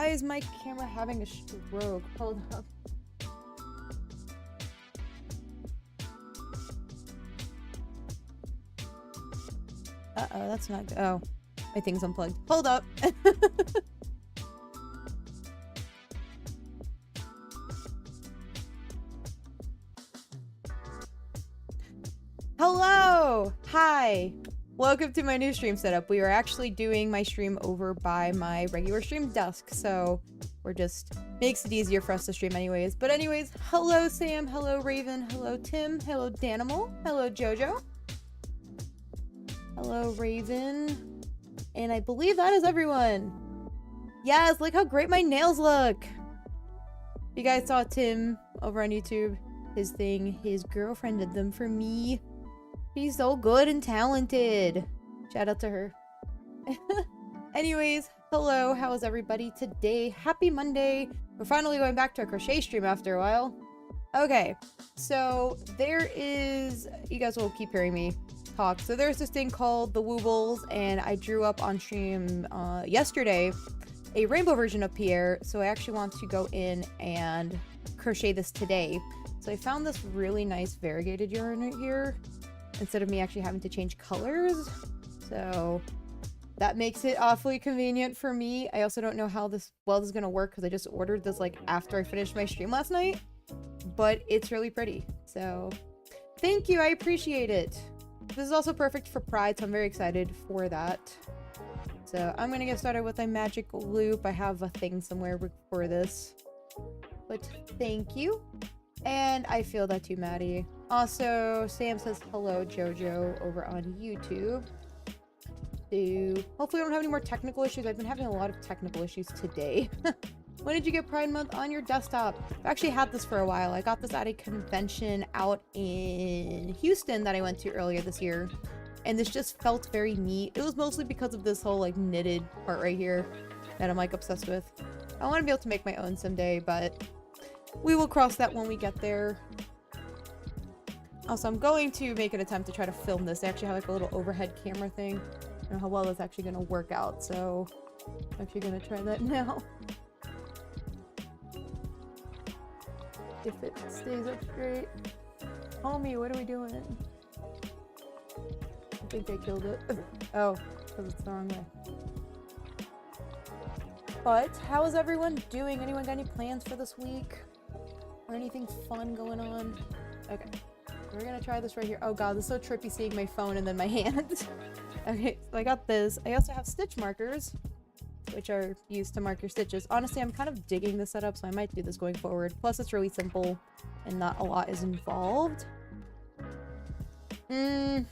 Why is my camera having a stroke? Hold up. Uh-oh, that's not good. Oh, my thing's unplugged. Hold up. Hello! Hi! Welcome to my new stream setup. We are actually doing my stream over by my regular stream desk, so we're just makes it easier for us to stream anyways. But anyways, hello Sam, hello Raven, hello Tim, hello Danimal, hello Jojo. Hello Raven. And I believe that is everyone. Yes, look how great my nails look. You guys saw Tim over on YouTube, his thing, his girlfriend did them for me. She's so good and talented. Shout out to her. Anyways, hello, how is everybody today? Happy Monday. We're finally going back to a crochet stream after a while. Okay, so there is, you guys will keep hearing me talk. So there's this thing called the Woobles, and I drew up on stream yesterday a rainbow version of Pierre. So I actually want to go in and crochet this today. So I found this really nice variegated yarn right here, instead of me actually having to change colors. So that makes it awfully convenient for me. I also don't know how this is gonna work because I just ordered this like after I finished my stream last night, but it's really pretty. So thank you, I appreciate it. This is also perfect for Pride, so I'm very excited for that. So I'm gonna get started with my magic loop. I have a thing somewhere for this, but thank you. And I feel that too, Maddie. Also, Sam says hello, Jojo, over on YouTube. So, hopefully I don't have any more technical issues. I've been having a lot of technical issues today. When did you get Pride Month on your desktop? I've actually had this for a while. I got this at a convention out in Houston that I went to earlier this year. And this just felt very neat. It was mostly because of this whole like knitted part right here that I'm like obsessed with. I want to be able to make my own someday, but we will cross that when we get there. Also, I'm going to make an attempt to try to film this. They actually have like a little overhead camera thing. I don't know how well that's actually going to work out, so I'm actually going to try that now. If it stays up straight. Homie, what are we doing? I think I killed it. Oh, because it's the wrong way. But, how is everyone doing? Anyone got any plans for this week? Or anything fun going on? Okay. We're gonna try this right here. Oh god, this is so trippy seeing my phone and then my hand. Okay, so I got this. I also have stitch markers, which are used to mark your stitches. Honestly, I'm kind of digging this setup, so I might do this going forward. Plus, it's really simple and not a lot is involved. I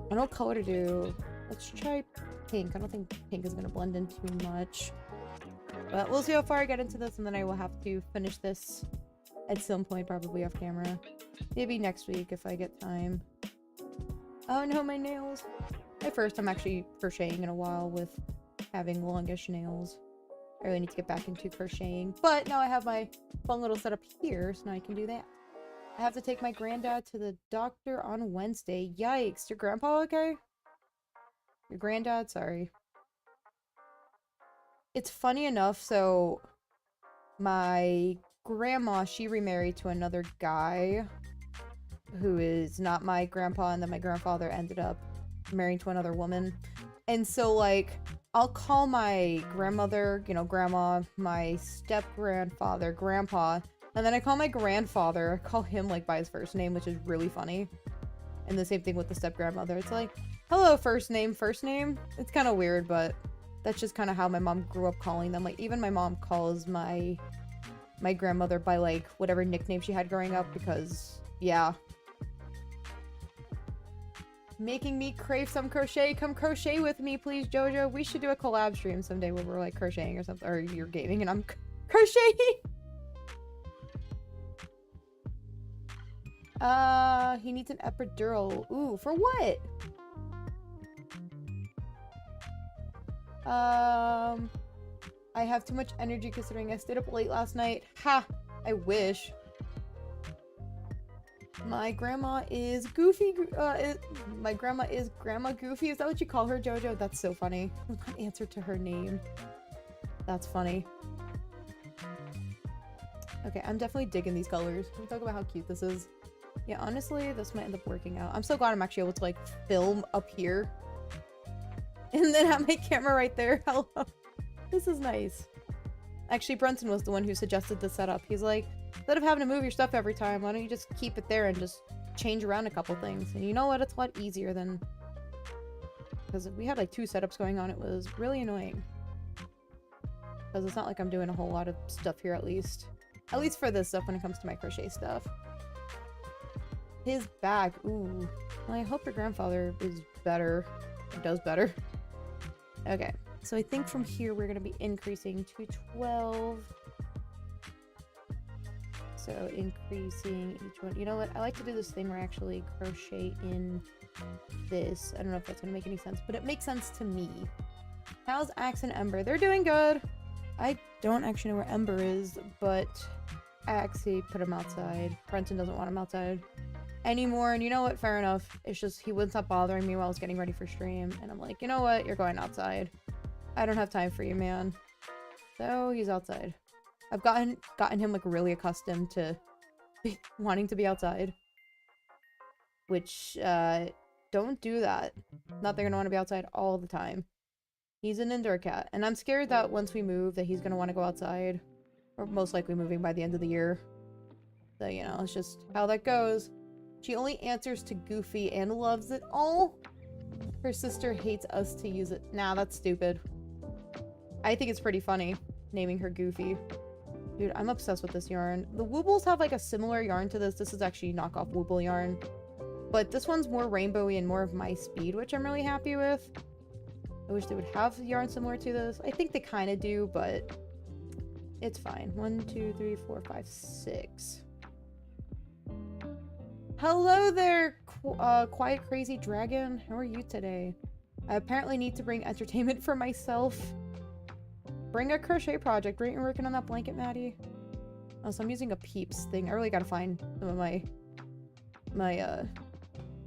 don't know what color to do. Let's try pink. I don't think pink is gonna blend in too much. But we'll see how far I get into this, and then I will have to finish this at some point, probably off camera. Maybe next week if I get time. Oh no, my nails. My first time actually crocheting in a while with having longish nails. I really need to get back into crocheting. But now I have my fun little setup here, so now I can do that. I have to take my granddad to the doctor on Wednesday. Yikes. Your grandpa okay? Your granddad? Sorry. It's funny enough, so my grandma, she remarried to another guy who is not my grandpa, and then my grandfather ended up marrying to another woman. And so like I'll call my grandmother, you know, grandma, my step grandfather, grandpa, and then I call my grandfather, I call him like by his first name, which is really funny. And the same thing with the step grandmother. It's like, hello, first name, first name. It's kind of weird, but that's just kind of how my mom grew up calling them. Like even my mom calls my grandmother by like whatever nickname she had growing up, because yeah. Making me crave some crochet. Come crochet with me, please, Jojo. We should do a collab stream someday where we're like crocheting or something, or you're gaming and I'm crocheting. He needs an epidural. Ooh, for what? I have too much energy considering I stayed up late last night. Ha! I wish. My grandma is Goofy. My grandma is Grandma Goofy. Is that what you call her, Jojo? That's so funny. I'm not answer to her name. That's funny. Okay, I'm definitely digging these colors. Can we talk about how cute this is? Yeah, honestly, this might end up working out. I'm so glad I'm actually able to, like, film up here. And then have my camera right there. Hello. This is nice. Actually, Brunson was the one who suggested this setup. He's like, instead of having to move your stuff every time, why don't you just keep it there and just change around a couple things? And you know what? It's a lot easier than... Because if we had, like, 2 setups going on, it was really annoying. Because it's not like I'm doing a whole lot of stuff here, at least. At least for this stuff when it comes to my crochet stuff. His bag. Ooh. Well, I hope your grandfather is better. Or does better. Okay. So I think from here we're going to be increasing to 12. So increasing each one. You know what? I like to do this thing where I actually crochet in this. I don't know if that's going to make any sense, but it makes sense to me. How's Axe and Ember? They're doing good. I don't actually know where Ember is, but I actually put him outside. Brenton doesn't want him outside anymore, and you know what? Fair enough. It's just he wouldn't stop bothering me while I was getting ready for stream, and I'm like, you know what? You're going outside. I don't have time for you, man. So he's outside. I've gotten him like really accustomed to wanting to be outside, which don't do that. Not they're gonna want to be outside all the time. He's an indoor cat, and I'm scared that once we move that he's gonna want to go outside. We're most likely moving by the end of the year. So, you know, it's just how that goes. She only answers to Goofy and loves it all. Her sister hates us to use it. Nah, that's stupid. I think it's pretty funny, naming her Goofy. Dude, I'm obsessed with this yarn. The Woobles have, like, a similar yarn to this. This is actually knockoff Wooble yarn. But this one's more rainbowy and more of my speed, which I'm really happy with. I wish they would have yarn similar to this. I think they kind of do, but it's fine. 1, 2, 3, 4, 5, 6. Hello there, Quiet Crazy Dragon. How are you today? I apparently need to bring entertainment for myself. Bring a crochet project. Right, you're working on that blanket, Maddie? Oh, so I'm using a Peeps thing. I really gotta find some of my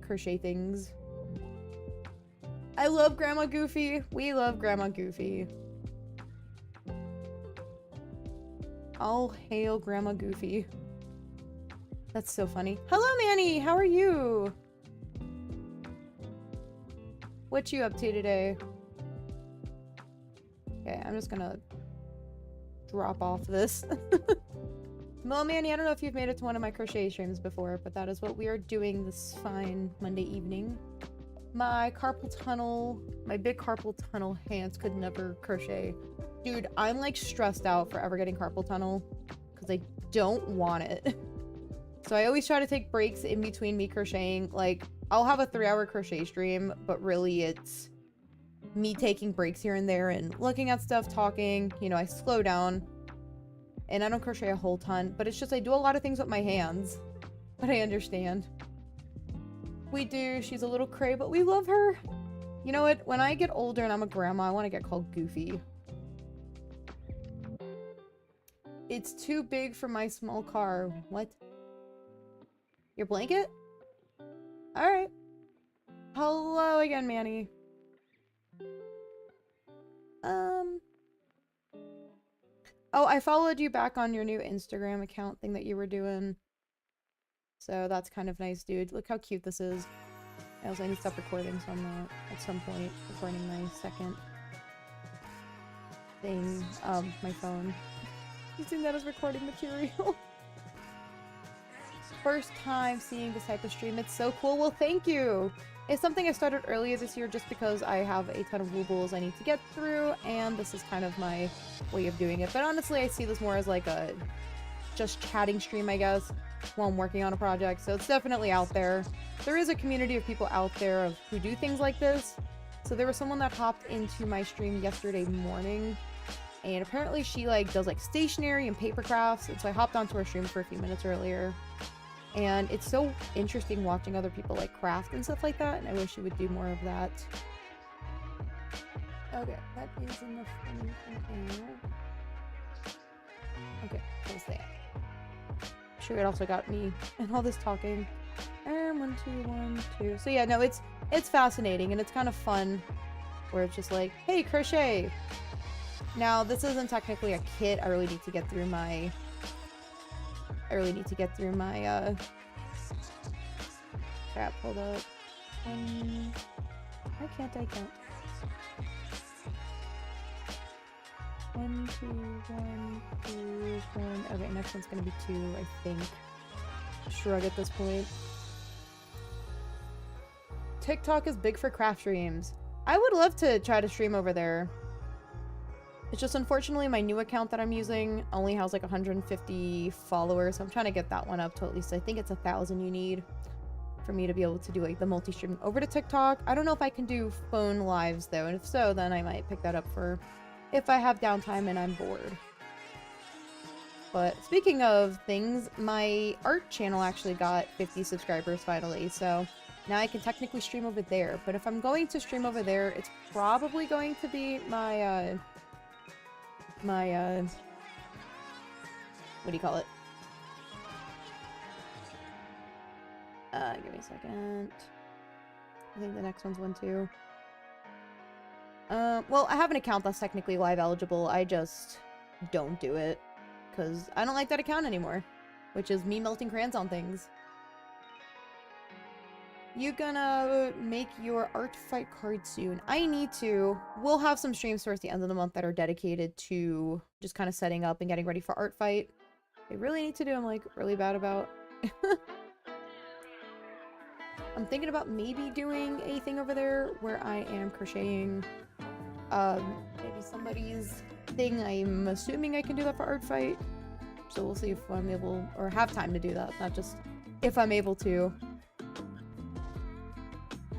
crochet things. I love Grandma Goofy. We love Grandma Goofy. All hail Grandma Goofy. That's so funny. Hello, Manny! How are you? What you up to today? Okay, I'm just gonna drop off this. Well, Manny, I don't know if you've made it to one of my crochet streams before, but that is what we are doing this fine Monday evening. My carpal tunnel, my big carpal tunnel hands could never crochet. Dude, I'm like stressed out for ever getting carpal tunnel because I don't want it. So I always try to take breaks in between me crocheting. Like, I'll have a 3-hour crochet stream, but really it's me taking breaks here and there and looking at stuff, talking. You know, I slow down and I don't crochet a whole ton, but it's just I do a lot of things with my hands. But I understand. We do. She's a little cray, but we love her. You know what? When I get older and I'm a grandma, I want to get called Goofy. It's too big for my small car. What? Your blanket? Alright. Hello again, Manny. Oh, I followed you back on your new Instagram account thing that you were doing. So that's kind of nice, dude. Look how cute this is. I also need to stop recording, so I'm not, at some point, recording my second thing, my phone. Using that as recording material. First time seeing this type of stream. It's so cool. Well, thank you. It's something I started earlier this year just because I have a ton of Woobles I need to get through, and this is kind of my way of doing it. But honestly, I see this more as like a just chatting stream, I guess, while I'm working on a project. So it's definitely out there. There is a community of people out there who do things like this. So there was someone that hopped into my stream yesterday morning, and apparently she like does like stationery and paper crafts, and so I hopped onto her stream for a few minutes earlier. And it's so interesting watching other people like craft and stuff like that, and I wish she would do more of that. Okay, that is enough for me for now. Okay, close that. Sure, it also got me and all this talking. And 1, 2, 1, 2. So yeah, no, it's fascinating and it's kind of fun, where it's just like, hey, crochet. Now, this isn't technically a kit. I really need to get through my... Crap, hold up. Why can't I count? 1, 2, 1, 2, 1. Okay, next one's gonna be 2, I think. Shrug at this point. TikTok is big for craft streams. I would love to try to stream over there. It's just unfortunately my new account that I'm using only has like 150 followers, so I'm trying to get that one up to at least, I think it's 1,000 you need for me to be able to do like the multi-stream over to TikTok. I don't know if I can do phone lives though, and if so, then I might pick that up for if I have downtime and I'm bored. But speaking of things, my art channel actually got 50 subscribers finally, so now I can technically stream over there. But if I'm going to stream over there, it's probably going to be my, what do you call it? Give me a second. I think the next one's 1 too. Well, I have an account that's technically live eligible. I just don't do it because I don't like that account anymore, which is me melting crayons on things. You gonna make your art fight card soon? I need to. We'll have some streams towards the end of the month that are dedicated to just kind of setting up and getting ready for art fight. I really need to do. I'm like really bad about. I'm thinking about maybe doing a thing over there where I am crocheting maybe somebody's thing. I'm assuming I can do that for art fight. So we'll see if I'm able or have time to do that, not just if I'm able to.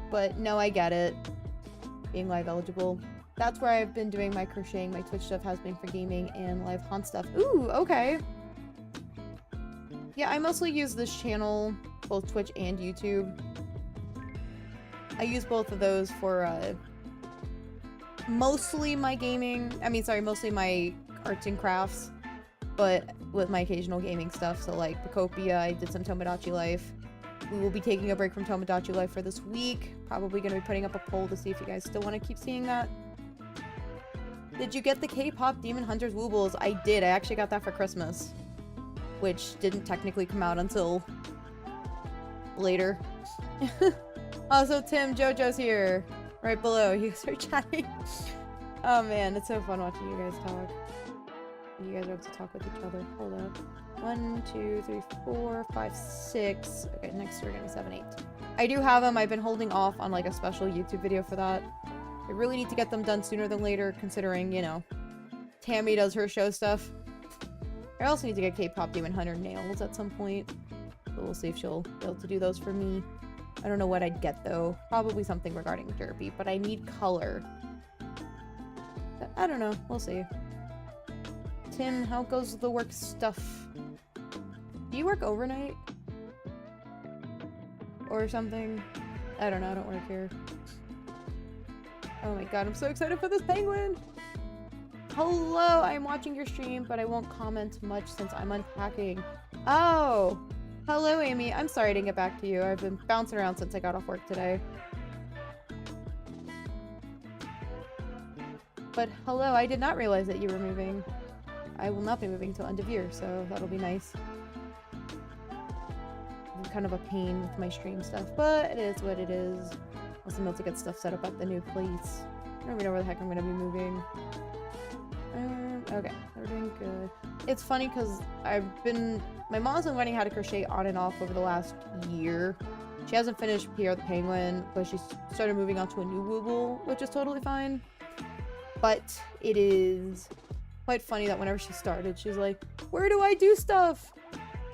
But no, I get it. Being live eligible. That's where I've been doing my crocheting. My Twitch stuff has been for gaming and live haunt stuff. Ooh, okay. Yeah, I mostly use this channel, both Twitch and YouTube. I use both of those for, mostly my gaming. Mostly my arts and crafts. But with my occasional gaming stuff. So, like, Pacopia, I did some Tomodachi Life. We will be taking a break from Tomodachi Life for this week. Probably going to be putting up a poll to see if you guys still want to keep seeing that. Did you get the K-pop Demon Hunters Woobles? I did. I actually got that for Christmas. Which didn't technically come out until later. Also, Tim, JoJo's here. Right below. You guys are chatting. Oh man, it's so fun watching you guys talk. You guys are able to talk with each other. Hold up. 1, 2, 3, 4, 5, 6. Okay, next we're gonna be 7, 8. I do have them. I've been holding off on like a special YouTube video for that. I really need to get them done sooner than later, considering, you know, Tammy does her show stuff. I also need to get K-pop Demon Hunter nails at some point. So we'll see if she'll be able to do those for me. I don't know what I'd get though. Probably something regarding Derpy, but I need color. I don't know. We'll see. Tim, how goes the work stuff? Do you work overnight? Or something? I don't know. I don't work here. Oh my god, I'm so excited for this penguin! Hello! I'm watching your stream, but I won't comment much since I'm unpacking. Oh! Hello, Amy. I'm sorry I didn't get back to you. I've been bouncing around since I got off work today. But hello, I did not realize that you were moving. I will not be moving till end of year, so that'll be nice. I'm kind of a pain with my stream stuff, but it is what it is. Also, I'm able to get stuff set up at the new place. I don't even know where the heck I'm going to be moving. Okay, we're doing good. It's funny because my mom's been learning how to crochet on and off over the last year. She hasn't finished Pierre the Penguin, but she started moving on to a new Wooble, which is totally fine. But it is quite funny that whenever she started, she's like, where do I do stuff?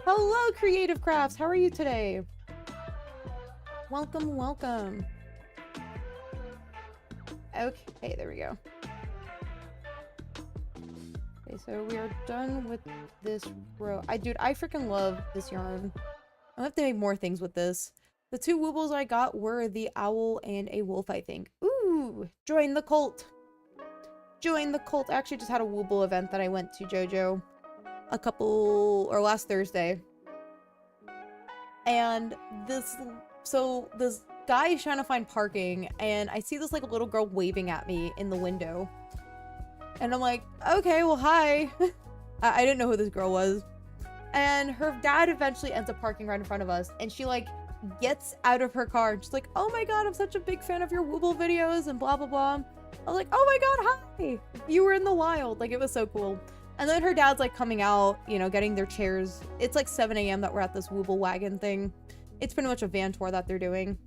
Hello, Creative Crafts. How are you today? Welcome, welcome. Okay, there we go. Okay, so we are done with this row. Dude, I freaking love this yarn. I'll have to make more things with this. The 2 Woobles I got were the owl and a wolf, I think. Ooh, join the cult. Join the cult. I actually just had a Wooble event that I went to, JoJo, last Thursday. And this guy is trying to find parking, and I see this like little girl waving at me in the window. And I'm like, okay, well, hi. I didn't know who this girl was. And her dad eventually ends up parking right in front of us. And she like gets out of her car. And she's like, oh my god, I'm such a big fan of your Wooble videos and blah, blah, blah. I was like, oh my god, hi. You were in the wild. Like, it was so cool. And then her dad's like coming out, you know, getting their chairs. It's like 7 a.m. that we're at this Wooble wagon thing. It's pretty much a van tour that they're doing.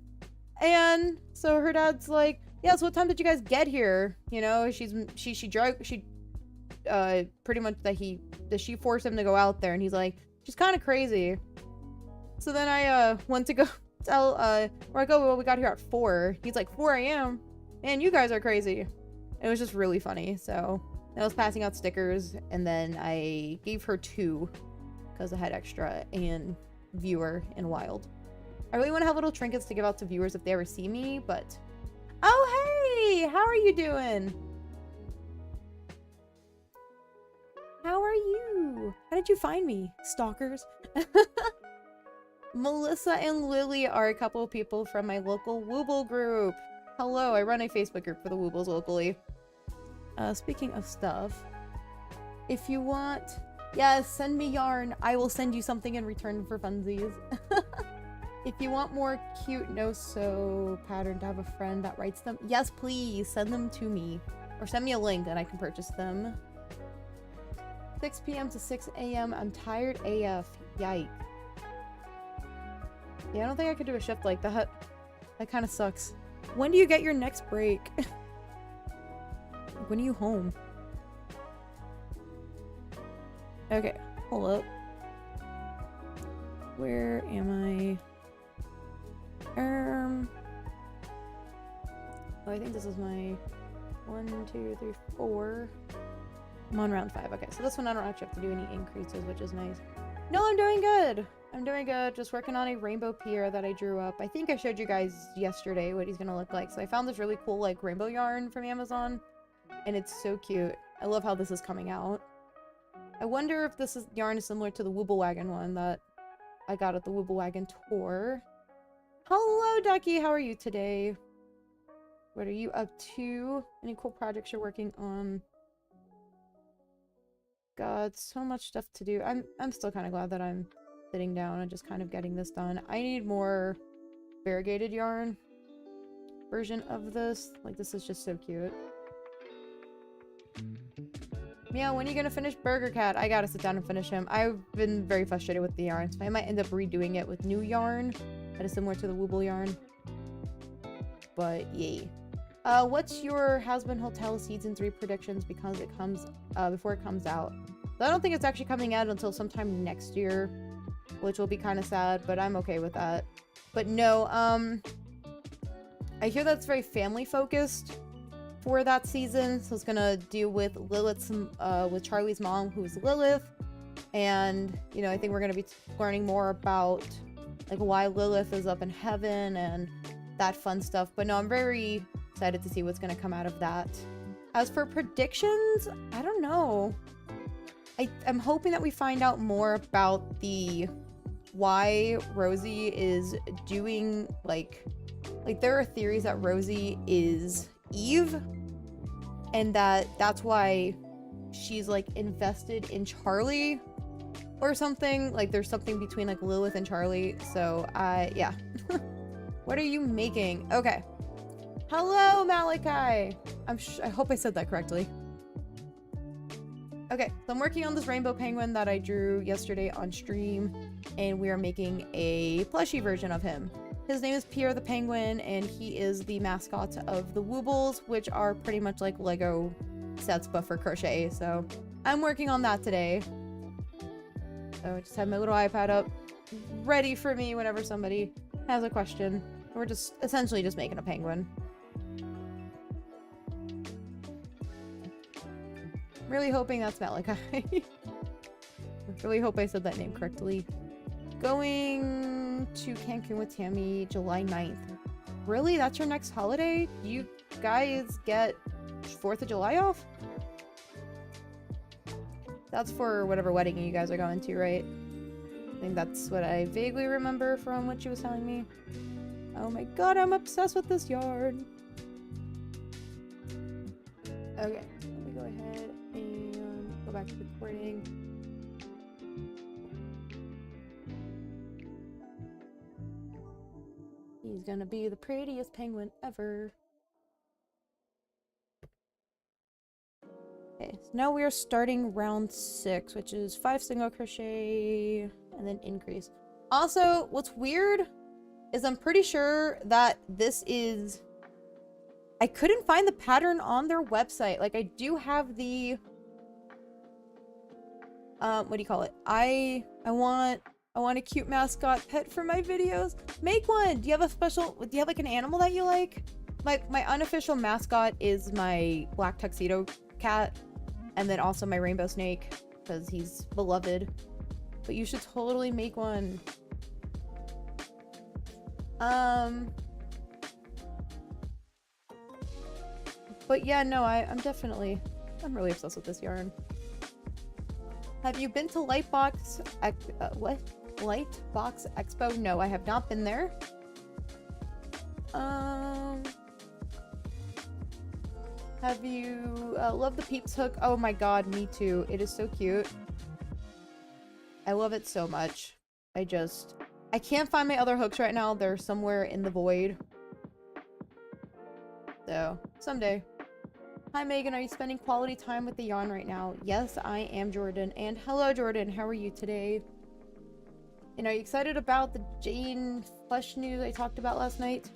And so her dad's like, yeah, so what time did you guys get here? You know, she pretty much that she forced him to go out there, and he's like, she's kind of crazy. So then I went to go tell we're like, oh, well, we got here at 4. He's like, 4 a.m. Man, you guys are crazy. It was just really funny. So I was passing out stickers, and then I gave her 2 because I had extra, and viewer and wild. I really want to have little trinkets to give out to viewers if they ever see me, but oh hey, how are you doing? How are you? How did you find me, stalkers? Melissa and Lily are a couple of people from my local Wooble group. Hello, I run a Facebook group for the Woobles locally. Speaking of stuff, if you want, yes, send me yarn. I will send you something in return for funsies. If you want more cute no-sew pattern to have a friend that writes them, yes, please send them to me. Or send me a link and I can purchase them. 6 p.m. to 6 a.m. I'm tired AF. Yikes. Yeah, I don't think I could do a shift like that. That kind of sucks. When do you get your next break? When are you home? Okay, hold up. Where am I? Oh, I think this is my 1, 2, 3, 4. I'm on round 5. Okay, so this one I don't actually have to do any increases, which is nice. No, I'm doing good. I'm doing good. Just working on a rainbow Pierre that I drew up. I think I showed you guys yesterday what he's gonna look like. So I found this really cool like rainbow yarn from Amazon, and it's so cute. I love how this is coming out. I wonder if this yarn is similar to the Wooble Wagon one that I got at the Wooble Wagon tour. Hello, Ducky. How are you today? What are you up to? Any cool projects you're working on? God, so much stuff to do. I'm still kind of glad that I'm sitting down and just kind of getting this done. I need more variegated yarn version of this. Like, this is just so cute. Meow, when are you gonna finish Burger Cat? I gotta sit down and finish him. I've been very frustrated with the yarn, so I might end up redoing it with new yarn that is similar to the Wooble yarn. But yay. What's your Has-Been Hotel Season 3 predictions because it comes before it comes out? So I don't think it's actually coming out until sometime next year, which will be kind of sad, but I'm okay with that. But no, I hear that's very family focused for that season, so it's gonna deal with Lilith's with Charlie's mom, who's Lilith, and you know, I think we're gonna be learning more about like why Lilith is up in heaven and that fun stuff. But no, I'm very excited to see what's gonna come out of that. As for predictions, I don't know. I'm hoping that we find out more about the why Rosie is doing like there are theories that Rosie is Eve, and that's why she's like invested in Charlie or something. Like there's something between like Lilith and Charlie. So yeah. What are you making? Okay. Hello, Malachi. I hope I said that correctly. Okay, so I'm working on this rainbow penguin that I drew yesterday on stream, and we are making a plushie version of him. His name is Pierre the Penguin, and he is the mascot of the Woobles, which are pretty much like Lego sets, but for crochet. So I'm working on that today. So I just have my little iPad up, ready for me whenever somebody has a question. We're just essentially just making a penguin. Really hoping that's Malachi. I really hope I said that name correctly. Going to Cancun with Tammy July 9th. Really? That's your next holiday? You guys get 4th of July off? That's for whatever wedding you guys are going to, right? I think that's what I vaguely remember from what she was telling me. Oh my god, I'm obsessed with this yarn. Okay, let me go ahead and go back to recording. He's gonna be the prettiest penguin ever. Okay, so now we are starting round 6, which is 5 single crochet and then increase. Also, what's weird is I'm pretty sure that this is... I couldn't find the pattern on their website. Like, I do have the... what do you call it? I want a cute mascot pet for my videos. Make one! Do you have a special... Do you have, like, an animal that you like? My unofficial mascot is my black tuxedo cat. And then also my rainbow snake. Because he's beloved. But you should totally make one. But yeah, no, I'm really obsessed with this yarn. Have you been to Lightbox Expo? No, I have not been there. Have you loved the Peeps hook? Oh my god, me too. It is so cute. I love it so much. I can't find my other hooks right now. They're somewhere in the void. So, someday. Hi Megan, are you spending quality time with the yarn right now? Yes, I am, Jordan. And hello, Jordan. How are you today? And are you excited about the Jane Flesh news I talked about last night?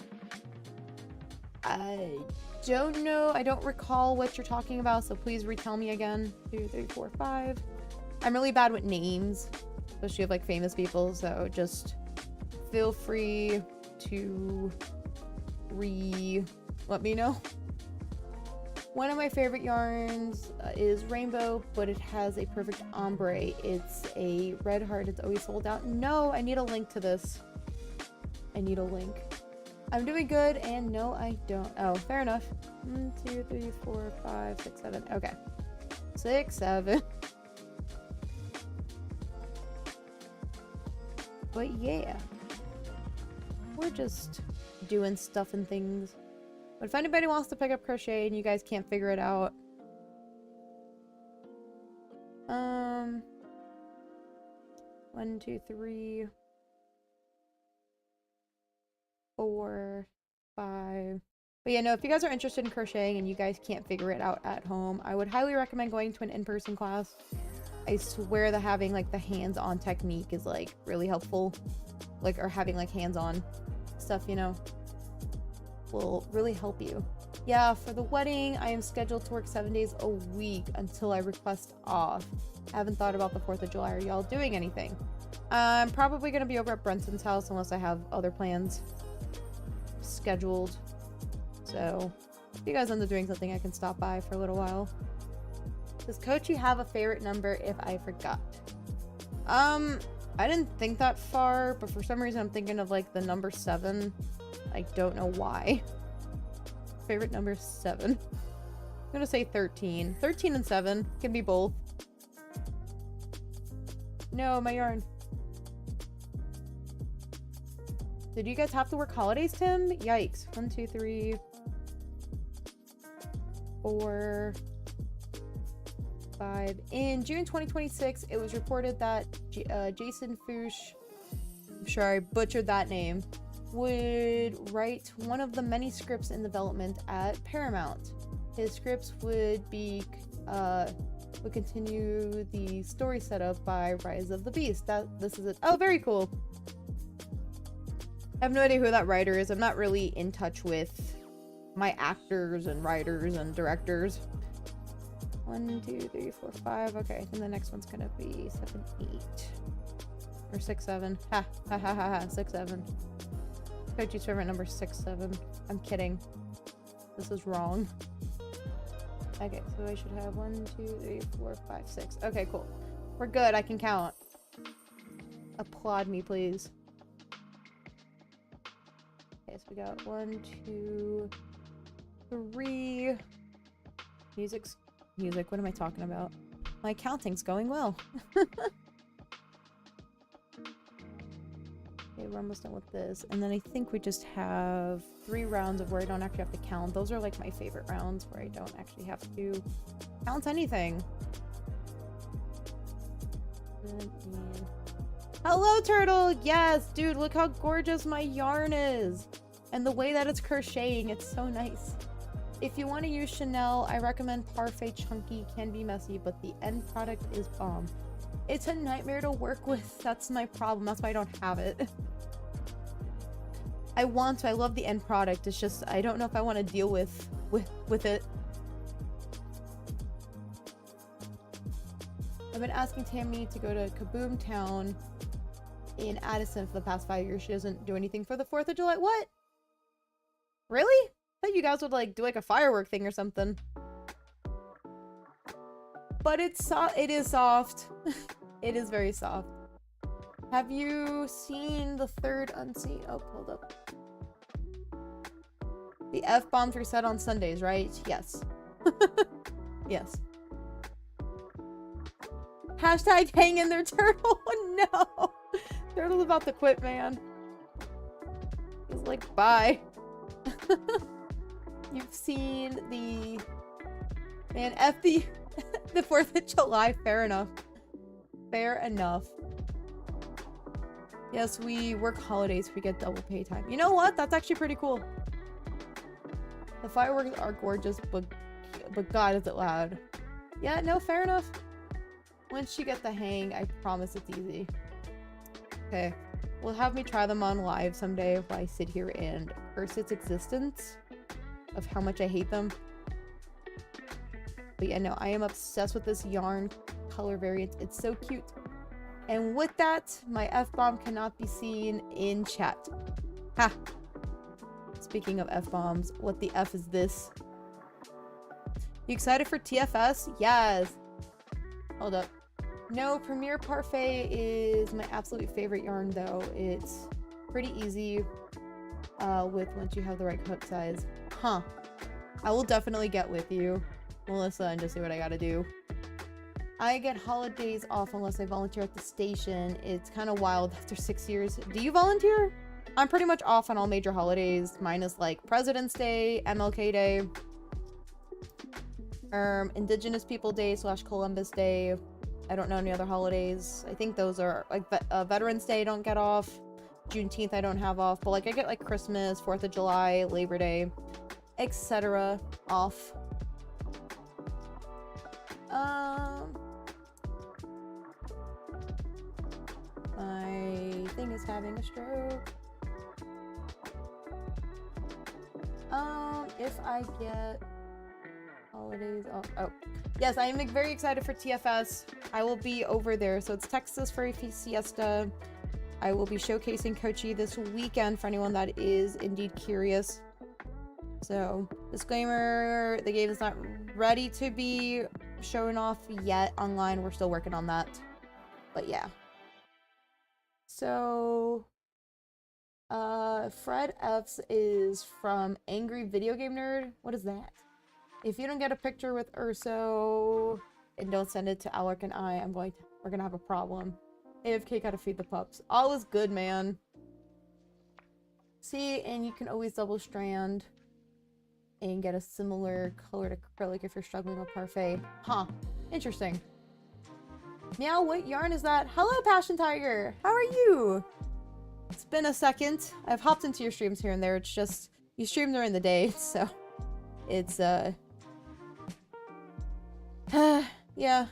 I don't know. I don't recall what you're talking about, so please retell me again. 2, 3, 4, 5. I'm really bad with names, especially of like famous people, so just feel free to let me know. One of my favorite yarns is Rainbow, but it has a perfect ombre. It's a red heart. It's always sold out. No, I need a link to this. I need a link. I'm doing good, and no, I don't. Oh, fair enough. 1, 2, 3, 4, 5, 6, 7. Okay. 6, 7. But yeah. We're just doing stuff and things. But if anybody wants to pick up crochet and you guys can't figure it out, 1, 2, 3, 4, 5. But yeah, no, if you guys are interested in crocheting and you guys can't figure it out at home, I would highly recommend going to an in-person class. I swear that having like the hands-on technique is like really helpful. Like, or having like hands-on stuff, you know, will really help you. Yeah, for the wedding, I am scheduled to work 7 days a week until I request off. I haven't thought about the 4th of July. Are y'all doing anything? I'm probably going to be over at Brunson's house unless I have other plans scheduled. So, if you guys end up doing something, I can stop by for a little while. Does Kochi have a favorite number if I forgot? I didn't think that far, but for some reason I'm thinking of like the number 7. I don't know why. Favorite number 7. I'm gonna say 13. 13 and 7 can be both. No, my yarn. Did you guys have to work holidays, Tim? Yikes. 1, 2, 3, 4, 5. In June 2026, it was reported that Jason Fuchs, I'm sure I butchered that name, would write one of the many scripts in development at Paramount. His scripts would continue the story setup by Rise of the Beast. This is it. Oh, very cool. I have no idea who that writer is. I'm not really in touch with my actors and writers and directors. 1, 2, 3, 4, 5. Okay, and the next one's gonna be 7, 8. Or 6, 7. Ha ha ha ha ha. 6, 7. Kochi's favorite number 6, 7. I'm kidding. This is wrong. Okay, so I should have 1, 2, 3, 4, 5, 6. Okay, cool. We're good. I can count. Applaud me, please. Okay, so we got 1, 2, 3. Music. What am I talking about? My counting's going well. Okay, we're almost done with this. And then I think we just have 3 rounds of where I don't actually have to count. Those are like my favorite rounds where I don't actually have to count anything. Hello, turtle! Yes, dude, look how gorgeous my yarn is. And the way that it's crocheting, it's so nice. If you want to use Chanel, I recommend Parfait Chunky. Can be messy, but the end product is bomb. It's a nightmare to work with. That's my problem. That's why I don't have it. I want to. I love the end product. It's just I don't know if I want to deal with it. I've been asking Tammy to go to Kaboom Town in Addison for the past 5 years. She doesn't do anything for the 4th of July. What? Really? I thought you guys would like do like a firework thing or something. But it is soft. It is very soft. Have you seen the 3rd unseen? Oh, hold up. The F-bombs reset on Sundays, right? Yes. Yes. Hashtag hang in there, turtle. No. Turtle's about to quit, man. He's like, bye. You've seen the... Man, F the 4th of July. Fair enough. Fair enough. Yes, we work holidays. We get double pay time. You know what? That's actually pretty cool. The fireworks are gorgeous, but God, is it loud. Yeah, no, fair enough. Once you get the hang, I promise it's easy. Okay. Well, have me try them on live someday while I sit here and curse its existence of how much I hate them. But yeah, no, I am obsessed with this yarn color variant. It's so cute. And with that, my F-bomb cannot be seen in chat. Ha! Speaking of F-bombs, what the F is this? You excited for TFS? Yes! Hold up. No, Premier Parfait is my absolute favorite yarn though. It's pretty easy with once you have the right hook size. Huh. I will definitely get with you, Melissa, and just see what I gotta do. I get holidays off unless I volunteer at the station. It's kind of wild after 6 years. Do you volunteer? I'm pretty much off on all major holidays, minus like President's Day, MLK Day, Indigenous People Day / Columbus Day. I don't know any other holidays. I think those are like Veterans Day I don't get off. Juneteenth I don't have off, but like I get like Christmas, 4th of July, Labor Day, etc. off. My thing is having a stroke. If I get holidays off. Oh, yes, I am very excited for TFS. I will be over there. So it's Texas Furry Fiesta. I will be showcasing Kochi this weekend for anyone that is indeed curious. So, disclaimer, the game is not ready to be shown off yet online. We're still working on that. But yeah. So, Fred F's is from Angry Video Game Nerd. What is that? If you don't get a picture with Urso and don't send it to Alec and we're gonna have a problem. AFK gotta feed the pups. All is good, man. See, and you can always double strand and get a similar colored acrylic if you're struggling with Parfait. Huh. Interesting. Meow, what yarn is that? Hello, Passion Tiger! How are you? It's been a second. I've hopped into your streams here and there. It's just, you stream during the day, so it's, yeah.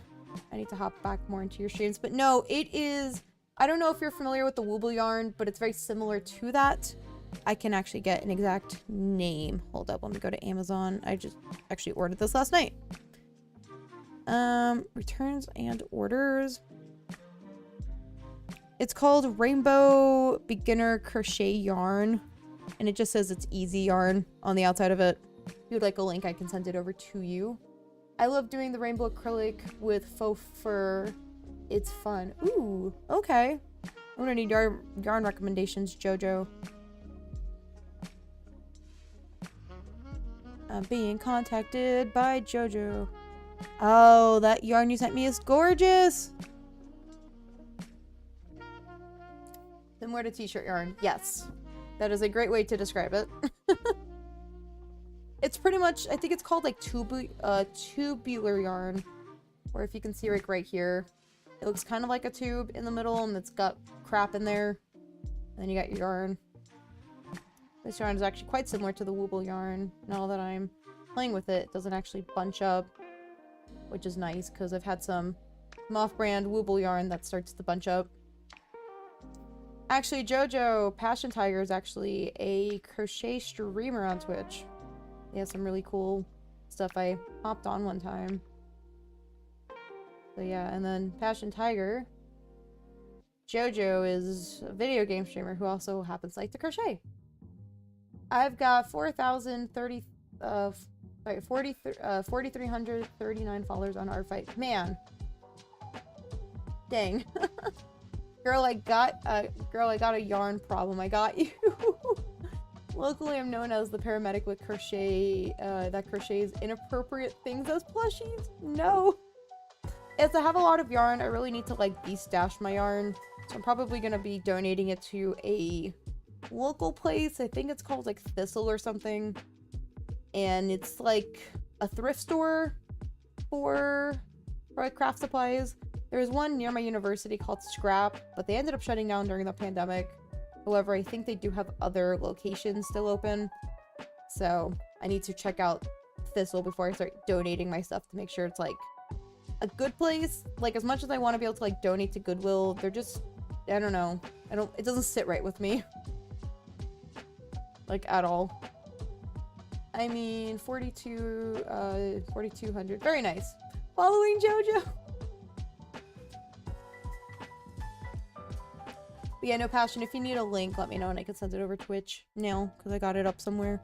I need to hop back more into your streams. But no, it is, I don't know if you're familiar with the Wooble yarn, but it's very similar to that. I can actually get an exact name. Hold up, let me go to Amazon. I just actually ordered this last night. Returns and orders. It's called Rainbow Beginner Crochet Yarn. And it just says it's easy yarn on the outside of it. If you'd like a link, I can send it over to you. I love doing the rainbow acrylic with faux fur. It's fun. Ooh, okay. I'm gonna need yarn recommendations, Jojo. I'm being contacted by Jojo. Oh, that yarn you sent me is gorgeous. Similar to t-shirt yarn. Yes. That is a great way to describe it. It's pretty much, I think it's called like tubular yarn. Or if you can see right here, it looks kind of like a tube in the middle and it's got crap in there. And then you got your yarn. This yarn is actually quite similar to the Wooble yarn. Now that I'm playing with it, it doesn't actually bunch up, which is nice because I've had some off-brand Wooble yarn that starts to bunch up. Actually, JoJo Passion Tiger is actually a crochet streamer on Twitch. He has some really cool stuff. I hopped on one time. So yeah, and then Passion Tiger, JoJo is a video game streamer who also happens to like to crochet. I've got 4,339 followers on Artfight. Man. Dang. Girl, I got a yarn problem. I got you. Locally, I'm known as the paramedic with crochet, that crochets inappropriate things as plushies. No. As I have a lot of yarn, I really need to, like, de-stash my yarn. So I'm probably gonna be donating it to a local place. I think it's called, like, Thistle or something. And it's, like, a thrift store for like, craft supplies. There's one near my university called Scrap, but they ended up shutting down during the pandemic. However, I think they do have other locations still open. So I need to check out Thistle before I start donating my stuff to make sure it's, like, a good place. Like, as much as I want to be able to, like, donate to Goodwill, they're just, I don't know. It doesn't sit right with me. Like, at all. I mean, 4,200. Very nice. Following JoJo. But yeah, no, Passion, if you need a link, let me know and I can send it over Twitch now, because I got it up somewhere.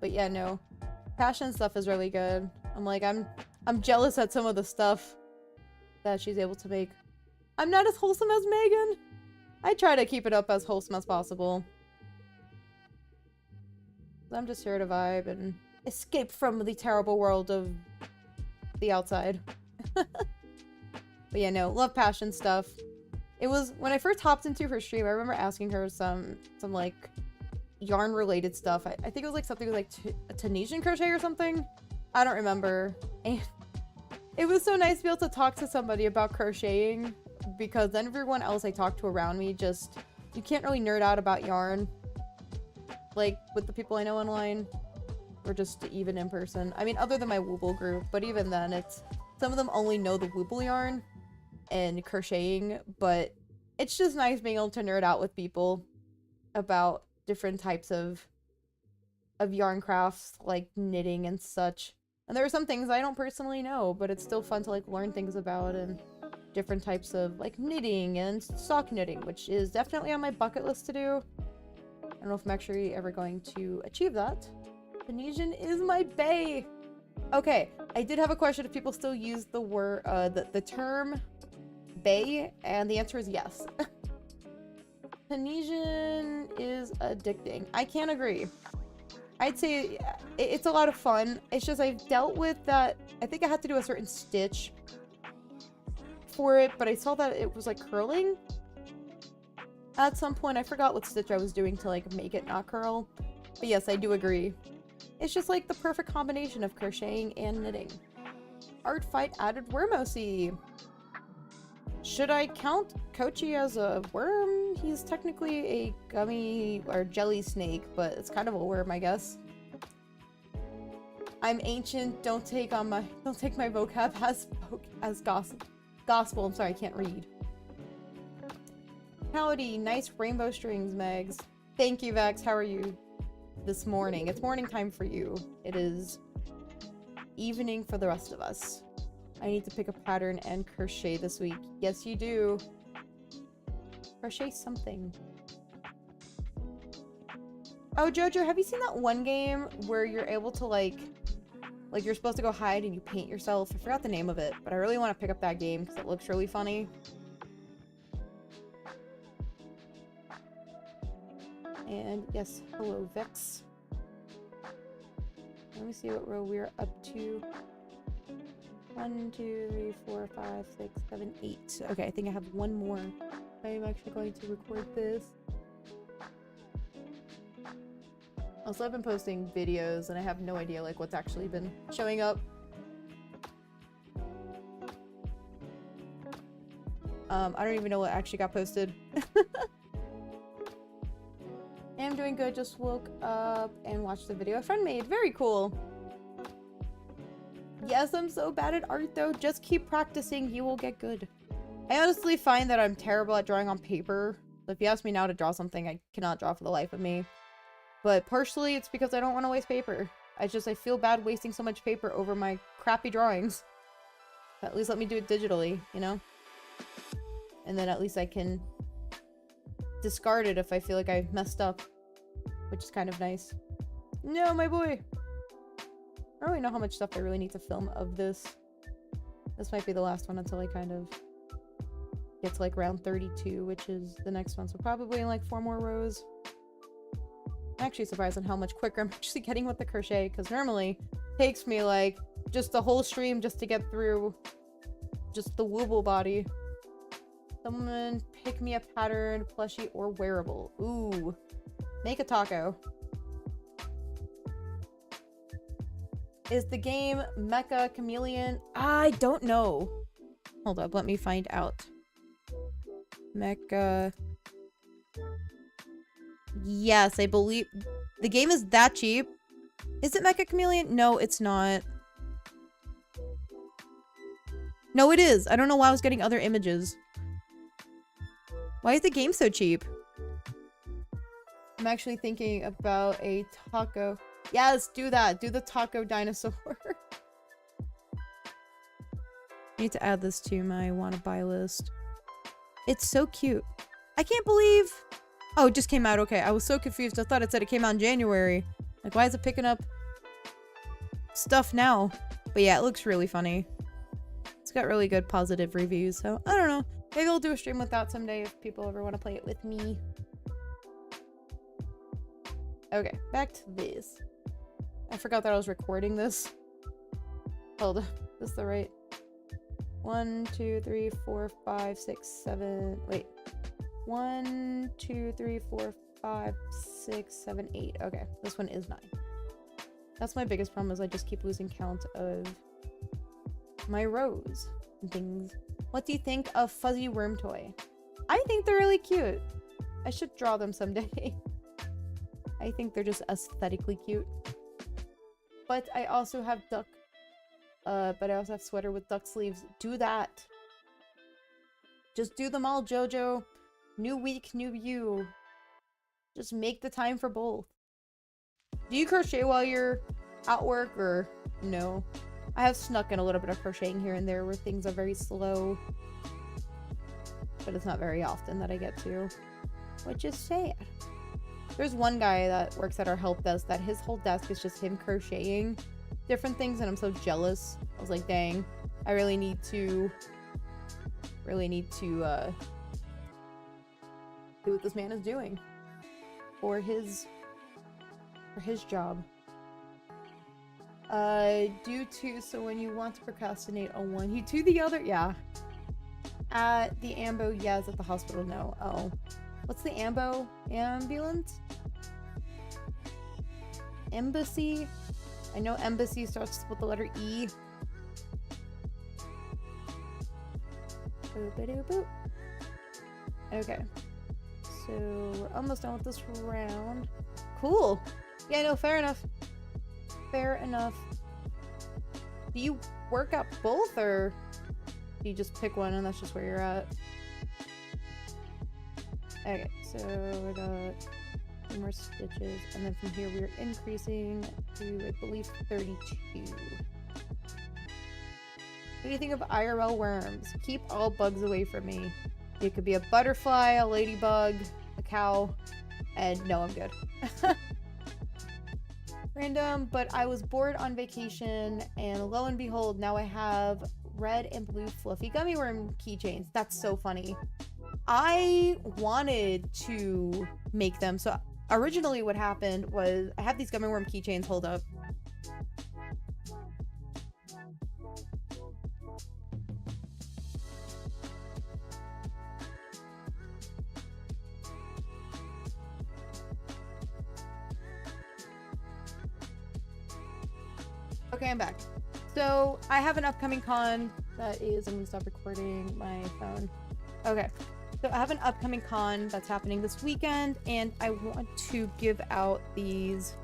But yeah, no. Passion stuff is really good. I'm like, I'm jealous at some of the stuff that she's able to make. I'm not as wholesome as Megan. I try to keep it up as wholesome as possible. I'm just here to vibe and escape from the terrible world of the outside. But yeah, no, love Passion stuff. It was, when I first hopped into her stream, I remember asking her some like, yarn related stuff. I think it was like something like a Tunisian crochet or something. I don't remember. And it was so nice to be able to talk to somebody about crocheting, because then everyone else I talked to around me just, you can't really nerd out about yarn like with the people I know online, or just even in person. I mean, other than my Wooble group, but even then, it's, some of them only know the Wooble yarn and crocheting, but it's just nice being able to nerd out with people about different types of yarn crafts, like knitting and such. And there are some things I don't personally know, but it's still fun to, like, learn things about, and different types of, like, knitting and sock knitting, which is definitely on my bucket list to do. I don't know if I'm actually ever going to achieve that. Tunisian is my bae. Okay, I did have a question if people still use the word, the term bae, and the answer is yes. Tunisian is addicting. I can't agree. I'd say it's a lot of fun. It's just I've dealt with that. I think I had to do a certain stitch for it, but I saw that it was, like, curling at some point. I forgot what stitch I was doing to, like, make it not curl. But yes, I do agree. It's just, like, the perfect combination of crocheting and knitting. Artfight added Wormosi. Should I count Kochi as a worm? He's technically a gummy or jelly snake, but it's kind of a worm, I guess. I'm ancient. Don't take my vocab as gospel. I'm sorry, I can't read. Howdy, nice rainbow strings, Megs. Thank you, Vex. How are you this morning? It's morning time for you. It is evening for the rest of us. I need to pick a pattern and crochet this week. Yes, you do. Crochet something. Oh, Jojo, have you seen that one game where you're able to, like you're supposed to go hide and you paint yourself? I forgot the name of it, but I really want to pick up that game because it looks really funny. And yes, hello, Vex. Let me see what row we're up to. 1, 2, 3, 4, 5, 6, 7, 8. Okay, I think I have one more. I'm actually going to record this. Also, I've been posting videos and I have no idea like what's actually been showing up. I don't even know what actually got posted. I'm doing good, just woke up and watched the video a friend made. Very cool. Yes, I'm so bad at art though. Just keep practicing, you will get good. I honestly find that I'm terrible at drawing on paper. So if you ask me now to draw something, I cannot draw for the life of me. But partially it's because I don't want to waste paper. I feel bad wasting so much paper over my crappy drawings. At least let me do it digitally, you know? And then at least I can discard it if I feel like I messed up. Which is kind of nice. No, my boy! I don't really know how much stuff I really need to film of this. This might be the last one until I kind of get to like round 32, which is the next one. So probably in like 4 more rows. I'm actually surprised on how much quicker I'm actually getting with the crochet, because normally it takes me like just the whole stream just to get through just the Wooble body. Someone pick me a pattern, plushie, or wearable. Ooh. Make a taco. Is the game Mecha Chameleon? I don't know. Hold up, let me find out. Mecha... Yes, I believe... The game is that cheap. Is it Mecha Chameleon? No, it's not. No, it is. I don't know why I was getting other images. Why is the game so cheap? I'm actually thinking about a taco. Yes, do that. Do the taco dinosaur. I need to add this to my wanna buy list. It's so cute. I can't believe... Oh, it just came out. Okay, I was so confused. I thought it said it came out in January. Like, why is it picking up stuff now? But yeah, it looks really funny. It's got really good positive reviews, so I don't know. Maybe I'll do a stream with that someday if people ever want to play it with me. Okay, back to this. I forgot that I was recording this. Hold up. Is this the right? 1, 2, 3, 4, 5, 6, 7. Wait. 1, 2, 3, 4, 5, 6, 7, 8. Okay, this one is 9. That's my biggest problem, is I just keep losing count of my rows and things. What do you think of fuzzy worm toy? I think they're really cute. I should draw them someday. I think they're just aesthetically cute. But I also have duck. But I also have sweater with duck sleeves. Do that. Just do them all, JoJo. New week, new you. Just make the time for both. Do you crochet while you're at work or no? I have snuck in a little bit of crocheting here and there where things are very slow. But it's not very often that I get to. Which is sad. There's one guy that works at our help desk that his whole desk is just him crocheting different things and I'm so jealous. I was like, dang, I really need to do what this man is doing for his job. Do two, so when you want to procrastinate on one, you do the other. Yeah. At the ambo, yes. At the hospital, no. Oh. What's the ambo? Ambulance? Embassy? I know embassy starts with the letter E. Boop-a-doo-boop. Okay. So, we're almost done with this round. Cool! Yeah, no, fair enough. Fair enough. Do you work at both, or do you just pick one and that's just where you're at? Okay, so we got 2 more stitches, and then from here we're increasing to, I believe, 32. What do you think of IRL worms? Keep all bugs away from me. It could be a butterfly, a ladybug, a cow, and no, I'm good. Random, but I was bored on vacation, and lo and behold, now I have red and blue fluffy gummy worm keychains. That's so funny. I wanted to make them. So originally what happened was I have these gummy worm keychains. Hold up. Okay, I'm back. So I have an upcoming con that is, I'm gonna stop recording my phone. Okay, so I have an upcoming con that's happening this weekend, and I want to give out these.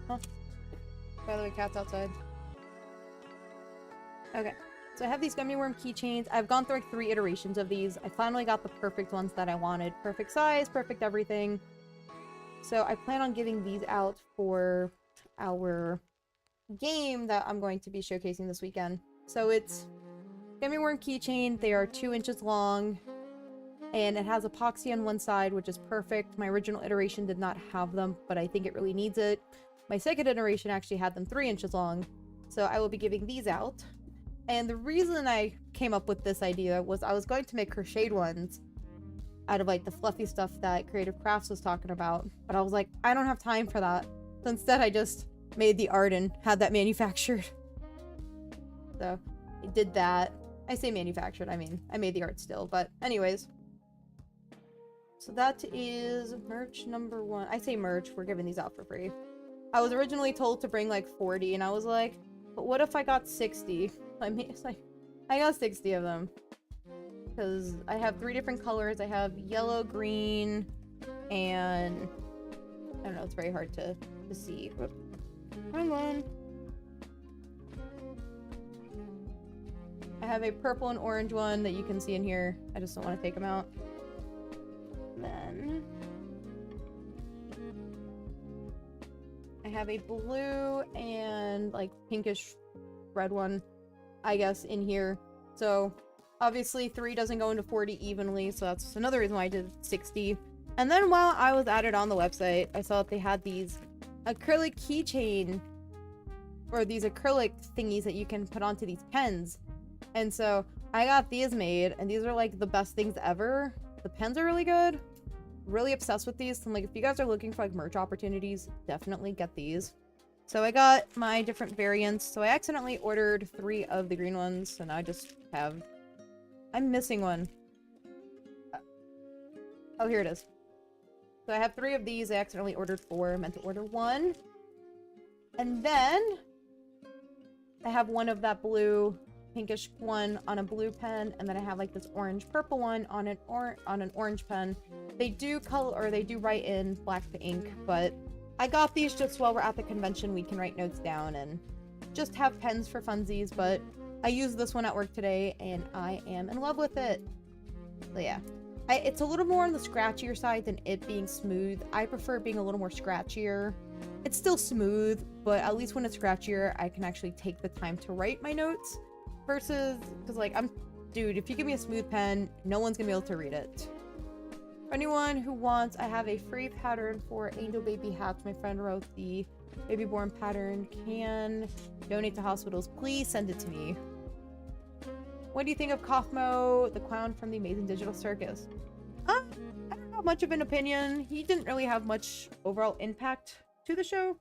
Huh? By the way, cat's outside. Okay, so I have these gummy worm keychains. I've gone through like 3 iterations of these. I finally got the perfect ones that I wanted. Perfect size, perfect everything. So I plan on giving these out for our game that I'm going to be showcasing this weekend. So it's gummy worm keychain. They are 2 inches long, and it has epoxy on one side, which is perfect. My original iteration did not have them, but I think it really needs it. My second iteration actually had them 3 inches long, so I will be giving these out. And the reason I came up with this idea was I was going to make crocheted ones out of like the fluffy stuff that Creative Crafts was talking about, but I was like, I don't have time for that. So instead I just made the art and had that manufactured. So I did that. I say manufactured, I mean, I made the art still, but anyways. So that is merch number 1. I say merch, we're giving these out for free. I was originally told to bring like 40, and I was like, but what if I got 60? I mean, it's like, I got 60 of them. Because I have 3 different colors. I have yellow, green, and I don't know, it's very hard to see. Come on. I have a purple and orange one that you can see in here. I just don't want to take them out. Then I have a blue and like pinkish red one, I guess, in here. So obviously 3 doesn't go into 40 evenly, so that's another reason why I did 60. And then while I was at it on the website, I saw that they had these acrylic keychain, or these acrylic thingies that you can put onto these pens. And so I got these made, and these are like the best things ever. The pens are really good. Really obsessed with these. So I'm like, if you guys are looking for like merch opportunities, definitely get these. So I got my different variants. So I accidentally ordered 3 of the green ones, so now I just have... I'm missing one. Oh, here it is. So I have 3 of these. I accidentally ordered 4. I meant to order 1. And then I have one of that blue pinkish one on a blue pen, and then I have like this orange purple one on an orange pen. They do color, or they do write in black to ink, but I got these just while we're at the convention. We can write notes down and just have pens for funsies, but I used this one at work today and I am in love with it. So yeah, it's a little more on the scratchier side than it being smooth. I prefer being a little more scratchier. It's still smooth, but at least when it's scratchier, I can actually take the time to write my notes. Versus, because like, dude, if you give me a smooth pen, no one's gonna be able to read it. For anyone who wants, I have a free pattern for angel baby hats. My friend wrote the baby born pattern. Can donate to hospitals. Please send it to me. What do you think of Kaufmo, the clown from the Amazing Digital Circus? I don't have much of an opinion. He didn't really have much overall impact to the show,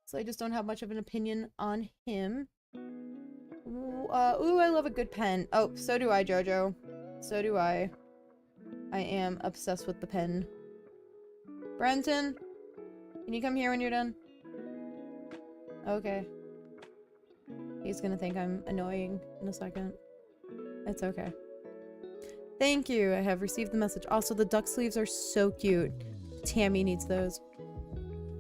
so I just don't have much of an opinion on him. Ooh, I love a good pen. Oh, so do I, Jojo. So do I. I am obsessed with the pen. Brenton, can you come here when you're done? Okay. He's gonna think I'm annoying in a second. It's okay. Thank you. I have received the message. Also, the duck sleeves are so cute. Tammy needs those.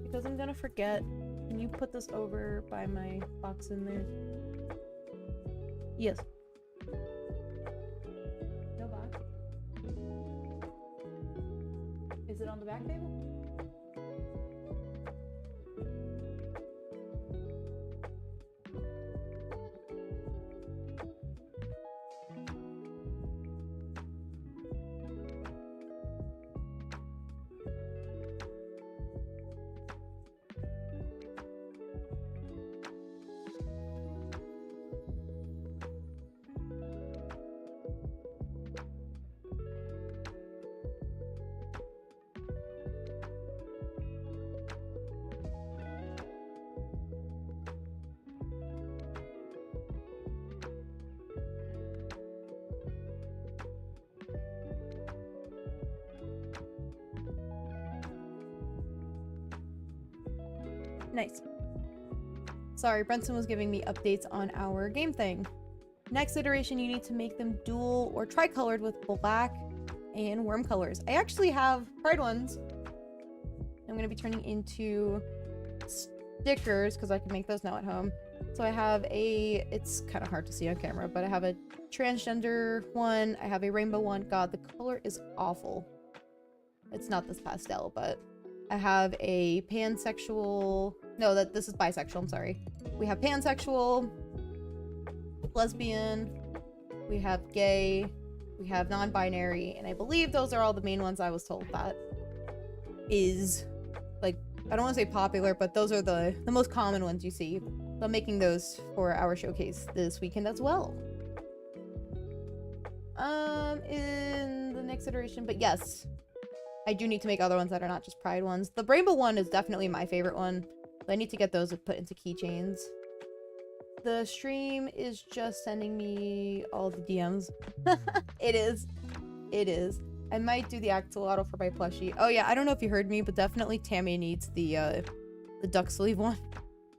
Because I'm gonna forget. Can you put this over by my box in there? Yes. No box. Is it on the back table? Nice. Sorry, Brenton was giving me updates on our game thing. Next iteration, you need to make them dual or tricolored with black and worm colors. I actually have pride ones. I'm going to be turning into stickers because I can make those now at home. So I have a, it's kind of hard to see on camera, but I have a transgender one. I have a rainbow one. God, the color is awful. It's not this pastel, but I have a pansexual. No, this is bisexual. I'm sorry. We have pansexual, lesbian, we have gay, we have non-binary, and I believe those are all the main ones I was told that is, like, I don't want to say popular, but those are the most common ones you see. So I'm making those for our showcase this weekend as well. In the next iteration, but yes, I do need to make other ones that are not just pride ones. The rainbow one is definitely my favorite one. I need to get those put into keychains. The stream is just sending me all the DMs. It is. It is. I might do the axolotl for my plushie. Oh yeah, I don't know if you heard me, but definitely Tammy needs the duck sleeve one.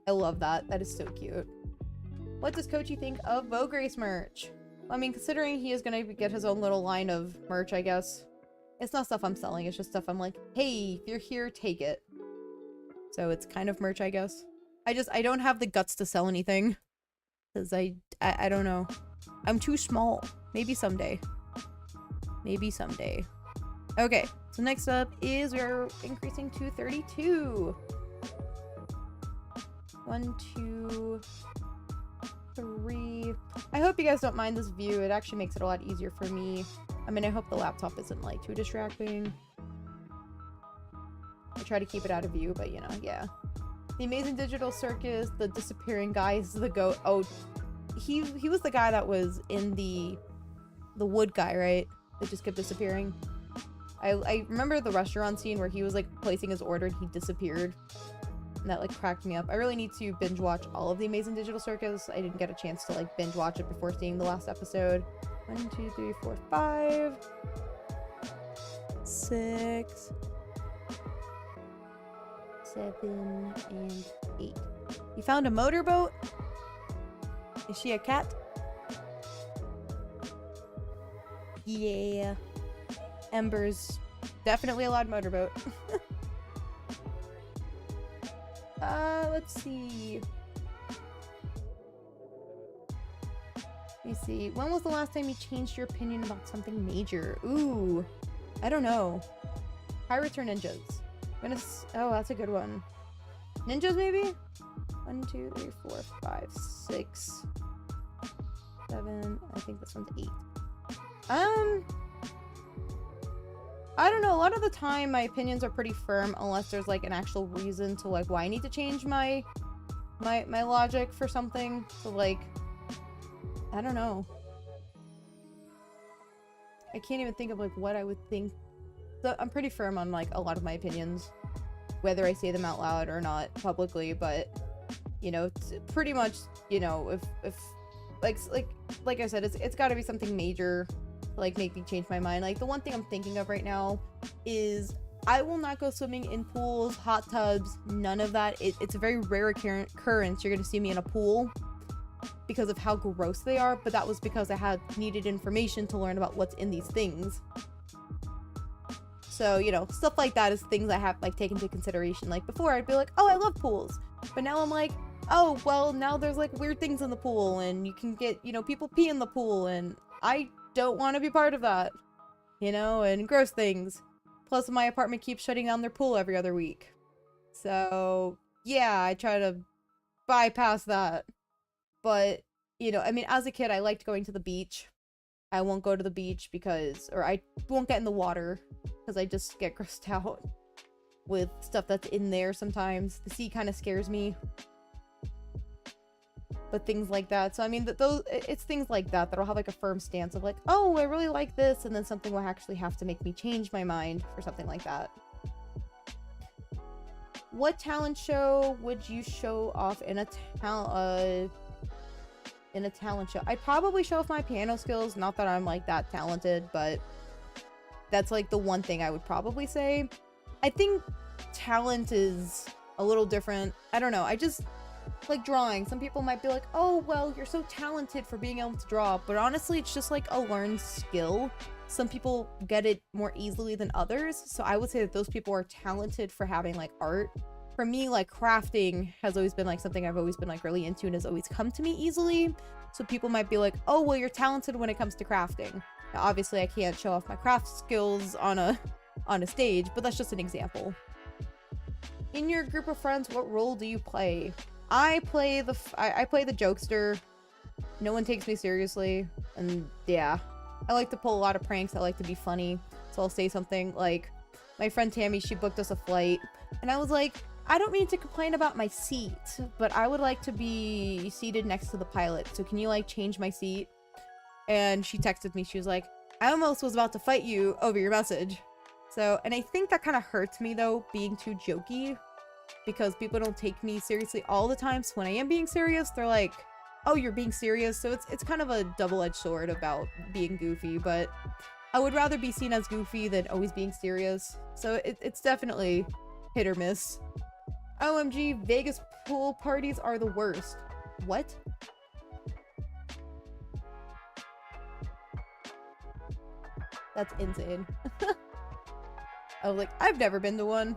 I love that. That is so cute. What does Kochi think of Vograce merch? Well, I mean, considering he is going to get his own little line of merch, I guess. It's not stuff I'm selling, it's just stuff I'm like, hey, if you're here, take it. So it's kind of merch, I guess. I don't have the guts to sell anything. Because I don't know. I'm too small. Maybe someday. Maybe someday. Okay, so next up is we're increasing to 32. 1, 2, 3. I hope you guys don't mind this view. It actually makes it a lot easier for me. I mean, I hope the laptop isn't like too distracting. I try to keep it out of view, but you know, yeah. The Amazing Digital Circus, the disappearing guy is the goat. Oh, he was the guy that was in the wood guy, right? That just kept disappearing. I remember the restaurant scene where he was like placing his order and he disappeared. And that like cracked me up. I really need to binge watch all of the Amazing Digital Circus. I didn't get a chance to like binge watch it before seeing the last episode. 1, 2, 3, 4, 5, 6, 7, and 8. You found a motorboat? Is she a cat? Yeah. Ember's definitely a loud motorboat. Let's see. Let me see. When was the last time you changed your opinion about something major? Ooh. I don't know. Pirates or ninjas? Oh, that's a good one. Ninjas, maybe? 1, 2, 3, 4, 5, 6, 7. I think this one's 8. I don't know. A lot of the time, my opinions are pretty firm, unless there's like an actual reason to like why I need to change my logic for something. So like, I don't know. I can't even think of like what I would think. So I'm pretty firm on like a lot of my opinions, whether I say them out loud or not publicly. But you know, it's pretty much, you know, if like I said, it's got to be something major to like make me change my mind. Like the one thing I'm thinking of right now is I will not go swimming in pools, hot tubs, none of that. It's a very rare occurrence you're gonna see me in a pool because of how gross they are, but that was because I had needed information to learn about what's in these things. So, you know, stuff like that is things I have like taken into consideration. Like before I'd be like, oh, I love pools, but now I'm like, oh, well, now there's like weird things in the pool and you can get, you know, people pee in the pool and I don't want to be part of that, you know, and gross things. Plus my apartment keeps shutting down their pool every other week. So yeah, I try to bypass that. But, you know, I mean, as a kid, I liked going to the beach. I won't go to the beach or I won't get in the water because I just get grossed out with stuff that's in there sometimes. The sea kind of scares me. But things like that. So, I mean, it's things like that that'll have like a firm stance of like, oh, I really like this. And then something will actually have to make me change my mind for something like that. What talent show would you show off in a talent show? I'd probably show off my piano skills. Not that I'm like that talented, but that's like the one thing I would probably say. I think talent is a little different. I don't know. I just like drawing. Some people might be like, oh, well, you're so talented for being able to draw. But honestly, it's just like a learned skill. Some people get it more easily than others. So I would say that those people are talented for having like art. For me, like crafting has always been like something I've always been like really into and has always come to me easily. So people might be like, oh, well, you're talented when it comes to crafting. Now, obviously, I can't show off my craft skills on a stage, but that's just an example. In your group of friends, what role do you play? I play the jokester. No one takes me seriously, and yeah, I like to pull a lot of pranks. I like to be funny, so I'll say something like, my friend Tammy, she booked us a flight, and I was like, I don't mean to complain about my seat, but I would like to be seated next to the pilot, so can you like change my seat? And she texted me, she was like, I almost was about to fight you over your message. So, and I think that kind of hurts me though, being too jokey, because people don't take me seriously all the time. So when I am being serious, they're like, oh, you're being serious. So it's kind of a double-edged sword about being goofy, but I would rather be seen as goofy than always being serious. So it's definitely hit or miss. OMG, Vegas pool parties are the worst. What? That's insane. I was like, I've never been to one.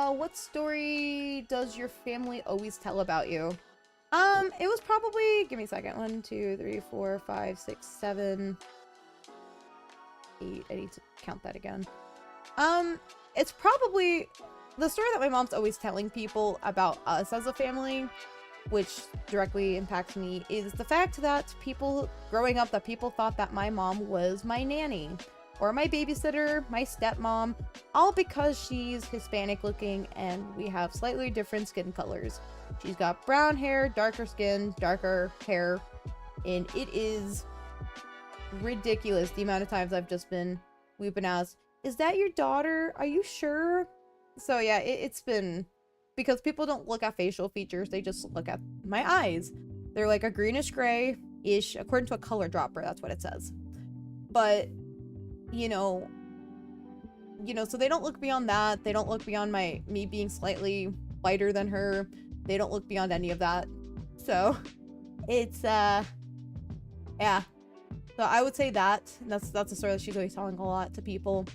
What story does your family always tell about you? It was probably, give me a second. 1, 2, 3, 4, 5, 6, 7, 8. I need to count that again. It's probably the story that my mom's always telling people about us as a family, which directly impacts me, is the fact that people growing up, that people thought that my mom was my nanny or my babysitter, my stepmom, all because she's Hispanic looking and we have slightly different skin colors. She's got brown hair, darker skin, darker hair, and it is ridiculous the amount of times I've just been, we've been asked, is that your daughter? Are you sure? So yeah, it's been, because people don't look at facial features, they just look at my eyes. They're like a greenish gray-ish, according to a color dropper, that's what it says. But, you know, so they don't look beyond that. They don't look beyond me being slightly whiter than her. They don't look beyond any of that. So, it's, yeah. So I would say that's a story that she's always telling a lot to people.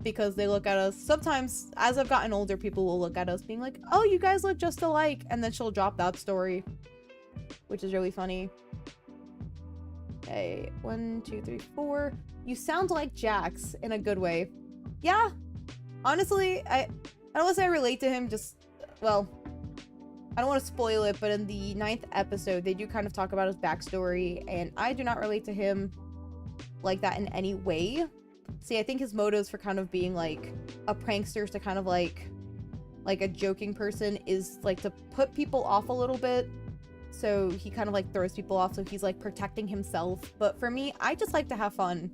Because they look at us, sometimes, as I've gotten older, people will look at us being like, oh, you guys look just alike, and then she'll drop that story, which is really funny. Okay, 1, 2, 3, 4. You sound like Jax in a good way. Yeah, honestly, I don't want to say I relate to him, just, well, I don't want to spoil it, but in the 9th episode, they do kind of talk about his backstory, and I do not relate to him like that in any way. See, I think his motives for kind of being like a prankster to kind of like a joking person is like to put people off a little bit. So he kind of like throws people off, so he's like protecting himself. But for me, I just like to have fun.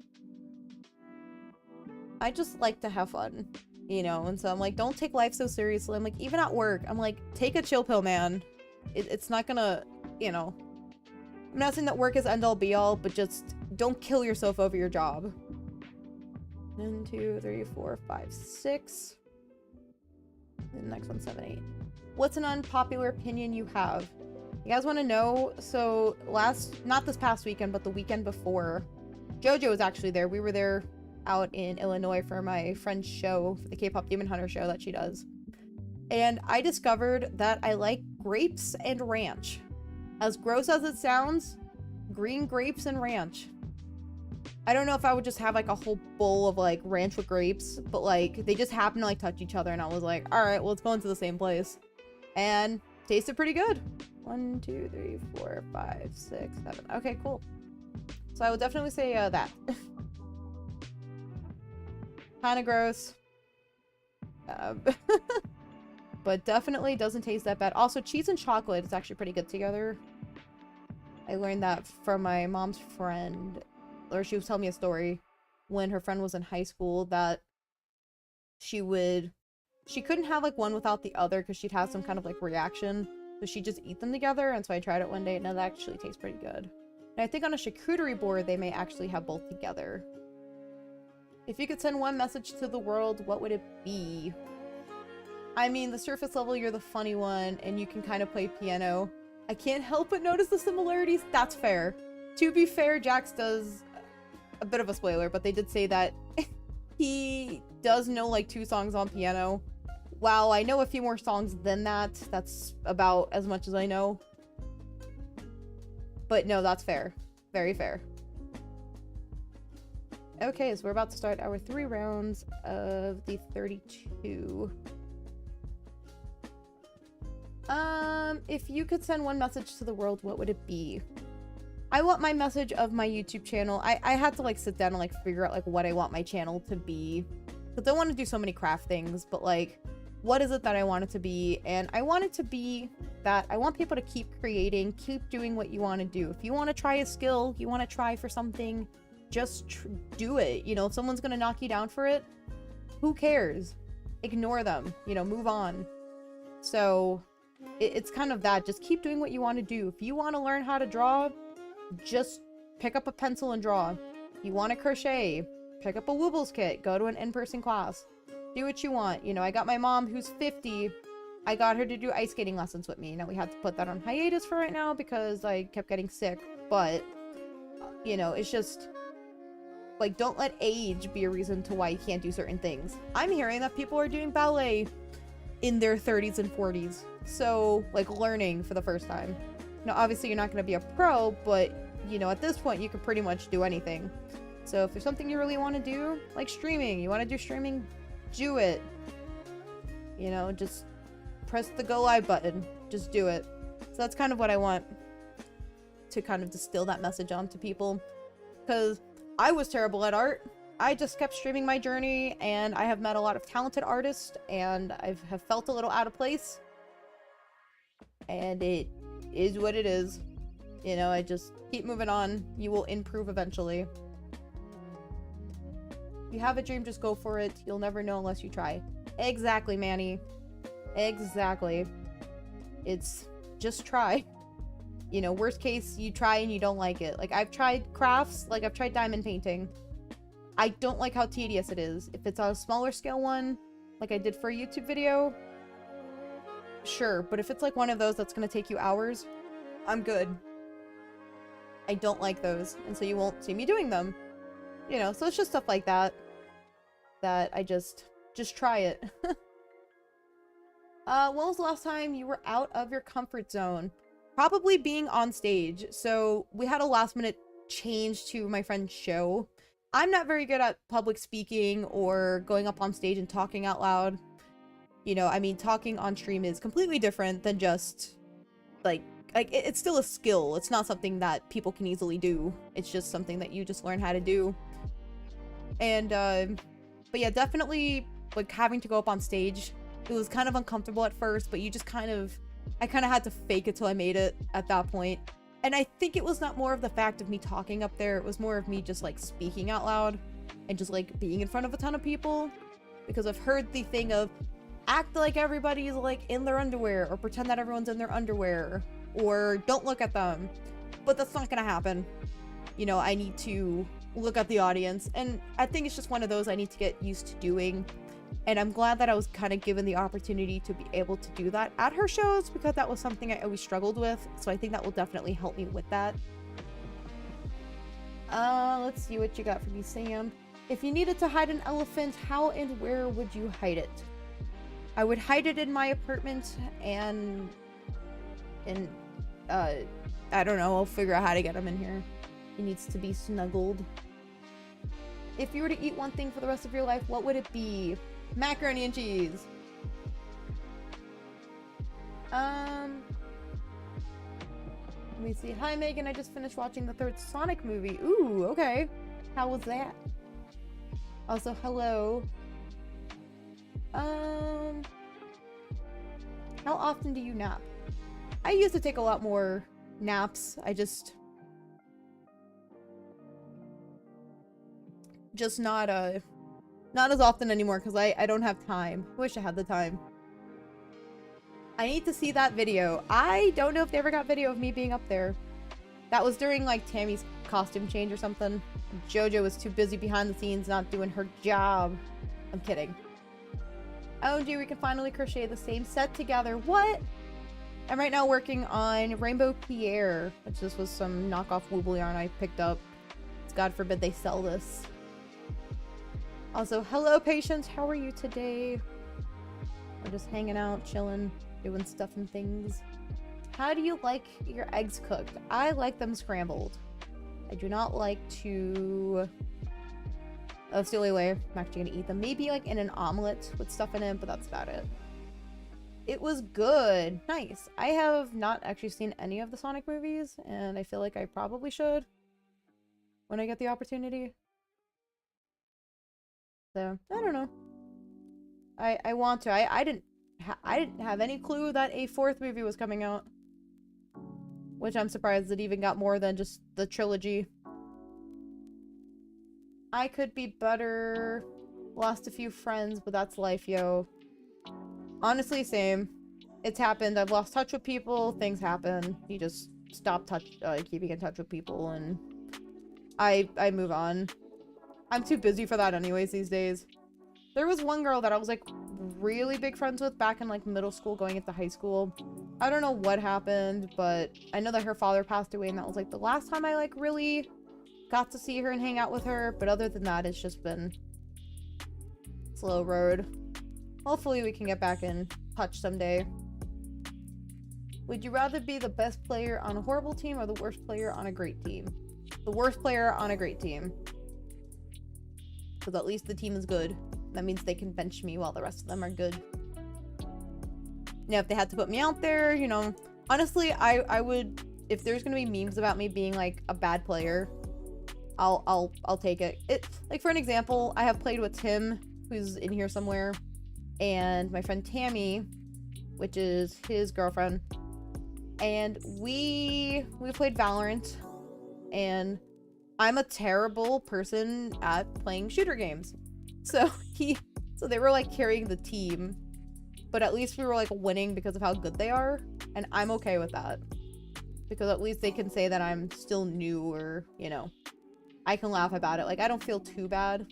I just like to have fun, you know? And so I'm like, don't take life so seriously. I'm like, even at work, I'm like, take a chill pill, man. It's not gonna, you know. I'm not saying that work is end all be all, but just don't kill yourself over your job. 1, 2, 3, 4, 5, 6. And the next one, 7, 8. What's an unpopular opinion you have? You guys want to know? So not this past weekend, but the weekend before, JoJo was actually there. We were there out in Illinois for my friend's show, for the K-pop Demon Hunter show that she does. And I discovered that I like grapes and ranch. As gross as it sounds, green grapes and ranch. I don't know if I would just have like a whole bowl of like ranch with grapes, but like they just happen to like touch each other and I was like, all right, well, let's go into the same place. And tasted pretty good. 1, 2, 3, 4, 5, 6, 7. Okay, cool. So I would definitely say that. Kind of gross. But definitely doesn't taste that bad. Also, cheese and chocolate is actually pretty good together. I learned that from my mom's friend. Or she was telling me a story when her friend was in high school that she couldn't have like one without the other because she'd have some kind of like reaction. So she'd just eat them together. And so I tried it one day and it actually tastes pretty good. And I think on a charcuterie board, they may actually have both together. If you could send one message to the world, what would it be? I mean, the surface level, you're the funny one, and you can kind of play piano. I can't help but notice the similarities. That's fair. To be fair, Jax does a bit of a spoiler, but they did say that he does know like 2 songs on piano. Wow, I know a few more songs than that. That's about as much as I know. But no, that's fair. Very fair. Okay, so we're about to start our 3 rounds of the 32. If you could send one message to the world, what would it be? I want my message of my YouTube channel. I had to like sit down and like figure out like what I want my channel to be. Because I want to do so many craft things, but like, what is it that I want it to be? And I want it to be that I want people to keep creating, keep doing what you want to do. If you want to try a skill, you want to try for something, just do it. You know, if someone's going to knock you down for it, who cares? Ignore them, you know, move on. So it's kind of that. Just keep doing what you want to do. If you want to learn how to draw, just pick up a pencil and draw. You want to crochet, pick up a Woobles kit, go to an in-person class. Do what you want. You know, I got my mom who's 50. I got her to do ice skating lessons with me. Now we had to put that on hiatus for right now because I kept getting sick. But, you know, it's just like, don't let age be a reason to why you can't do certain things. I'm hearing that people are doing ballet in their 30s and 40s. So, like, learning for the first time. Now, obviously, you're not going to be a pro, but, you know, at this point, you can pretty much do anything. So if there's something you really want to do, like streaming, you want to do streaming, do it. You know, just press the go live button. Just do it. So that's kind of what I want to kind of distill that message onto people. Because I was terrible at art. I just kept streaming my journey, and I have met a lot of talented artists, and I have felt a little out of place. And it is what it is. You know, I just keep moving on. You will improve eventually. If you have a dream, just go for it. You'll never know unless you try. Exactly, Manny. Exactly. It's just try. You know, worst case, you try and you don't like it. Like, I've tried crafts. Like, I've tried diamond painting. I don't like how tedious it is. If it's on a smaller scale one, like I did for a YouTube video, sure. But if it's like one of those that's going to take you hours, I'm good. I don't like those. And so you won't see me doing them. You know, so it's just stuff like that. That I just try it. When was the last time you were out of your comfort zone? Probably being on stage. So we had a last minute change to my friend's show. I'm not very good at public speaking or going up on stage and talking out loud. You know, I mean, talking on stream is completely different than just like it's still a skill. It's not something that people can easily do. It's just something that you just learn how to do. And but yeah, definitely like having to go up on stage, it was kind of uncomfortable at first, but you just I kind of had to fake it till I made it at that point. And I think it was not more of the fact of me talking up there, it was more of me just like speaking out loud and just like being in front of a ton of people. Because I've heard the thing of act like everybody's like in their underwear, or pretend that everyone's in their underwear, or don't look at them. But that's not gonna happen. You know, I need to look at the audience, and I think it's just one of those I need to get used to doing. And I'm glad that I was kind of given the opportunity to be able to do that at her shows, because that was something I always struggled with. So I think that will definitely help me with that. Let's see what you got for me, Sam. If you needed to hide an elephant, how and where would you hide it? I would hide it in my apartment, and I don't know, I'll figure out how to get him in here. He needs to be snuggled. If you were to eat one thing for the rest of your life, what would it be? Macaroni and cheese. Let me see. Hi, Megan. I just finished watching the 3rd Sonic movie. Ooh, okay. How was that? Also, hello. How often do you nap? I used to take a lot more naps. I just not as often anymore, because I don't have time. Wish I had the time. I need to see that video. I don't know if they ever got video of me being up there. That was during like Tammy's costume change or something. JoJo was too busy behind the scenes not doing her job. I'm kidding. OMG, we can finally crochet the same set together. What? I'm right now working on Rainbow Pierre, which this was some knockoff Wooble yarn I picked up. God forbid they sell this. Also, hello Patience, how are you today? We're just hanging out, chilling, doing stuff and things. How do you like your eggs cooked? I like them scrambled. I do not like to... That's the only way I'm actually gonna eat them. Maybe like in an omelet with stuff in it, but that's about it. It was good. Nice. I have not actually seen any of the Sonic movies, and I feel like I probably should when I get the opportunity. So, I don't know. I want to. I didn't have any clue that a 4th movie was coming out. Which I'm surprised it even got more than just the trilogy. I could be better. Lost a few friends, but that's life, yo. Honestly, same. It's happened. I've lost touch with people. Things happen. You just stop keeping in touch with people, and I move on. I'm too busy for that anyways these days. There was one girl that I was like really big friends with back in like middle school going into high school. I don't know what happened, but I know that her father passed away, and that was like the last time I like really got to see her and hang out with her. But other than that, it's just been slow road. Hopefully we can get back in touch someday. Would you rather be the best player on a horrible team or the worst player on a great team? The worst player on a great team. Because at least the team is good. That means they can bench me while the rest of them are good. Now, if they had to put me out there, you know, honestly, I would, if there's gonna be memes about me being like a bad player, I'll take it. Like for an example, I have played with Tim, who's in here somewhere, and my friend Tammy, which is his girlfriend, and we played Valorant, and I'm a terrible person at playing shooter games. So they were like carrying the team, but at least we were like winning because of how good they are, and I'm okay with that. Because at least they can say that I'm still new, or, you know, I can laugh about it. Like, I don't feel too bad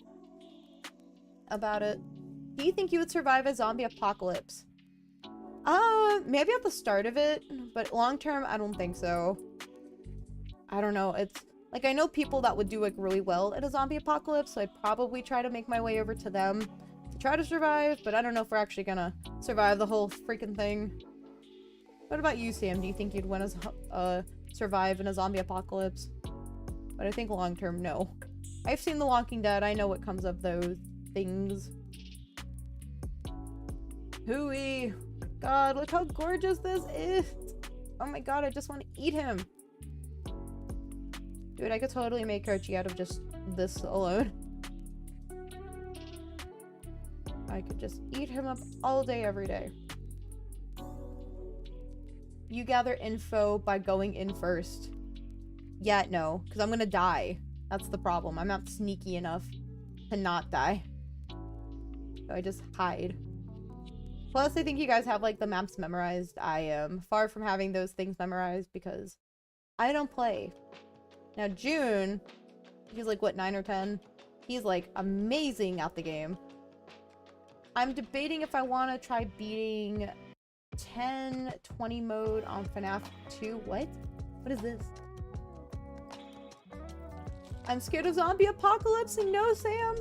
about it. Do you think you would survive a zombie apocalypse? Maybe at the start of it, but long term, I don't think so. I don't know. It's like, I know people that would do like really well in a zombie apocalypse, so I'd probably try to make my way over to them to try to survive, but I don't know if we're actually gonna survive the whole freaking thing. What about you, Sam? Do you think you'd want to survive in a zombie apocalypse? But I think long term, no. I've seen The Walking Dead. I know what comes of those things. Hooey! God, look how gorgeous this is! Oh my god, I just want to eat him! Dude, I could totally make Crocheting out of just this alone. I could just eat him up all day, every day. You gather info by going in first. Yeah, no, because I'm gonna die. That's the problem. I'm not sneaky enough to not die. So I just hide. Plus, I think you guys have, like, the maps memorized. I am far from having those things memorized because I don't play. Now, June, he's like, what, 9 or 10? He's, like, amazing at the game. I'm debating if I want to try beating 10-20 mode on FNAF 2. What? What is this? I'm scared of zombie apocalypse, and no, Sam.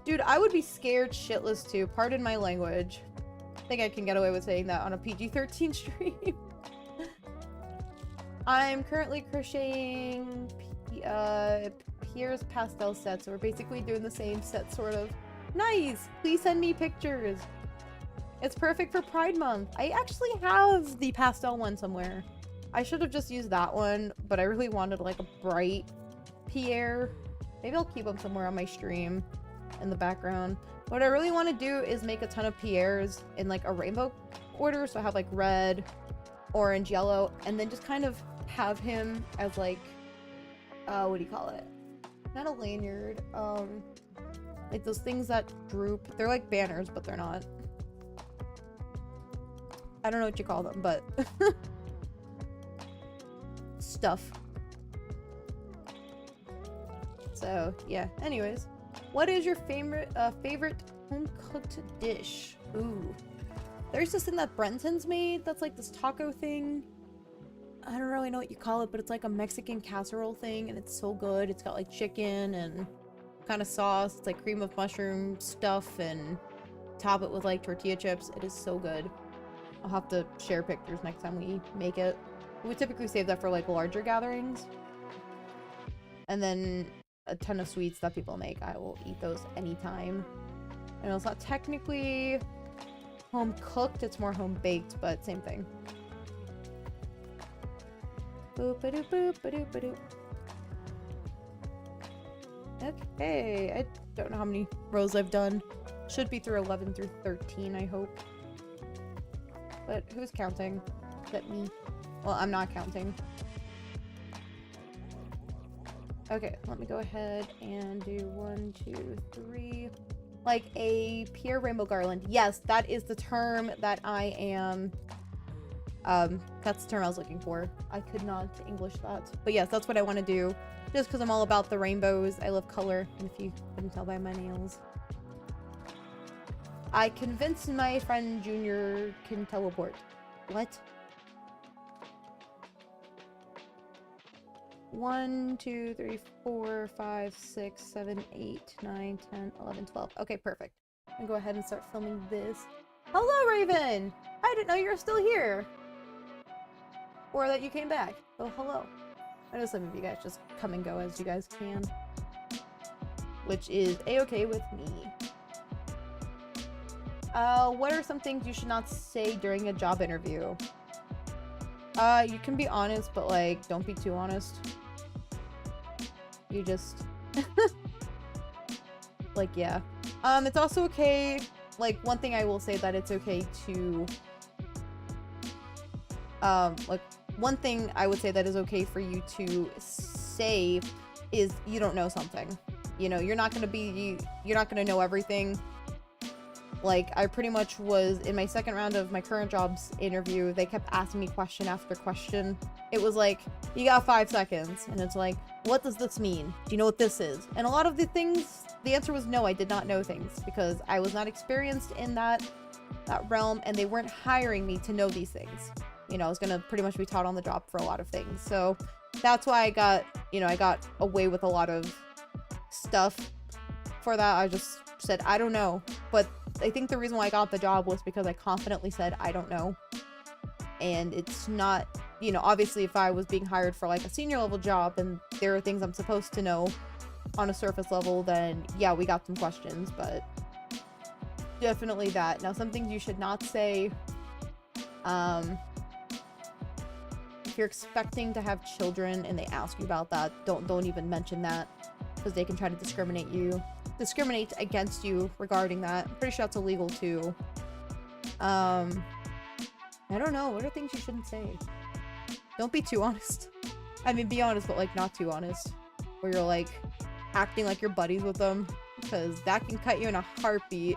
Dude, I would be scared shitless too. Pardon my language. I think I can get away with saying that on a PG-13 stream. I'm currently crocheting Pierre's pastel set, so we're basically doing the same set, sort of. Nice! Please send me pictures. It's perfect for Pride Month. I actually have the pastel one somewhere. I should have just used that one, but I really wanted like a bright Pierre. Maybe I'll keep them somewhere on my stream in the background. What I really want to do is make a ton of Pierres in like a rainbow order, so I have like red, orange, yellow, and then just kind of have him as like what do you call it? Not a lanyard, like those things that droop. They're like banners, but they're not. I don't know what you call them, but stuff. So yeah, anyways. What is your favorite home-cooked dish? Ooh. There's this thing that Brenton's made that's like this taco thing. I don't really know what you call it, but it's like a Mexican casserole thing, and it's so good. It's got like chicken and kind of sauce. It's like cream of mushroom stuff, and top it with like tortilla chips. It is so good. I'll have to share pictures next time we make it. We typically save that for like larger gatherings. And then a ton of sweets that people make. I will eat those anytime. And it's not technically home cooked, it's more home baked, but same thing. Boop-a-doop, boop-a-doop-a-doop. Okay, I don't know how many rows I've done. Should be through 11 through 13, I hope. But who's counting? Is that me? Well, I'm not counting. Okay, let me go ahead and do 1, 2, 3. Like a Pierre rainbow garland. Yes, that is the term that I am... that's the term I was looking for. I could not English that. But yes, that's what I want to do. Just because I'm all about the rainbows. I love color, and if you couldn't tell by my nails. I convinced my friend Junior can teleport. What? 1, 2, 3, 4, 5, 6, 7, 8, 9, 10, 11, 12. Okay, perfect. I'm gonna go ahead and start filming this. Hello, Raven! I didn't know you were still here. Or that you came back. Oh, hello. I know some of you guys just come and go as you guys can. Which is a-okay with me. What are some things you should not say during a job interview? You can be honest, but like, don't be too honest. You just... like, yeah. It's also okay, like, one thing I will say that it's okay to... like, one thing I would say that is okay for you to say is you don't know something. You know, you're not gonna know everything. Like, I pretty much was, in my second round of my current job's interview, they kept asking me question after question. It was like, you got 5 seconds. And it's like, what does this mean? Do you know what this is? And a lot of the things, the answer was no, I did not know things. Because I was not experienced in that realm, and they weren't hiring me to know these things. You know, I was gonna pretty much be taught on the job for a lot of things. So, that's why I got, you know, I got away with a lot of stuff. For that, I just said, I don't know. But I think the reason why I got the job was because I confidently said, I don't know. And it's not, you know, obviously if I was being hired for like a senior level job and there are things I'm supposed to know on a surface level, then yeah, we got some questions, but definitely that. Now, some things you should not say, if you're expecting to have children and they ask you about that, don't even mention that, because they can try to discriminate against you regarding that. I'm pretty sure that's illegal too. I don't know. What are things you shouldn't say? Don't be too honest. I mean, be honest, but like not too honest. Where you're like acting like you're buddies with them, because that can cut you in a heartbeat.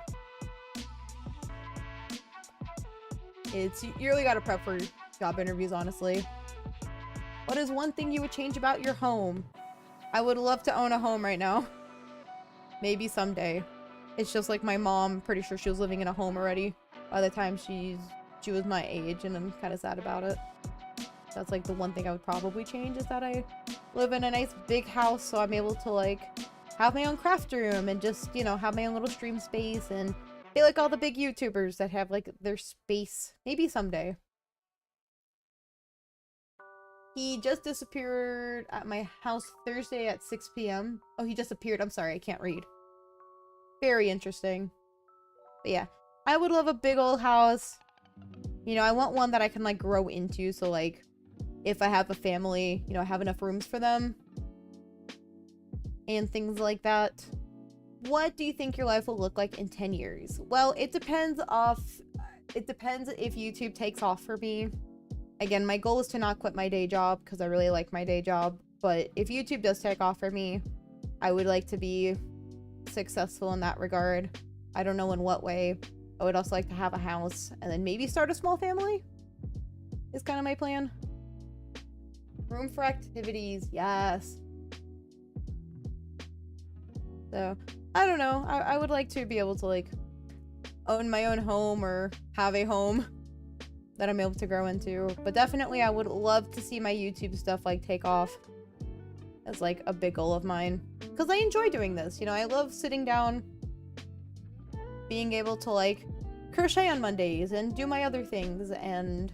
You really gotta prep for job interviews, honestly. What is one thing you would change about your home? I would love to own a home right now. Maybe someday. It's just like my mom, pretty sure she was living in a home already by the time she was my age, and I'm kind of sad about it. That's like the one thing I would probably change, is that I live in a nice big house, so I'm able to like have my own craft room and just, you know, have my own little stream space, and be like all the big YouTubers that have like their space. Maybe someday. He just disappeared at my house Thursday at 6 p.m. Oh, he just appeared. I'm sorry, I can't read. Very interesting. But yeah, I would love a big old house. You know, I want one that I can like grow into. So like, if I have a family, you know, I have enough rooms for them. And things like that. What do you think your life will look like in 10 years? Well, it depends if YouTube takes off for me. Again, my goal is to not quit my day job because I really like my day job. But if YouTube does take off for me, I would like to be successful in that regard. I don't know in what way. I would also like to have a house and then maybe start a small family is kind of my plan. Room for activities. Yes. So, I don't know. I would like to be able to, like, own my own home or have a home that I'm able to grow into. But definitely I would love to see my YouTube stuff, like, take off as, like, a big goal of mine. Because I enjoy doing this. You know, I love sitting down, being able to, like, crochet on Mondays and do my other things. And,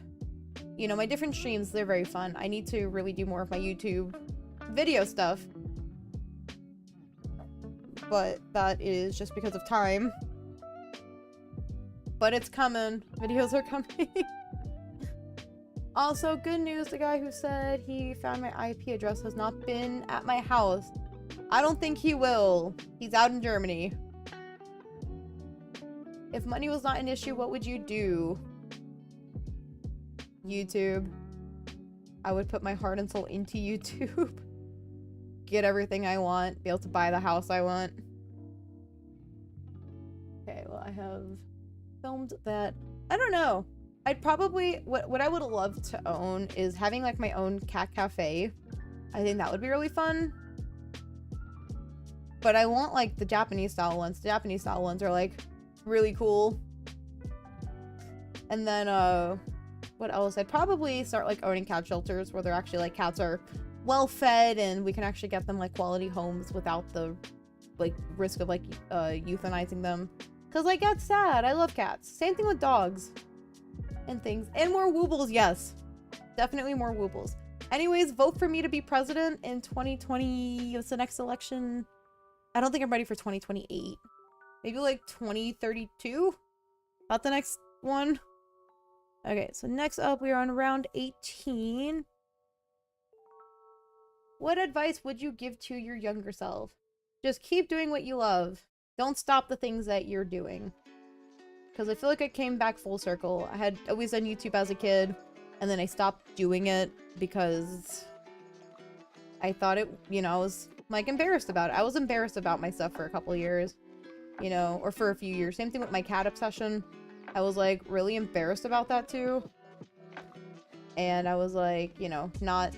you know, my different streams, they're very fun. I need to really do more of my YouTube video stuff. But that is just because of time. But it's coming. Videos are coming. Also, good news, the guy who said he found my IP address has not been at my house. I don't think he will. He's out in Germany. If money was not an issue, what would you do? YouTube. I would put my heart and soul into YouTube. Get everything I want. Be able to buy the house I want. Okay, well, I have filmed that. I don't know. I'd probably... What I would love to own is having, like, my own cat cafe. I think that would be really fun. But I want, like, the Japanese style ones. The Japanese style ones are, like, really cool. And then, what else? I'd probably start, like, owning cat shelters where they're actually, like, cats are well fed and we can actually get them, like, quality homes without the, like, risk of, like, euthanizing them. Because I get sad. I love cats. Same thing with dogs and things. And more Woobles, yes. Definitely more Woobles. Anyways, vote for me to be president in 2020. What's the next election? I don't think I'm ready for 2028. Maybe like 2032? Not the next one? Okay, so next up we are on round 18. What advice would you give to your younger self? Just keep doing what you love. Don't stop the things that you're doing. Because I feel like I came back full circle. I had always done YouTube as a kid, and then I stopped doing it because I thought it, you know, I was, like, embarrassed about it. I was embarrassed about my stuff for a couple of years, you know, or for a few years. Same thing with my cat obsession. I was, like, really embarrassed about that, too. And I was, like, you know, not...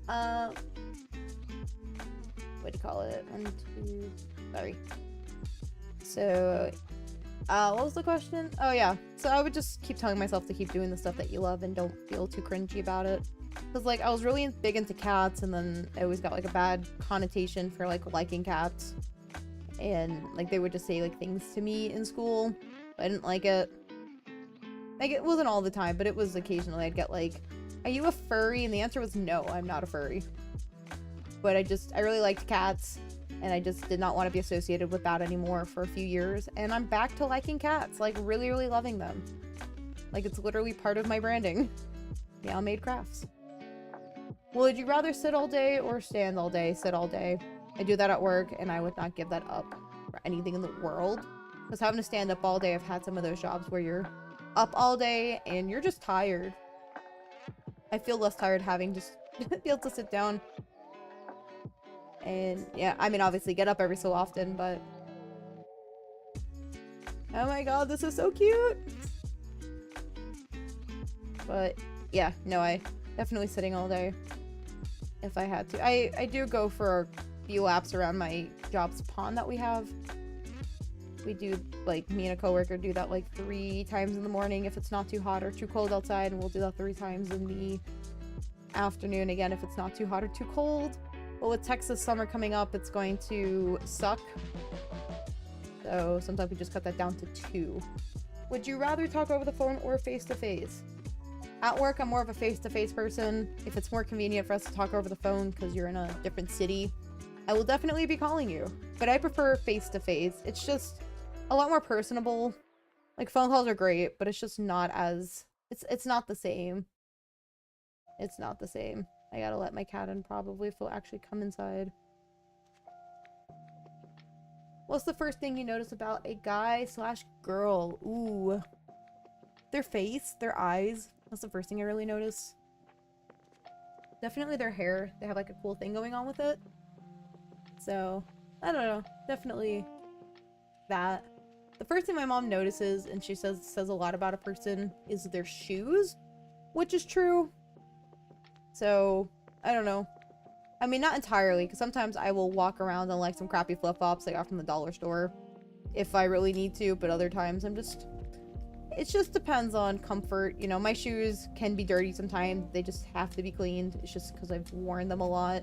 what do you call it? 1, 2... Sorry. So, what was the question? Oh, yeah. So I would just keep telling myself to keep doing the stuff that you love and don't feel too cringy about it. Because, like, I was really big into cats, and then I always got, like, a bad connotation for, like, liking cats. And, like, they would just say, like, things to me in school. I didn't like it. Like, it wasn't all the time, but it was occasionally. I'd get, like, are you a furry? And the answer was no, I'm not a furry. But I really liked cats. And I just did not want to be associated with that anymore for a few years. And I'm back to liking cats. Like, really, really loving them. Like, it's literally part of my branding. Meowmadecrafts. Would you rather sit all day or stand all day? Sit all day. I do that at work, and I would not give that up for anything in the world. Because having to stand up all day, I've had some of those jobs where you're up all day, and you're just tired. I feel less tired having just be able to sit down. And yeah, I mean, obviously get up every so often, but oh my god, this is so cute. But yeah, no, I definitely sitting all day if I had to. I do go for a few laps around my job's pond that we have. We do, like, me and a coworker do that like 3 times in the morning if it's not too hot or too cold outside, and we'll do that 3 times in the afternoon again if it's not too hot or too cold. But with Texas summer coming up, it's going to suck. So sometimes we just cut that down to 2. Would you rather talk over the phone or face-to-face? At work, I'm more of a face-to-face person. If it's more convenient for us to talk over the phone because you're in a different city, I will definitely be calling you. But I prefer face-to-face. It's just a lot more personable. Like, phone calls are great, but it's just not as... It's not the same. It's not the same. I gotta let my cat in probably if he'll actually come inside. What's the first thing you notice about a guy/girl? Ooh. Their face, their eyes. That's the first thing I really notice. Definitely their hair. They have like a cool thing going on with it. So, I don't know. Definitely that. The first thing my mom notices, and she says a lot about a person, is their shoes. Which is true. So, I don't know. I mean, not entirely, because sometimes I will walk around in like some crappy flip-flops I got from the dollar store if I really need to, but other times I'm just... It just depends on comfort. You know, my shoes can be dirty sometimes. They just have to be cleaned. It's just because I've worn them a lot.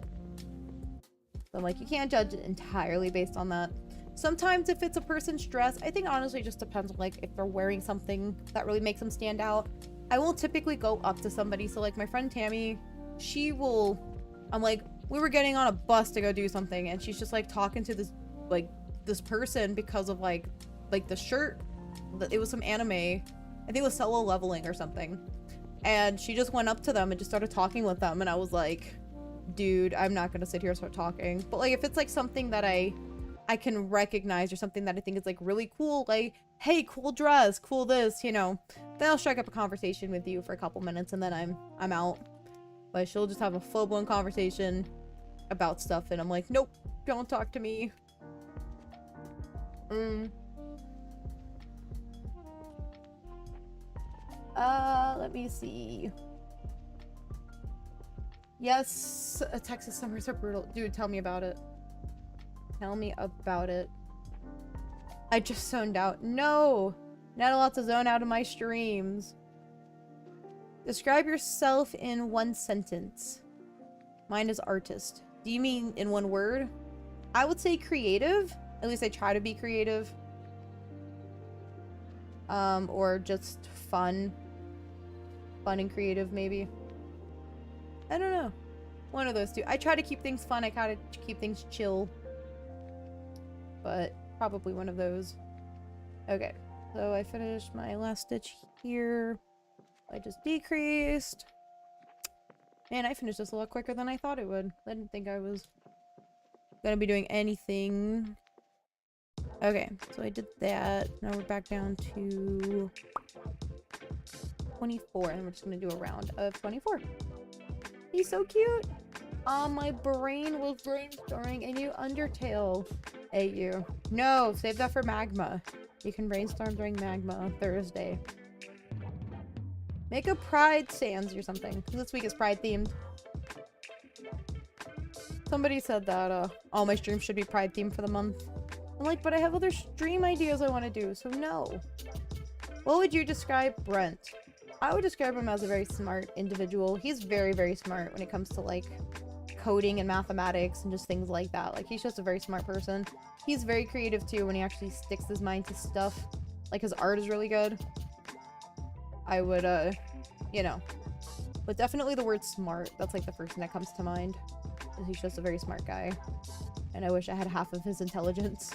So I'm like, you can't judge it entirely based on that. Sometimes if it's a person's dress, I think honestly it just depends on like if they're wearing something that really makes them stand out. I won't typically go up to somebody. So like my friend Tammy, she will... I'm like, we were getting on a bus to go do something and she's just like talking to this person because of like the shirt. It was some anime. I think it was Solo Leveling or something. And she just went up to them and just started talking with them. And I was like, dude, I'm not gonna sit here and start talking. But like if it's like something that I can recognize or something that I think is like really cool, like, hey, cool dress, cool this, you know, then I'll strike up a conversation with you for a couple minutes and then I'm out. But she'll just have a full-blown conversation about stuff and I'm like, nope, don't talk to me. Let me see. Yes, Texas summers are brutal. Dude, tell me about it. Tell me about it. I just zoned out. No! Not allowed to zone out of my streams. Describe yourself in one sentence. Mine is artist. Do you mean in one word? I would say creative. At least I try to be creative. Or just fun. Fun and creative, maybe. I don't know. One of those two. I try to keep things fun. I try to keep things chill. But probably one of those. Okay. So I finished my last stitch here. I just decreased. Man, I finished this a lot quicker than I thought it would. I didn't think I was gonna be doing anything. Okay, so I did that. Now we're back down to 24, and we're just gonna do a round of 24. He's so cute. My brain was brainstorming a new Undertale AU. No, save that for Magma. You can brainstorm during Magma Thursday. Make a Pride Sans or something. This week is Pride themed. Somebody said that all my streams should be Pride themed for the month. I'm like, but I have other stream ideas I want to do, so no. What would you describe Brent? I would describe him as a very smart individual. He's very, very smart when it comes to like coding and mathematics and just things like that. Like, he's just a very smart person. He's very creative too when he actually sticks his mind to stuff. Like, his art is really good. I would, you know. But definitely the word smart. That's like the first thing that comes to mind. He's just a very smart guy. And I wish I had half of his intelligence.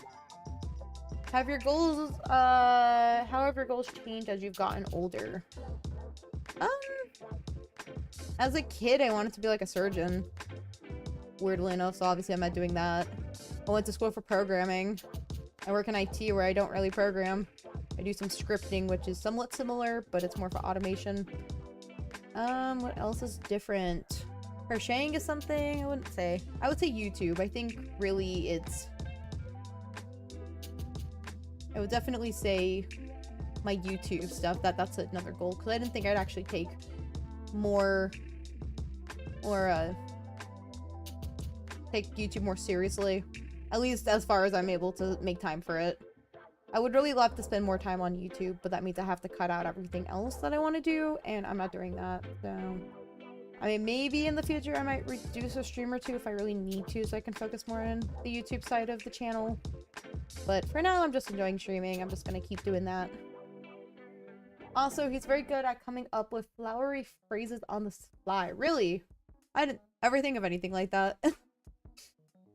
Have your goals, how have your goals changed as you've gotten older? As a kid, I wanted to be like a surgeon. Weirdly enough, so obviously I'm not doing that. I went to school for programming. I work in IT where I don't really program. I do some scripting, which is somewhat similar, but it's more for automation. What else is different? Crocheting is something I wouldn't say. I would say YouTube. I think really it's... I would definitely say my YouTube stuff. That's another goal, because I didn't think I'd actually take more... or, take YouTube more seriously. At least as far as I'm able to make time for it. I would really love to spend more time on YouTube, but that means I have to cut out everything else that I want to do, and I'm not doing that, so... I mean, maybe in the future I might reduce a stream or two if I really need to, so I can focus more on the YouTube side of the channel. But for now, I'm just enjoying streaming. I'm just gonna keep doing that. Also, he's very good at coming up with flowery phrases on the fly. Really? I didn't ever think of anything like that.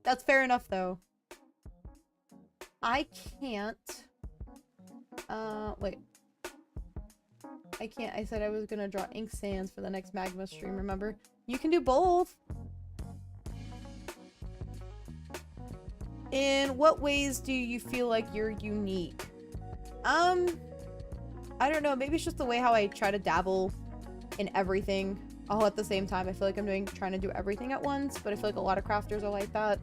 That's fair enough, though. I can't... wait. I can't. I said I was gonna draw ink sands for the next Magma stream, remember? You can do both! In what ways do you feel like you're unique? I don't know. Maybe it's just the way how I try to dabble in everything all at the same time. I feel like I'm trying to do everything at once, but I feel like a lot of crafters are like that.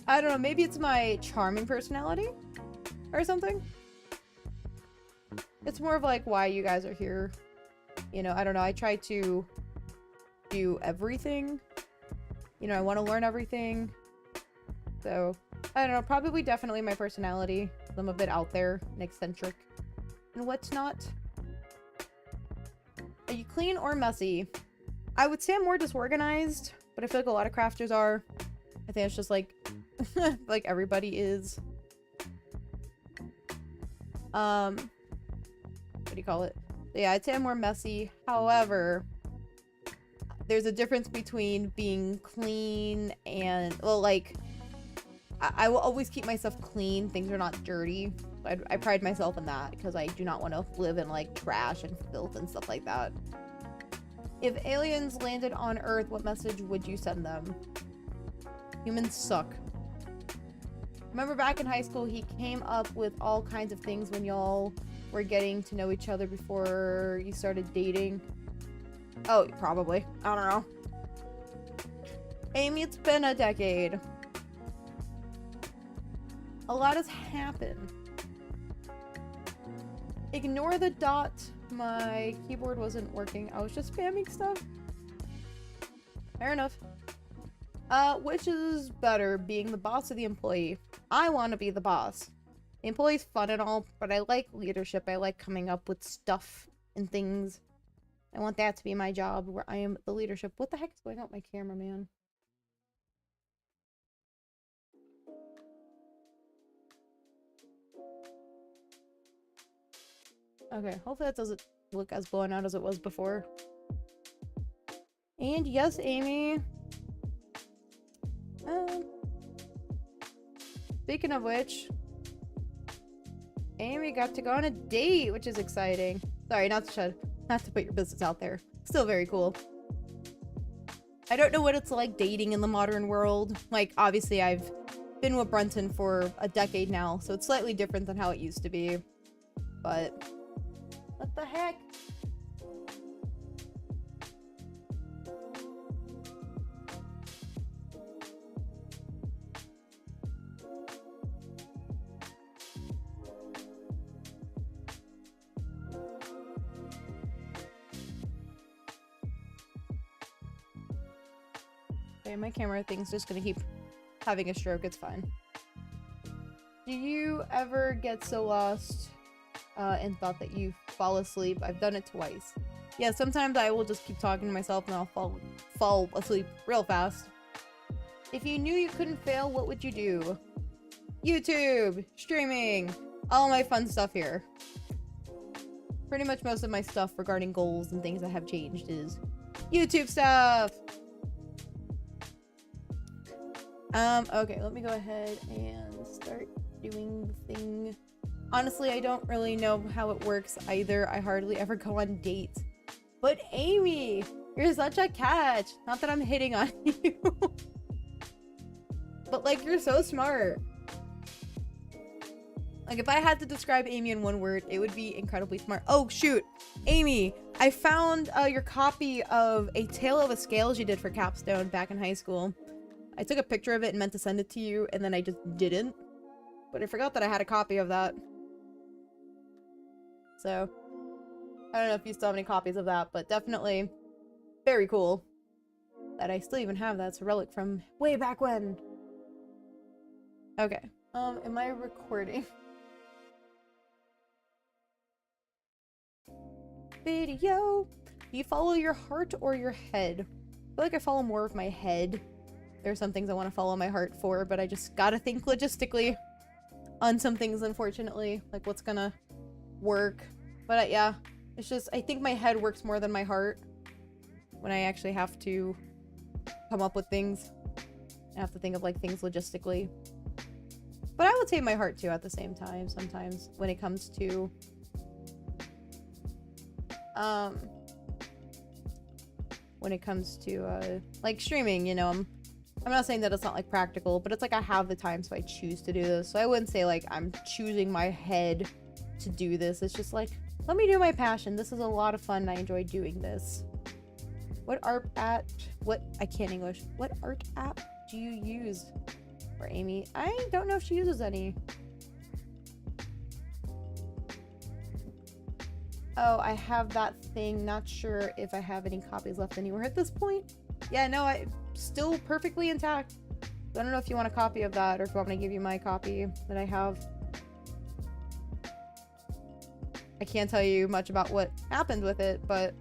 I don't know. Maybe it's my charming personality or something. It's more of like why you guys are here. You know, I don't know. I try to do everything. you know, I want to learn everything. So, I don't know, probably definitely my personality. I'm a bit out there and eccentric and what's not. Are you clean or messy? I would say I'm more disorganized, but I feel like a lot of crafters are. I think it's just like, like everybody is. What do you call it? Yeah, I'd say I'm more messy. However, there's a difference between being clean and, well, like, I will always keep myself clean. Things are not dirty. I pride myself in that because I do not want to live in, like, trash and filth and stuff like that. If aliens landed on Earth, what message would you send them? Humans suck. Remember back in high school, he came up with all kinds of things when y'all were getting to know each other before you started dating. Oh, probably. I don't know. Amy, it's been a decade. A lot has happened. Ignore the dot. My keyboard wasn't working. I was just spamming stuff. Fair enough. Which is better, being the boss or the employee? I want to be the boss. The employee's fun and all, but I like leadership. I like coming up with stuff and things. I want that to be my job, where I am the leadership. What the heck is going on with my camera, man? Okay, hopefully that doesn't look as blown out as it was before. And yes, Amy. Speaking of which, Amy got to go on a date, which is exciting. Sorry, not to put your business out there. Still very cool. I don't know what it's like dating in the modern world. Like, obviously, I've been with Brunton for a decade now, so it's slightly different than how it used to be. But what the heck? Okay, my camera thing's just gonna keep having a stroke. It's fine. Do you ever get so lost and thought that you fall asleep? I've done it twice. Yeah, sometimes I will just keep talking to myself and I'll fall asleep real fast. If you knew you couldn't fail, what would you do? YouTube, streaming, all my fun stuff here. Pretty much most of my stuff regarding goals and things that have changed is YouTube stuff. Okay, let me go ahead and start doing the thing. Honestly, I don't really know how it works either. I hardly ever go on dates. But Amy, you're such a catch. Not that I'm hitting on you. But, like, you're so smart. Like, if I had to describe Amy in one word, it would be incredibly smart. Oh, shoot. Amy, I found your copy of A Tale of a Scales you did for Capstone back in high school. I took a picture of it and meant to send it to you, and then I just didn't. But I forgot that I had a copy of that. So, I don't know if you still have any copies of that, but definitely very cool that I still even have that. It's a relic from way back when. Okay. Am I recording? Video. Do you follow your heart or your head? I feel like I follow more of my head. There's some things I want to follow my heart for, but I just gotta think logistically on some things, unfortunately. Like, what's gonna work. But yeah, it's just, I think my head works more than my heart when I actually have to come up with things. I have to think of, like, things logistically. But I would say my heart, too, at the same time, sometimes, when it comes to like, streaming, you know. I'm not saying that it's not, like, practical, but it's like I have the time, so I choose to do this. So I wouldn't say, like, I'm choosing my head to do this. It's just like, let me do my passion. This is a lot of fun, and I enjoy doing this. What art app do you use for Amy? I don't know if she uses any. Oh, I have that thing. Not sure if I have any copies left anywhere at this point. Yeah, no, still perfectly intact. So I don't know if you want a copy of that or if you want me to give you my copy that I have. I can't tell you much about what happened with it, but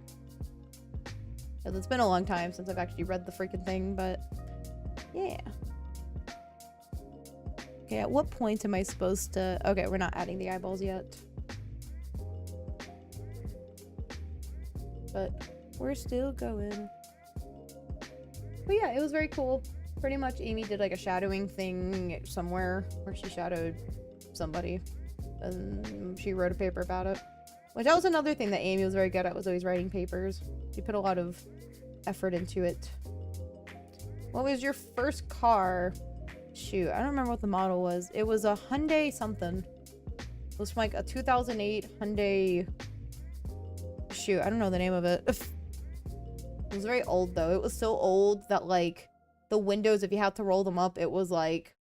it's been a long time since I've actually read the freaking thing, but yeah. Okay, at what point am I supposed to... Okay, we're not adding the eyeballs yet. But we're still going. But yeah, it was very cool. Pretty much Amy did like a shadowing thing somewhere where she shadowed somebody. And she wrote a paper about it. Which that was another thing that Amy was very good at, was always writing papers. She put a lot of effort into it. What was your first car? Shoot, I don't remember what the model was. It was a Hyundai something. It was from like a 2008 Hyundai... Shoot, I don't know the name of it. It was very old though. It was so old that like the windows, if you had to roll them up, it was like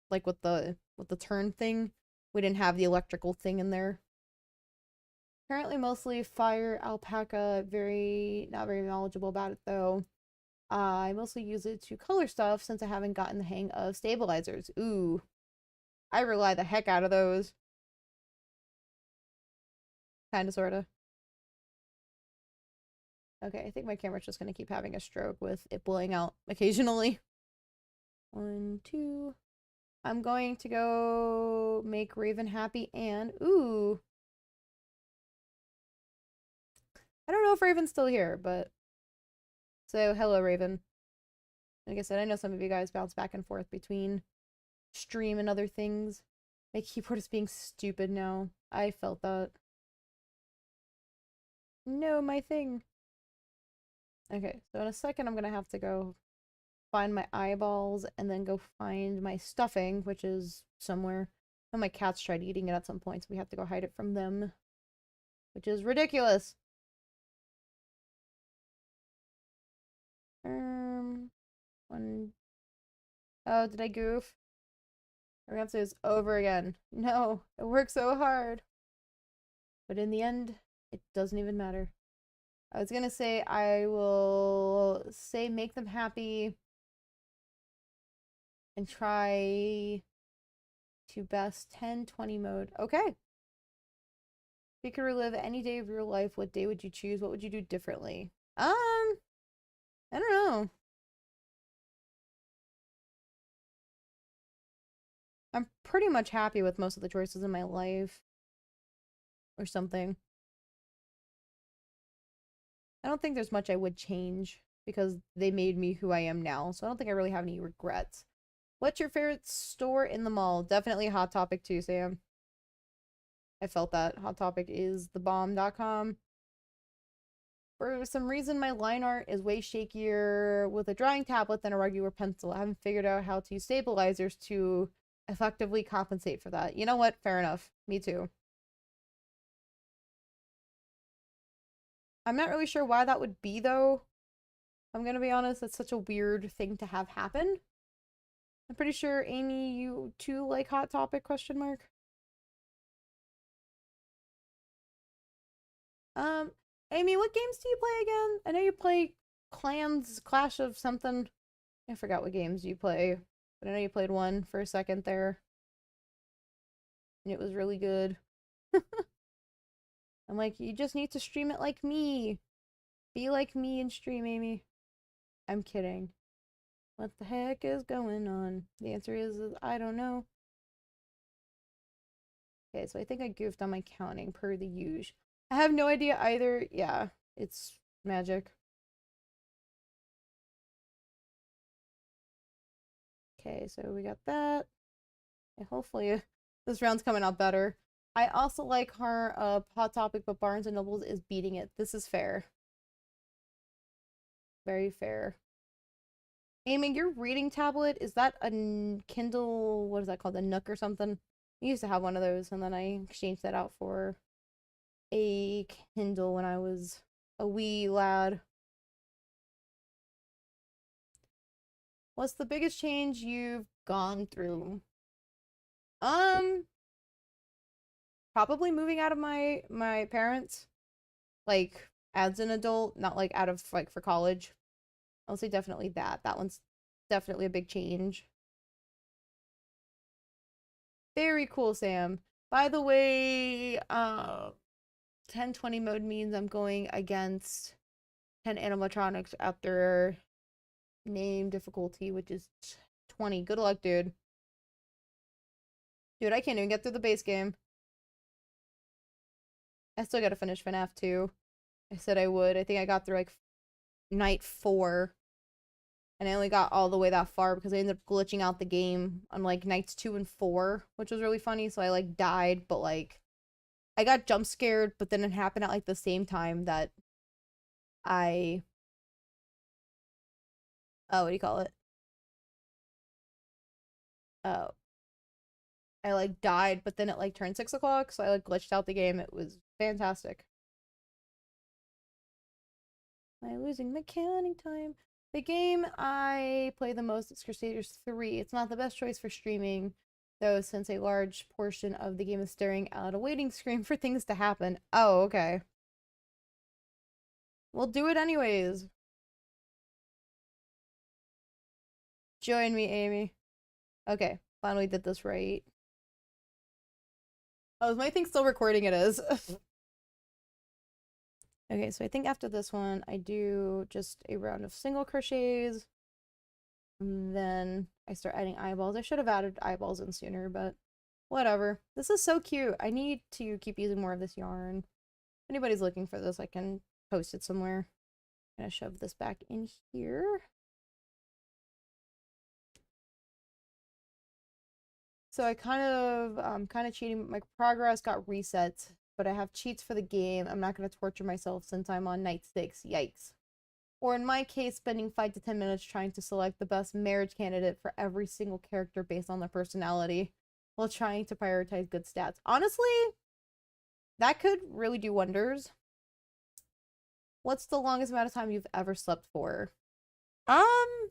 with the turn thing. We didn't have the electrical thing in there. Currently mostly fire alpaca, not very knowledgeable about it though. I mostly use it to color stuff since I haven't gotten the hang of stabilizers. Ooh. I rely the heck out of those. Kinda sorta. Okay, I think my camera's just gonna keep having a stroke with it blowing out occasionally. 1, 2. I'm going to go make Raven happy and... Ooh. I don't know if Raven's still here, but... So, hello, Raven. Like I said, I know some of you guys bounce back and forth between stream and other things. My keyboard is being stupid now. I felt that. No, my thing. Okay, so in a second I'm gonna have to go find my eyeballs and then go find my stuffing, which is somewhere. And my cats tried eating it at some point, so we have to go hide it from them. Which is ridiculous. One. Oh, did I goof? We're gonna have to do this over again. No, it worked so hard. But in the end, it doesn't even matter. I was gonna say I will say make them happy and try to best 10-20 mode. Okay. If you could relive any day of your life, what day would you choose? What would you do differently? I don't know. I'm pretty much happy with most of the choices in my life. Or something. I don't think there's much I would change because they made me who I am now. So I don't think I really have any regrets. What's your favorite store in the mall? Definitely Hot Topic too, Sam. I felt that. Hot Topic is thebomb.com. For some reason, my line art is way shakier with a drawing tablet than a regular pencil. I haven't figured out how to use stabilizers to effectively compensate for that. You know what? Fair enough. Me too. I'm not really sure why that would be, though. I'm gonna be honest, that's such a weird thing to have happen. I'm pretty sure, Amy, you too like Hot Topic, question mark? Amy, what games do you play again? I know you play Clash of something. I forgot what games you play, but I know you played one for a second there. And it was really good. I'm like, you just need to stream it like me. Be like me and stream, Amy. I'm kidding. What the heck is going on? The answer is I don't know. Okay, so I think I goofed on my counting per the usual. I have no idea either. Yeah, it's magic. Okay, so we got that. Okay, hopefully this round's coming out better. I also like her Hot Topic, but Barnes and Nobles is beating it. This is fair. Very fair. Amy, your reading tablet, is that a Kindle, what is that called? A Nook or something? I used to have one of those, and then I exchanged that out for a Kindle when I was a wee lad. What's the biggest change you've gone through? Probably moving out of my parents, like as an adult, not like out of like for college. I'll say definitely that. That one's definitely a big change. Very cool, Sam. By the way, 1020 mode means I'm going against 10 animatronics at their name difficulty, which is 20. Good luck, dude. Dude, I can't even get through the base game. I still gotta finish FNAF 2. I said I would. I think I got through like night 4. And I only got all the way that far because I ended up glitching out the game on like nights 2 and 4, which was really funny. So I like died, but like I got jump scared, but then it happened at like the same time that I what do you call it? Oh, I like died, but then it like turned 6 o'clock, so I like glitched out the game. It was fantastic. Am I losing the counting time? The game I play the most is Crusaders 3. It's not the best choice for streaming, though, since a large portion of the game is staring at a waiting screen for things to happen. Oh, okay. We'll do it anyways. Join me, Amy. Okay, finally did this right. Oh, is my thing still recording? It is. Okay, so I think after this one, I do just a round of single crochets. And then I start adding eyeballs. I should have added eyeballs in sooner, but whatever. This is so cute. I need to keep using more of this yarn. If anybody's looking for this, I can post it somewhere. I'm gonna shove this back in here. So I kind of cheating. My progress got reset, but I have cheats for the game. I'm not gonna torture myself since I'm on night 6. Yikes. Or in my case, spending 5 to 10 minutes trying to select the best marriage candidate for every single character based on their personality, while trying to prioritize good stats. Honestly, that could really do wonders. What's the longest amount of time you've ever slept for? I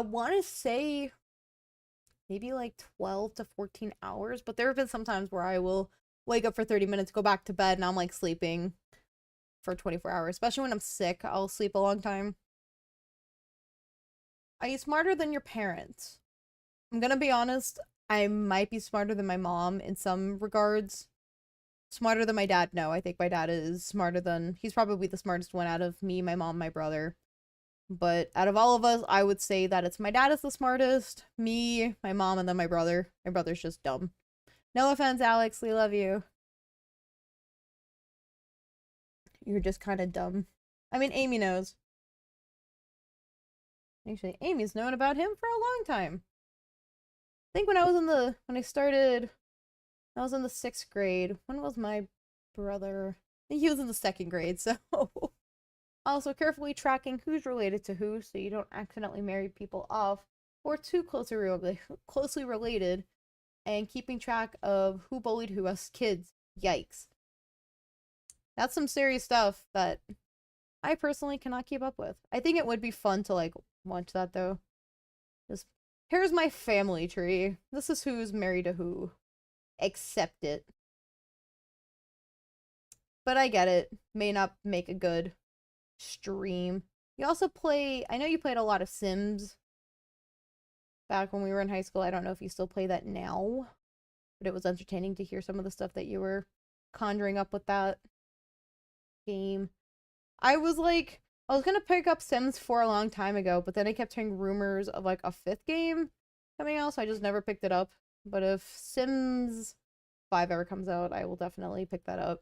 want to say maybe like 12 to 14 hours, but there have been some times where I will wake up for 30 minutes, go back to bed, and I'm like sleeping for 24 hours. Especially when I'm sick, I'll sleep a long time. Are you smarter than your parents? I'm gonna be honest, I might be smarter than my mom in some regards. Smarter than my dad, no. I think my dad is smarter than... He's probably the smartest one out of me, my mom, my brother. But out of all of us, I would say that it's my dad is the smartest, me, my mom, and then my brother. My brother's just dumb. No offense, Alex. We love you. You're just kind of dumb. I mean, Amy knows. Actually, Amy's known about him for a long time. I think when I was in the... When I started... I was in the 6th grade. When was my brother? I think he was in the 2nd grade, so... Also, carefully tracking who's related to who so you don't accidentally marry people off or too closely related, and keeping track of who bullied who as kids. Yikes. That's some serious stuff that I personally cannot keep up with. I think it would be fun to, like, watch that, though. Just, here's my family tree. This is who's married to who. Accept it. But I get it. May not make a good stream. You also play... I know you played a lot of Sims back when we were in high school. I don't know if you still play that now, but it was entertaining to hear some of the stuff that you were conjuring up with that game. I was gonna pick up Sims 4 a long time ago, but then I kept hearing rumors of like a 5th game coming out, so I just never picked it up. But if Sims 5 ever comes out, I will definitely pick that up.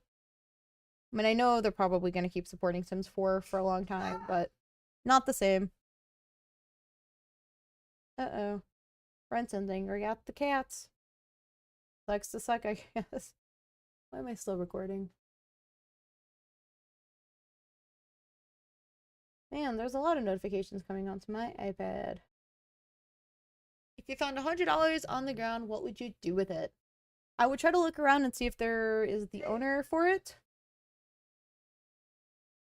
I mean, I know they're probably going to keep supporting Sims 4 for a long time, but not the same. Uh-oh. Friends ending. We got the cats. Sucks to suck, I guess. Why am I still recording? Man, there's a lot of notifications coming onto my iPad. If you found $100 on the ground, what would you do with it? I would try to look around and see if there is the owner for it.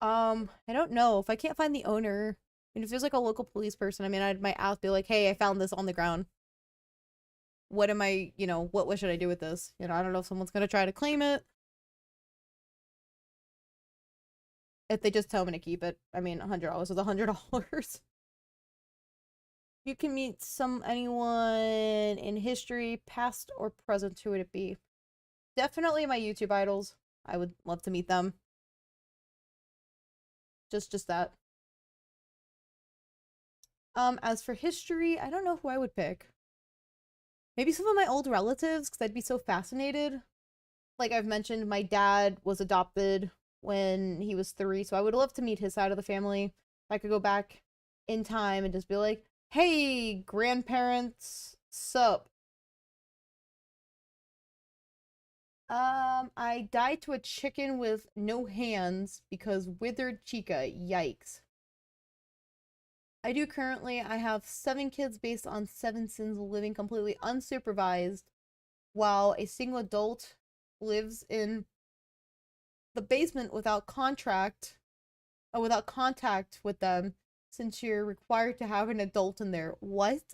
I don't know. If I can't find the owner, and if there's like a local police person, I mean, I might ask, be like, hey, I found this on the ground. What am I, what should I do with this? I don't know if someone's gonna try to claim it. If they just tell me to keep it. I mean, $100 is $100. You can meet anyone in history, past or present, who would it be? Definitely my YouTube idols. I would love to meet them. Just that. As for history, I don't know who I would pick. Maybe some of my old relatives, because I'd be so fascinated. Like I've mentioned, my dad was adopted when he was 3, so I would love to meet his side of the family. If I could go back in time and just be like, hey, grandparents, sup? I died to a chicken with no hands because withered chica, yikes. I do currently, I have 7 kids based on 7 sins living completely unsupervised, while a single adult lives in the basement without without contact with them, since you're required to have an adult in there. What?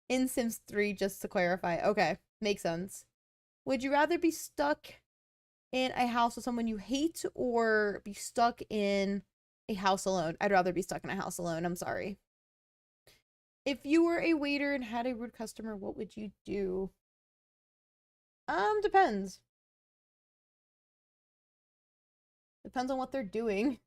In Sims 3, just to clarify. Okay, makes sense. Would you rather be stuck in a house with someone you hate or be stuck in a house alone? I'd rather be stuck in a house alone. I'm sorry. If you were a waiter and had a rude customer, what would you do? Depends. Depends on what they're doing.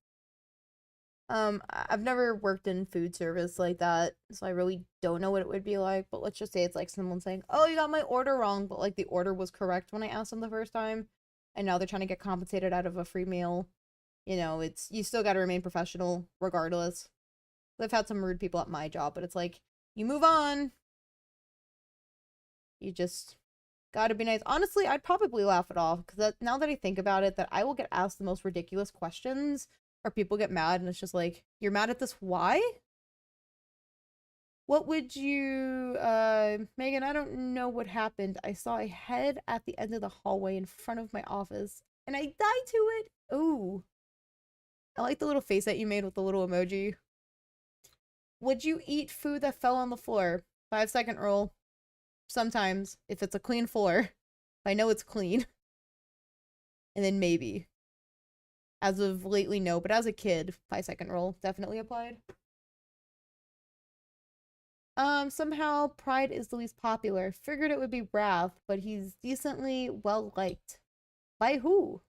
I've never worked in food service like that, so I really don't know what it would be like, but let's just say it's like someone saying, oh, you got my order wrong, but like the order was correct when I asked them the first time, and now they're trying to get compensated out of a free meal. You know, you still gotta remain professional regardless. I've had some rude people at my job, but it's like, you move on. You just gotta be nice. Honestly, I'd probably laugh it off, because now that I think about it, that I will get asked the most ridiculous questions, or people get mad, and it's just like, you're mad at this, why? What would you, Megan, I don't know what happened. I saw a head at the end of the hallway in front of my office, and I died to it. Ooh. I like the little face that you made with the little emoji. Would you eat food that fell on the floor? 5-second rule. Sometimes, if it's a clean floor. If I know it's clean. And then maybe. As of lately, no. But as a kid, 5-second rule definitely applied. Somehow Pride is the least popular. Figured it would be Wrath, but he's decently well liked. By who?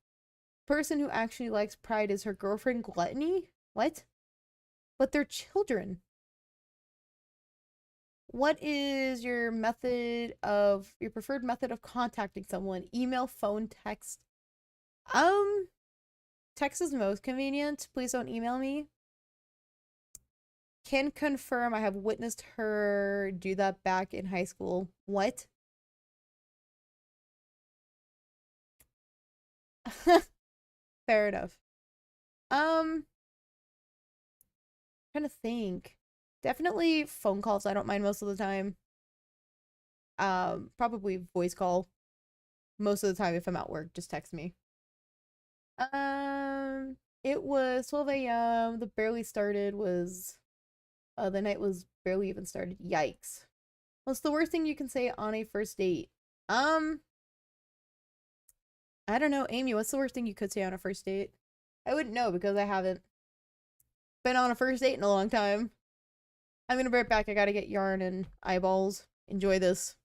Person who actually likes Pride is her girlfriend Gluttony? What? But they're children. What is your preferred method of contacting someone? Email, phone, text? Text is most convenient. Please don't email me. Can confirm I have witnessed her do that back in high school. What? Fair enough. Trying to think. Definitely phone calls. I don't mind most of the time. Probably voice call. Most of the time if I'm at work, just text me. It was 12 a.m. The barely started was the night was barely even started. Yikes. What's the worst thing you can say on a first date? I don't know, Amy, what's the worst thing you could say on a first date? I wouldn't know because I haven't been on a first date in a long time. I'm gonna be right back. I gotta get yarn and eyeballs. Enjoy this.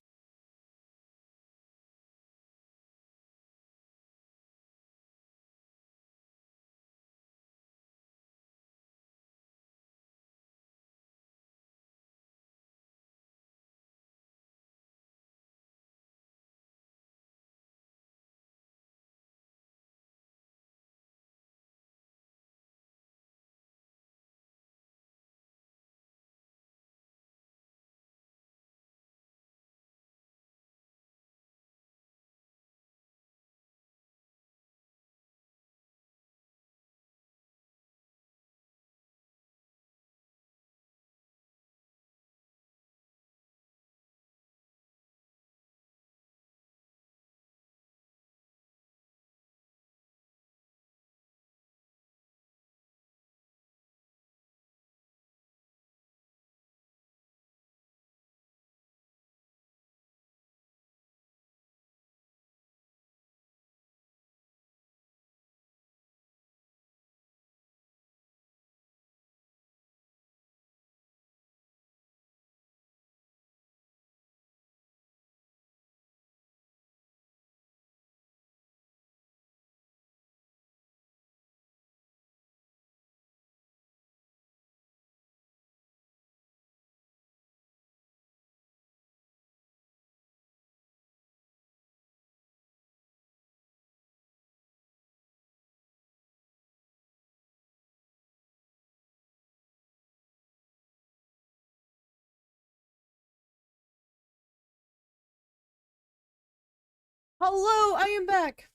Hello, I am back!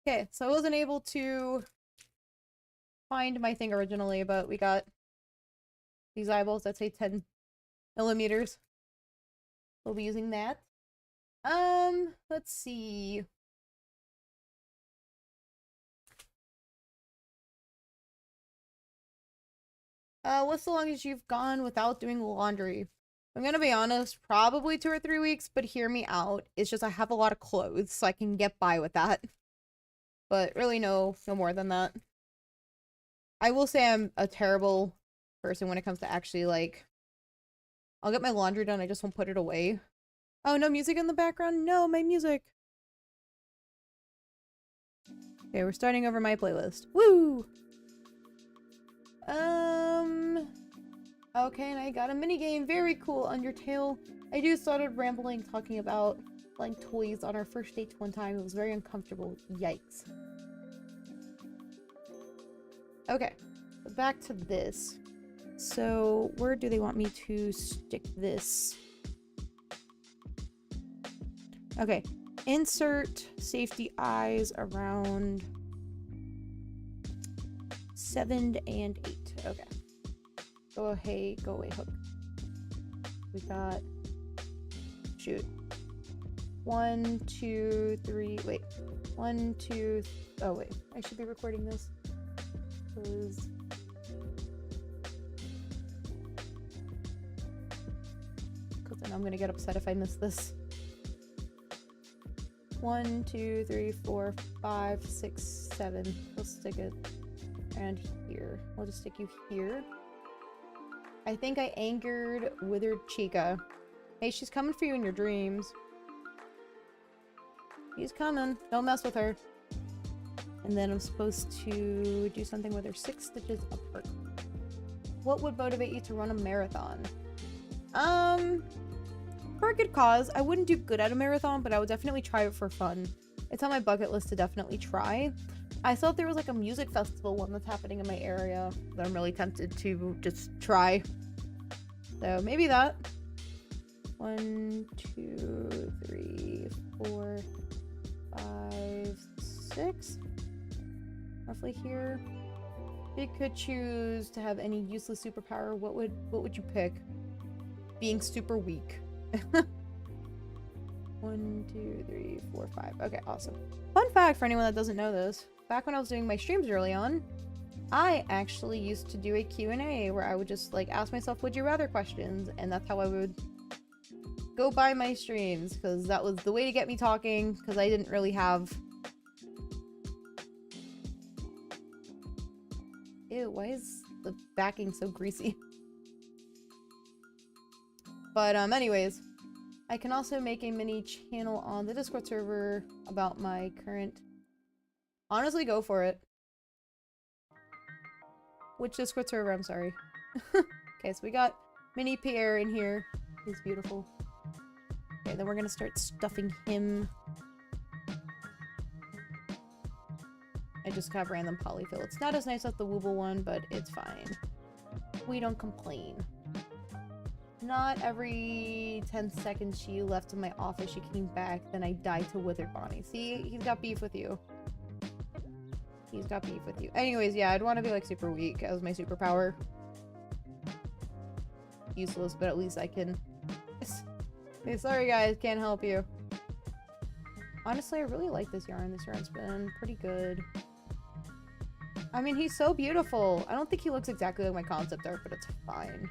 Okay, so I wasn't able to find my thing originally, but we got these eyeballs that say 10 millimeters. We'll be using that. Let's see. What's the longest you've gone without doing laundry? I'm gonna be honest, probably 2 or 3 weeks, but hear me out. It's just I have a lot of clothes, so I can get by with that. But really no more than that. I will say I'm a terrible person when it comes to actually, like, I'll get my laundry done, I just won't put it away. Oh, no music in the background? No, my music! Okay, we're starting over my playlist. Woo! Okay, and I got a minigame. Very cool, Undertale. I do started rambling, talking about like toys on our first date one time. It was very uncomfortable. Yikes. Okay, back to this. So, where do they want me to stick this? Okay, insert safety eyes around 7 and 8. Okay. Go away, hook. We got... Shoot. 1, 2, 3... Wait. 1, 2... Oh, wait. I should be recording this. Because... then I'm gonna get upset if I miss this. 1, 2, 3, 4, 5, 6, 7. We'll stick it around here. We'll just stick you here. I think I angered Withered Chica. Hey, she's coming for you in your dreams. She's coming. Don't mess with her. And then I'm supposed to do something with her 6 stitches apart. What would motivate you to run a marathon? For a good cause. I wouldn't do good at a marathon, but I would definitely try it for fun. It's on my bucket list to definitely try. I thought there was like a music festival one that's happening in my area that I'm really tempted to just try. So maybe that. 1, 2, 3, 4, 5, 6. Roughly here. If you could choose to have any useless superpower, what would you pick? Being super weak. 1, 2, 3, 4, 5. Okay, awesome. Fun fact for anyone that doesn't know this. Back when I was doing my streams early on, I actually used to do a Q&A where I would just like ask myself would you rather questions, and that's how I would go by my streams, because that was the way to get me talking, because I didn't really have... Ew, why is the backing so greasy? But anyways, I can also make a mini channel on the Discord server about my current... Honestly, go for it. Which Discord server? I'm sorry. Okay, so we got mini Pierre in here. He's beautiful. Okay, then we're gonna start stuffing him. I just have random polyfill. It's not as nice as the Wooble one, but it's fine. We don't complain. Not every 10 seconds she left in my office, she came back, then I died to Withered Bonnie. See? He's got beef with you. He's got beef with you. Anyways, yeah, I'd want to be like super weak as my superpower. Useless, but at least I can... Hey, sorry guys, can't help you. Honestly, I really like this yarn. This yarn's been pretty good. I mean, he's so beautiful. I don't think he looks exactly like my concept art, but it's fine.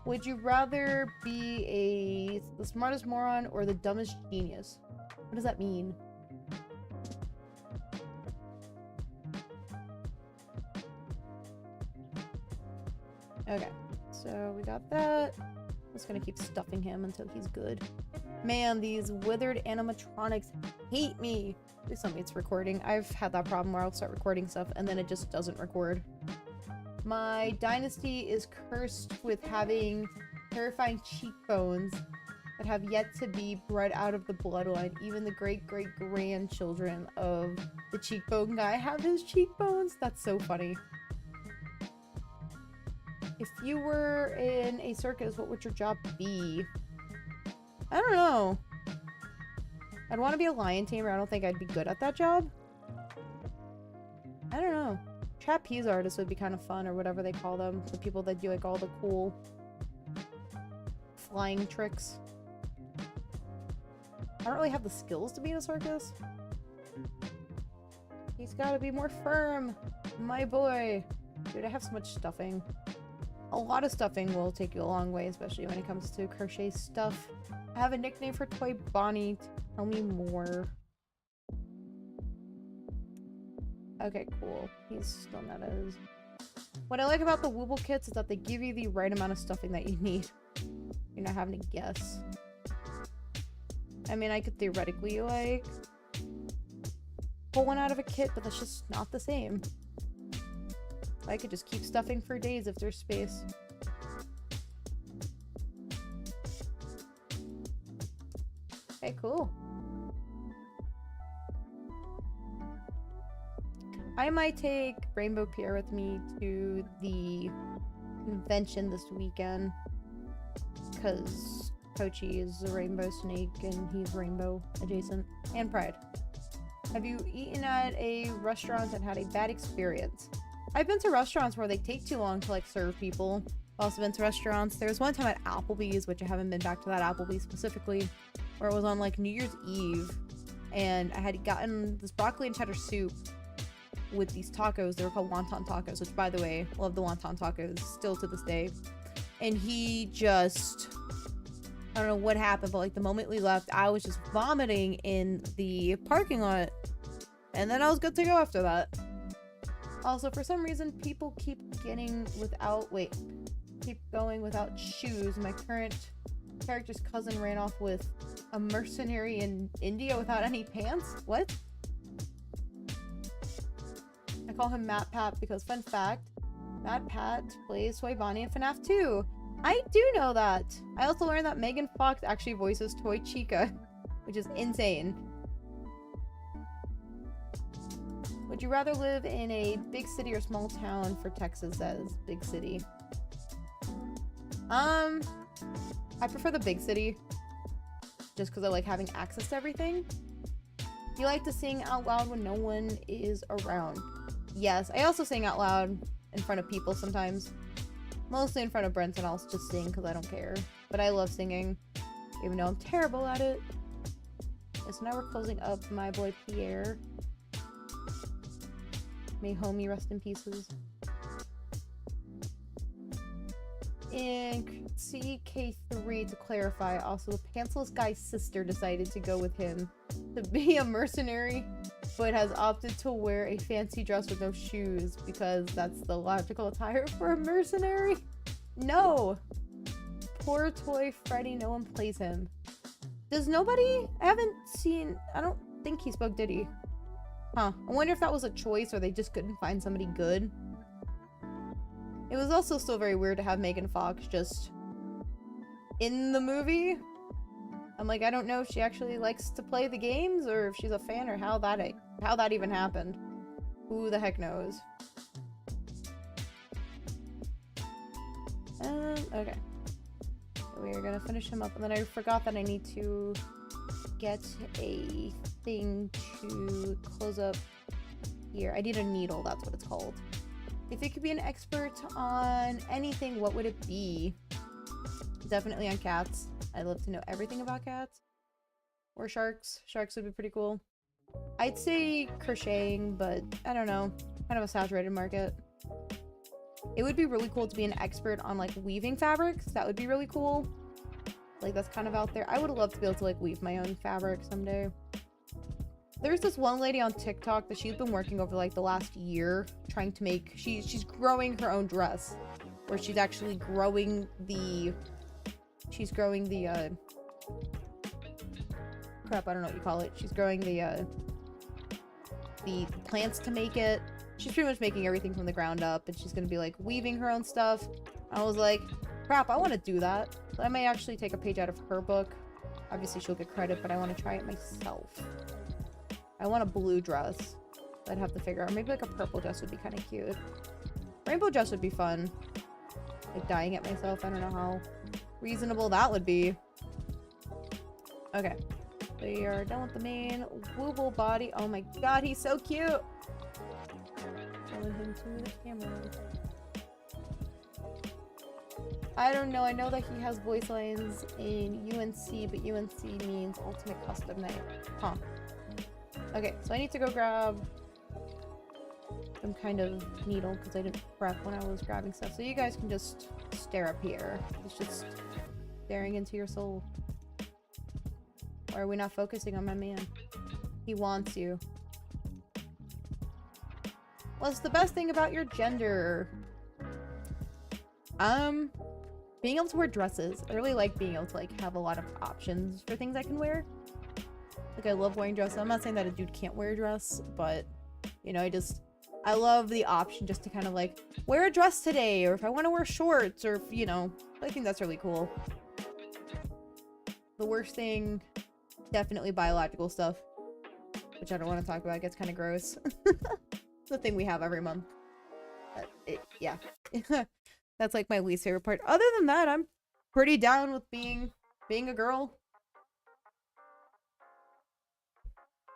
Would you rather be the smartest moron or the dumbest genius? What does that mean? Okay, so we got that. I'm just gonna keep stuffing him until he's good. Man, these withered animatronics hate me. Please tell me it's recording. I've had that problem where I'll start recording stuff and then it just doesn't record. My dynasty is cursed with having terrifying cheekbones that have yet to be bred out of the bloodline. Even the great-great-grandchildren of the cheekbone guy have his cheekbones. That's so funny. If you were in a circus, what would your job be? I don't know. I'd want to be a lion tamer. I don't think I'd be good at that job. I don't know. Trapeze artists would be kind of fun, or whatever they call them. The people that do like all the cool flying tricks. I don't really have the skills to be in a circus. He's got to be more firm. My boy. Dude, I have so much stuffing. A lot of stuffing will take you a long way, especially when it comes to crochet stuff. I have a nickname for Toy Bonnie. Tell me more. Okay, cool. He's still not as... What I like about the Wooble kits is that they give you the right amount of stuffing that you need. You're not having to guess. I mean, I could theoretically, like, pull one out of a kit, but that's just not the same. I could just keep stuffing for days if there's space. Okay, cool. I might take Rainbow Pierre with me to the convention this weekend, because Kochi is a rainbow snake and he's rainbow adjacent. And Pride. Have you eaten at a restaurant and had a bad experience? I've been to restaurants where they take too long to like serve people. I've also been to restaurants. There was one time at Applebee's, which I haven't been back to that Applebee's specifically, where it was on like New Year's Eve, and I had gotten this broccoli and cheddar soup with these tacos. They were called wonton tacos, which, by the way, love the wonton tacos still to this day. And he just, I don't know what happened, but like the moment we left, I was just vomiting in the parking lot, and then I was good to go after that. Also, for some reason, people keep going without shoes. My current character's cousin ran off with a mercenary in India without any pants. What? I call him Matt Pat because, fun fact, Matt Pat plays Toy Bonnie in FNAF 2. I do know that. I also learned that Megan Fox actually voices Toy Chica, which is insane. Would you rather live in a big city or small town? For Texas, says big city. I prefer the big city, just because I like having access to everything. You like to sing out loud when no one is around? Yes, I also sing out loud in front of people sometimes. Mostly in front of Brent, and I'll just sing because I don't care. But I love singing, even though I'm terrible at it. Okay, so now we're closing up my boy Pierre. May homie rest in pieces. In CK3, to clarify, also the pantsless guy's sister decided to go with him to be a mercenary, but has opted to wear a fancy dress with no shoes because that's the logical attire for a mercenary. No! Poor toy Freddy, no one plays him. Does nobody? I haven't seen... I don't think he spoke, did he? Huh. I wonder if that was a choice or they just couldn't find somebody good. It was also still very weird to have Megan Fox just in the movie. I'm like, I don't know if she actually likes to play the games or if she's a fan or how that even happened. Who the heck knows? Okay. We're gonna finish him up, and then I forgot that I need to get a thing to close up here. I need a needle, that's what it's called. If you could be an expert on anything, what would it be? Definitely on cats. I'd love to know everything about cats. Or sharks. Sharks would be pretty cool. I'd say crocheting, but I don't know. Kind of a saturated market. It would be really cool to be an expert on like weaving fabrics. That would be really cool. Like that's kind of out there. I would love to be able to like weave my own fabric someday. There's this one lady on TikTok that she's been working over like the last year trying to make, she's growing her own dress, where she's actually growing the crap, I don't know what you call it. She's growing the plants to make it. She's pretty much making everything from the ground up, and she's gonna be like weaving her own stuff. I was like, crap, I want to do that. So I may actually take a page out of her book. Obviously she'll get credit, but I want to try it myself. I want a blue dress. I'd have to figure out. Maybe like a purple dress would be kind of cute. Rainbow dress would be fun. Like dyeing it myself. I don't know how reasonable that would be. Okay. We are done with the main Wooble body. Oh my god, he's so cute! Showing him to the camera. I don't know, I know that he has voice lines in UNC, but UNC means Ultimate Custom Night. Huh. Okay, so I need to go grab some kind of needle because I didn't prep when I was grabbing stuff. So you guys can just stare up here. It's just staring into your soul. Or are we not focusing on my man? He wants you. What's the best thing about your gender? Being able to wear dresses. I really like being able to like have a lot of options for things I can wear. Like I love wearing dresses. I'm not saying that a dude can't wear a dress, but you know, I love the option just to kind of like wear a dress today, or if I want to wear shorts, or you know, I think that's really cool. The worst thing, definitely biological stuff, which I don't want to talk about. It gets kind of gross. It's the thing we have every month. Yeah. That's like my least favorite part. Other than that, I'm pretty down with being a girl.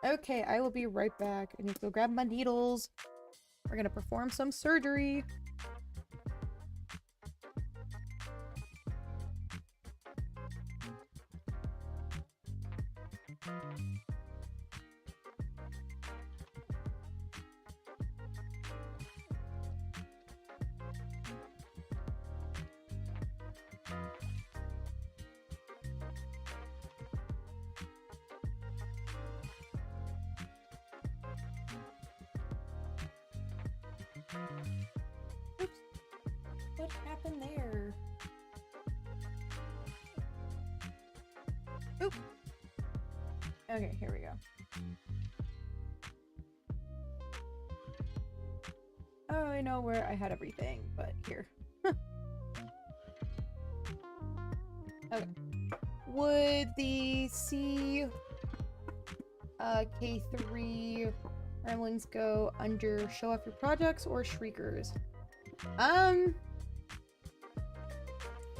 Okay, I will be right back. I need to go grab my needles. We're gonna perform some surgery. Oops. What happened there? Oop. Okay, here we go. Oh, I know where I had everything, but here. Okay. Would the K3 ramblings go under show off your projects or shriekers?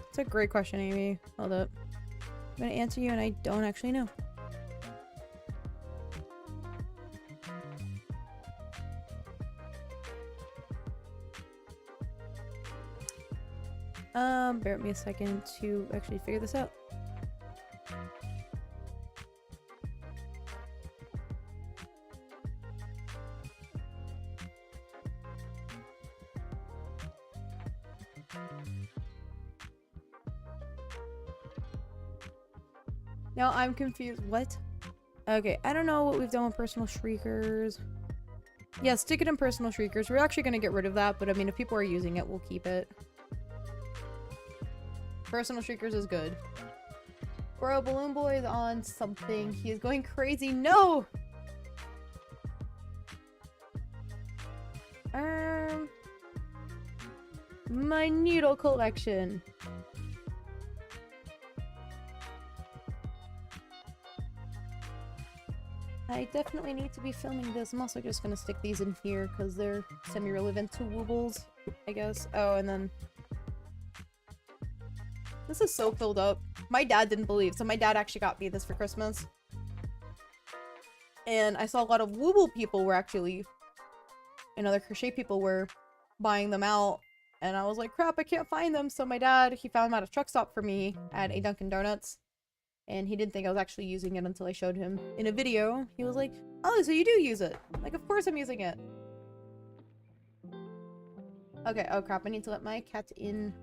It's a great question, Amy. Hold up. I'm gonna answer you and I don't actually know. Bear with me a second to actually figure this out. No, I'm confused. What? Okay, I don't know what we've done with personal shriekers. Yeah, stick it in personal shriekers. We're actually gonna get rid of that, but I mean, if people are using it, we'll keep it. Personal shriekers is good. Bro, Balloon Boy is on something. He is going crazy. No! My needle collection. I definitely need to be filming this. I'm also just gonna stick these in here because they're semi-relevant to Woobles, I guess. Oh, and then... This is so filled up. My dad didn't believe, so my dad actually got me this for Christmas. And I saw a lot of Wooble people were actually... and other crochet people were buying them out. And I was like, crap, I can't find them. So my dad, he found them at a truck stop for me at a Dunkin' Donuts. And he didn't think I was actually using it until I showed him in a video. He was like, oh, so you do use it. Like, of course I'm using it. Okay, oh crap, I need to let my cat in.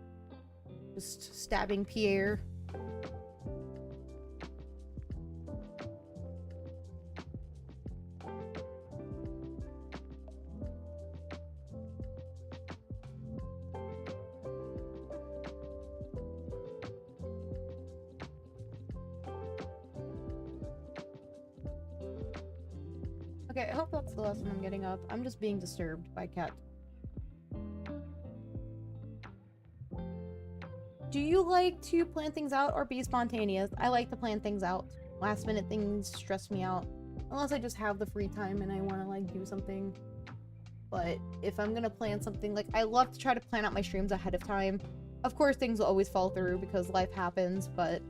Just stabbing Pierre. Okay, I hope that's the last one I'm getting up. I'm just being disturbed by cat. Do you like to plan things out or be spontaneous? I like to plan things out. Last minute things stress me out. Unless I just have the free time and I want to like do something. But if I'm gonna plan something, like I love to try to plan out my streams ahead of time. Of course things will always fall through because life happens, but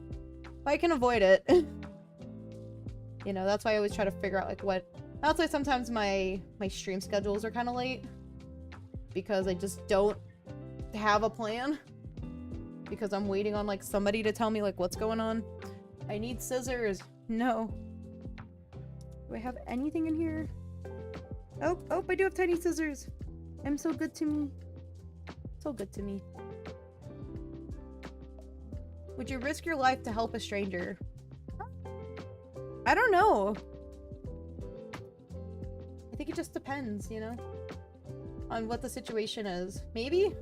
if I can avoid it. You know, that's why I always try to figure out like what. That's why sometimes my stream schedules are kind of late because I just don't have a plan because I'm waiting on like somebody to tell me like what's going on. I need scissors. No. Do I have anything in here? Oh, I do have tiny scissors. I'm so good to me. So good to me. Would you risk your life to help a stranger? I don't know. I think it just depends, you know? On what the situation is. Maybe?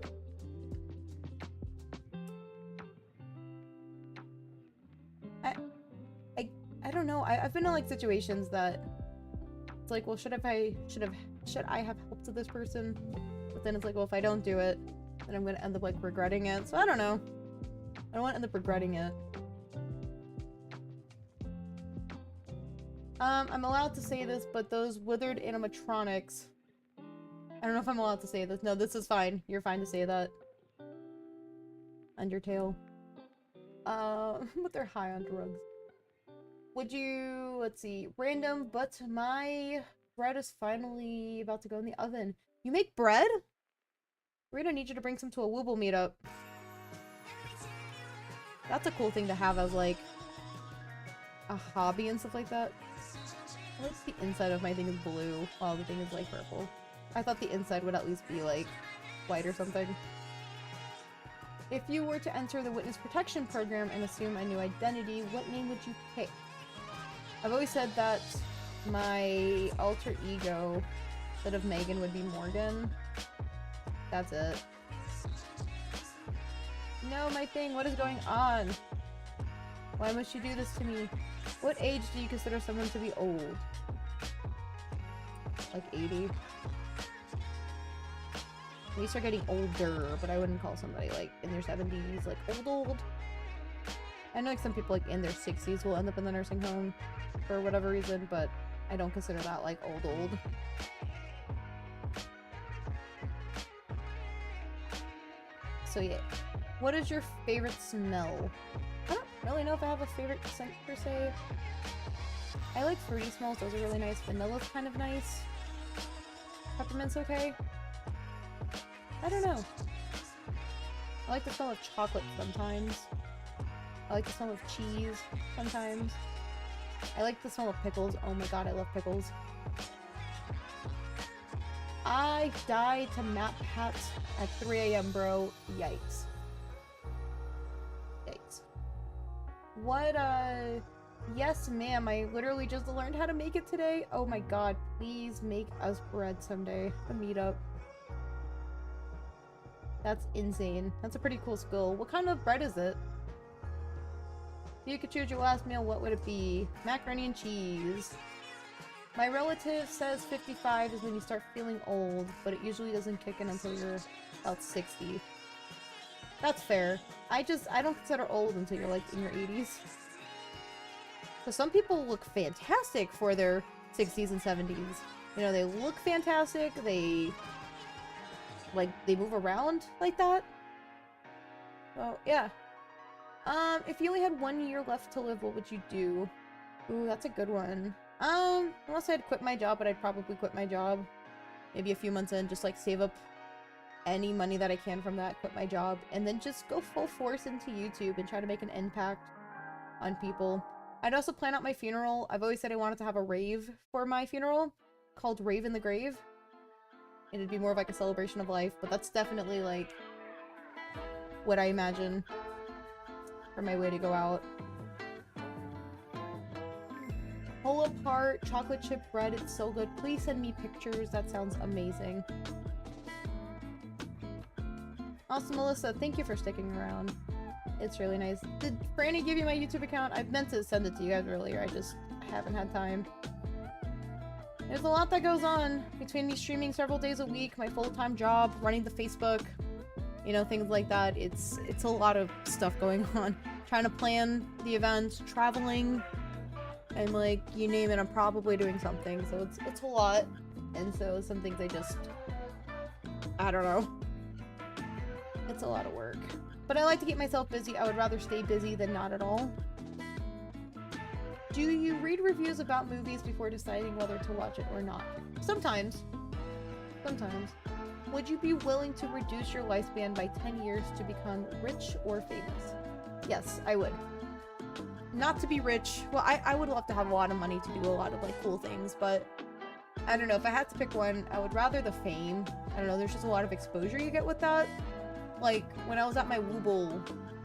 I don't know. I've been in like situations that it's like, well, should I have helped this person? But then it's like, well, if I don't do it, then I'm gonna end up like regretting it. So I don't know. I don't want to end up regretting it. I'm allowed to say this, but those withered animatronics. I don't know if I'm allowed to say this. No, this is fine. You're fine to say that. Undertale. But they're high on drugs. Would you, let's see, random, but my bread is finally about to go in the oven. You make bread? We're gonna need you to bring some to a Wooble meetup. That's a cool thing to have as like a hobby and stuff like that. I like the inside of my thing is blue while the thing is like purple. I thought the inside would at least be like white or something. If you were to enter the witness protection program and assume a new identity, what name would you pick? I've always said that my alter ego instead of Megan would be Morgan. That's it. No, my thing, what is going on? Why must you do this to me? What age do you consider someone to be old? Like 80? We start getting older, but I wouldn't call somebody like in their 70s like old. I know like some people like in their 60s will end up in the nursing home for whatever reason, but I don't consider that like old. So yeah, what is your favorite smell? I don't really know if I have a favorite scent per se. I like fruity smells, those are really nice. Vanilla's kind of nice. Peppermint's okay. I don't know. I like the smell of chocolate sometimes. I like the smell of cheese sometimes. I like the smell of pickles. Oh my god, I love pickles. I died to map hats at 3 AM, bro. Yikes. Yikes. What, yes, ma'am. I literally just learned how to make it today. Oh my god. Please make us bread someday. A meetup. That's insane. That's a pretty cool skill. What kind of bread is it? If you could choose your last meal, what would it be? Macaroni and cheese. My relative says 55 is when you start feeling old, but it usually doesn't kick in until you're about 60. That's fair. I don't consider old until you're like in your 80s. So some people look fantastic for their 60s and 70s. You know, they look fantastic, they move around like that. So, yeah. If you only had 1 year left to live, what would you do? Ooh, that's a good one. Unless I'd quit my job, but I'd probably quit my job. Maybe a few months in, just like save up any money that I can from that, quit my job, and then just go full force into YouTube and try to make an impact on people. I'd also plan out my funeral. I've always said I wanted to have a rave for my funeral called Rave in the Grave. It'd be more of like a celebration of life, but that's definitely like what I imagine for my way to go out. Pull apart chocolate chip bread, it's so good. Please send me pictures, that sounds amazing. Also, Melissa, thank you for sticking around. It's really nice. Did Franny give you my YouTube account? I meant to send it to you guys earlier, I just haven't had time. There's a lot that goes on between me streaming several days a week, my full-time job, running the Facebook, you know, things like that. It's a lot of stuff going on. Trying to plan the events, traveling, and like, you name it, I'm probably doing something. So it's a lot. And so some things I don't know. It's a lot of work. But I like to keep myself busy. I would rather stay busy than not at all. Do you read reviews about movies before deciding whether to watch it or not? Sometimes. Sometimes. Would you be willing to reduce your lifespan by 10 years to become rich or famous? Yes, I would. Not to be rich. Well, I would love to have a lot of money to do a lot of, like, cool things, but I don't know. If I had to pick one, I would rather the fame. I don't know. There's just a lot of exposure you get with that. Like, when I was at my Wooble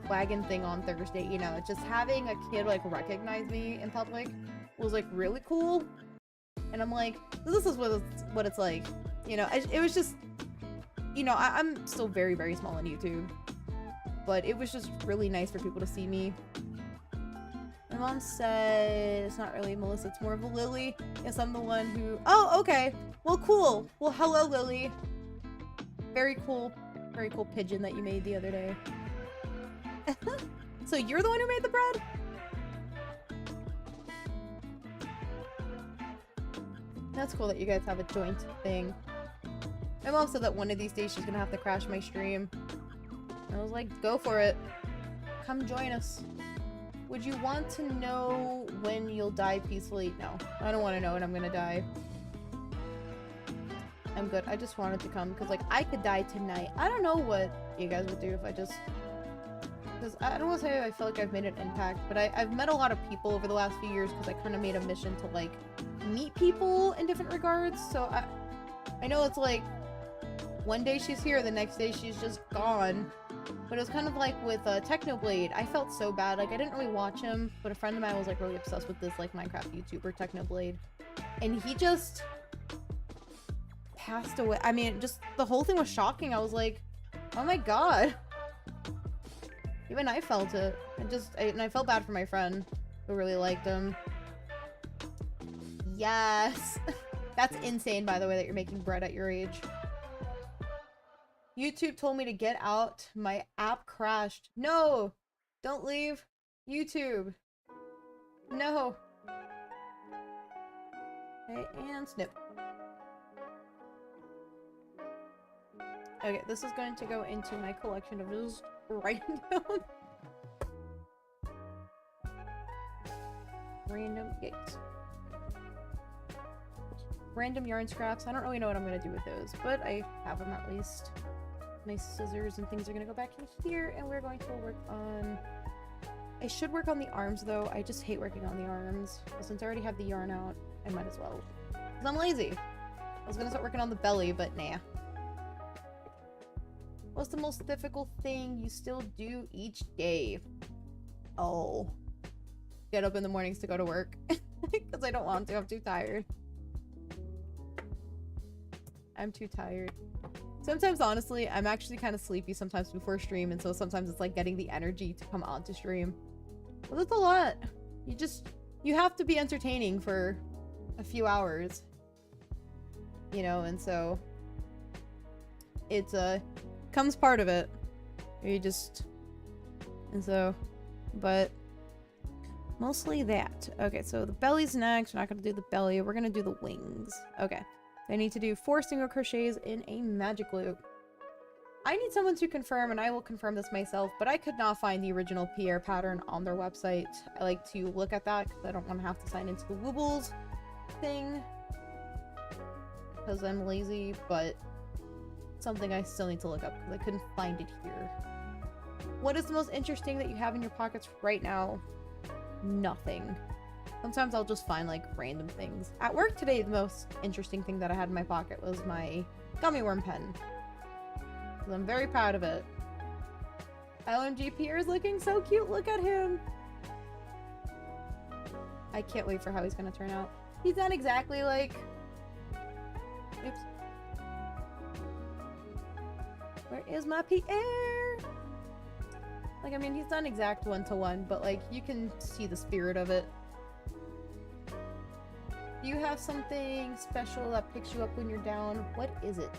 wagon thing on Thursday, you know, just having a kid, like, recognize me in public was, like, really cool. And I'm like, this is what it's like. You know, it was just, you know, I'm still very, very small on YouTube. But it was just really nice for people to see me. My mom said it's not really Melissa, it's more of a Lily. Yes, I'm the one who... Oh, okay. Well, cool. Well, hello, Lily. Very cool pigeon that you made the other day. So you're the one who made the bread? That's cool that you guys have a joint thing. My mom said that one of these days she's gonna have to crash my stream. I was like, go for it. Come join us. Would you want to know when you'll die peacefully? No, I don't want to know when I'm gonna die. I'm good. I just wanted to come because, like, I could die tonight. I don't know what you guys would do if I just... Because I don't want to say I feel like I've made an impact, but I've met a lot of people over the last few years because I kind of made a mission to, like, meet people in different regards. So I know it's like, one day she's here, the next day she's just gone. But it was kind of like with Technoblade. I felt so bad. Like, I didn't really watch him, but a friend of mine was, like, really obsessed with this, like, Minecraft YouTuber, Technoblade. And he just passed away. I mean, just the whole thing was shocking. I was like, oh my god. Even I felt it. And I felt bad for my friend who really liked him. Yes. That's insane, by the way, that you're making bread at your age. YouTube told me to get out. My app crashed. No! Don't leave. YouTube. No. Okay, and snip. Okay, this is going to go into my collection of just writing down random gates. Random yarn scraps. I don't really know what I'm going to do with those, but I have them at least. My scissors and things are going to go back in here, and we're going to work on... I should work on the arms, though. I just hate working on the arms. But since I already have the yarn out, I might as well. Because I'm lazy. I was going to start working on the belly, but nah. What's the most difficult thing you still do each day? Oh. Get up in the mornings to go to work. Because I don't want to. I'm too tired. I'm too tired. Sometimes, honestly, I'm actually kind of sleepy sometimes before stream, and so sometimes it's like getting the energy to come on to stream. But that's a lot. You have to be entertaining for a few hours. You know, and so it's comes part of it. But mostly that. Okay, so the belly's next. We're not gonna do the belly, we're gonna do the wings. Okay. I need to do 4 single crochets in a magic loop. I need someone to confirm, and I will confirm this myself, but I could not find the original Pierre pattern on their website. I like to look at that because I don't want to have to sign into the Woobles thing. Because I'm lazy, but something I still need to look up because I couldn't find it here. What is the most interesting that you have in your pockets right now? Nothing. Sometimes I'll just find, like, random things. At work today, the most interesting thing that I had in my pocket was my gummy worm pen. I'm very proud of it. LMG Pierre is looking so cute. Look at him. I can't wait for how he's going to turn out. He's done exactly like... Oops. Where is my Pierre? Like, I mean, he's done exact one-to-one, but, like, you can see the spirit of it. Do you have something special that picks you up when you're down? What is it?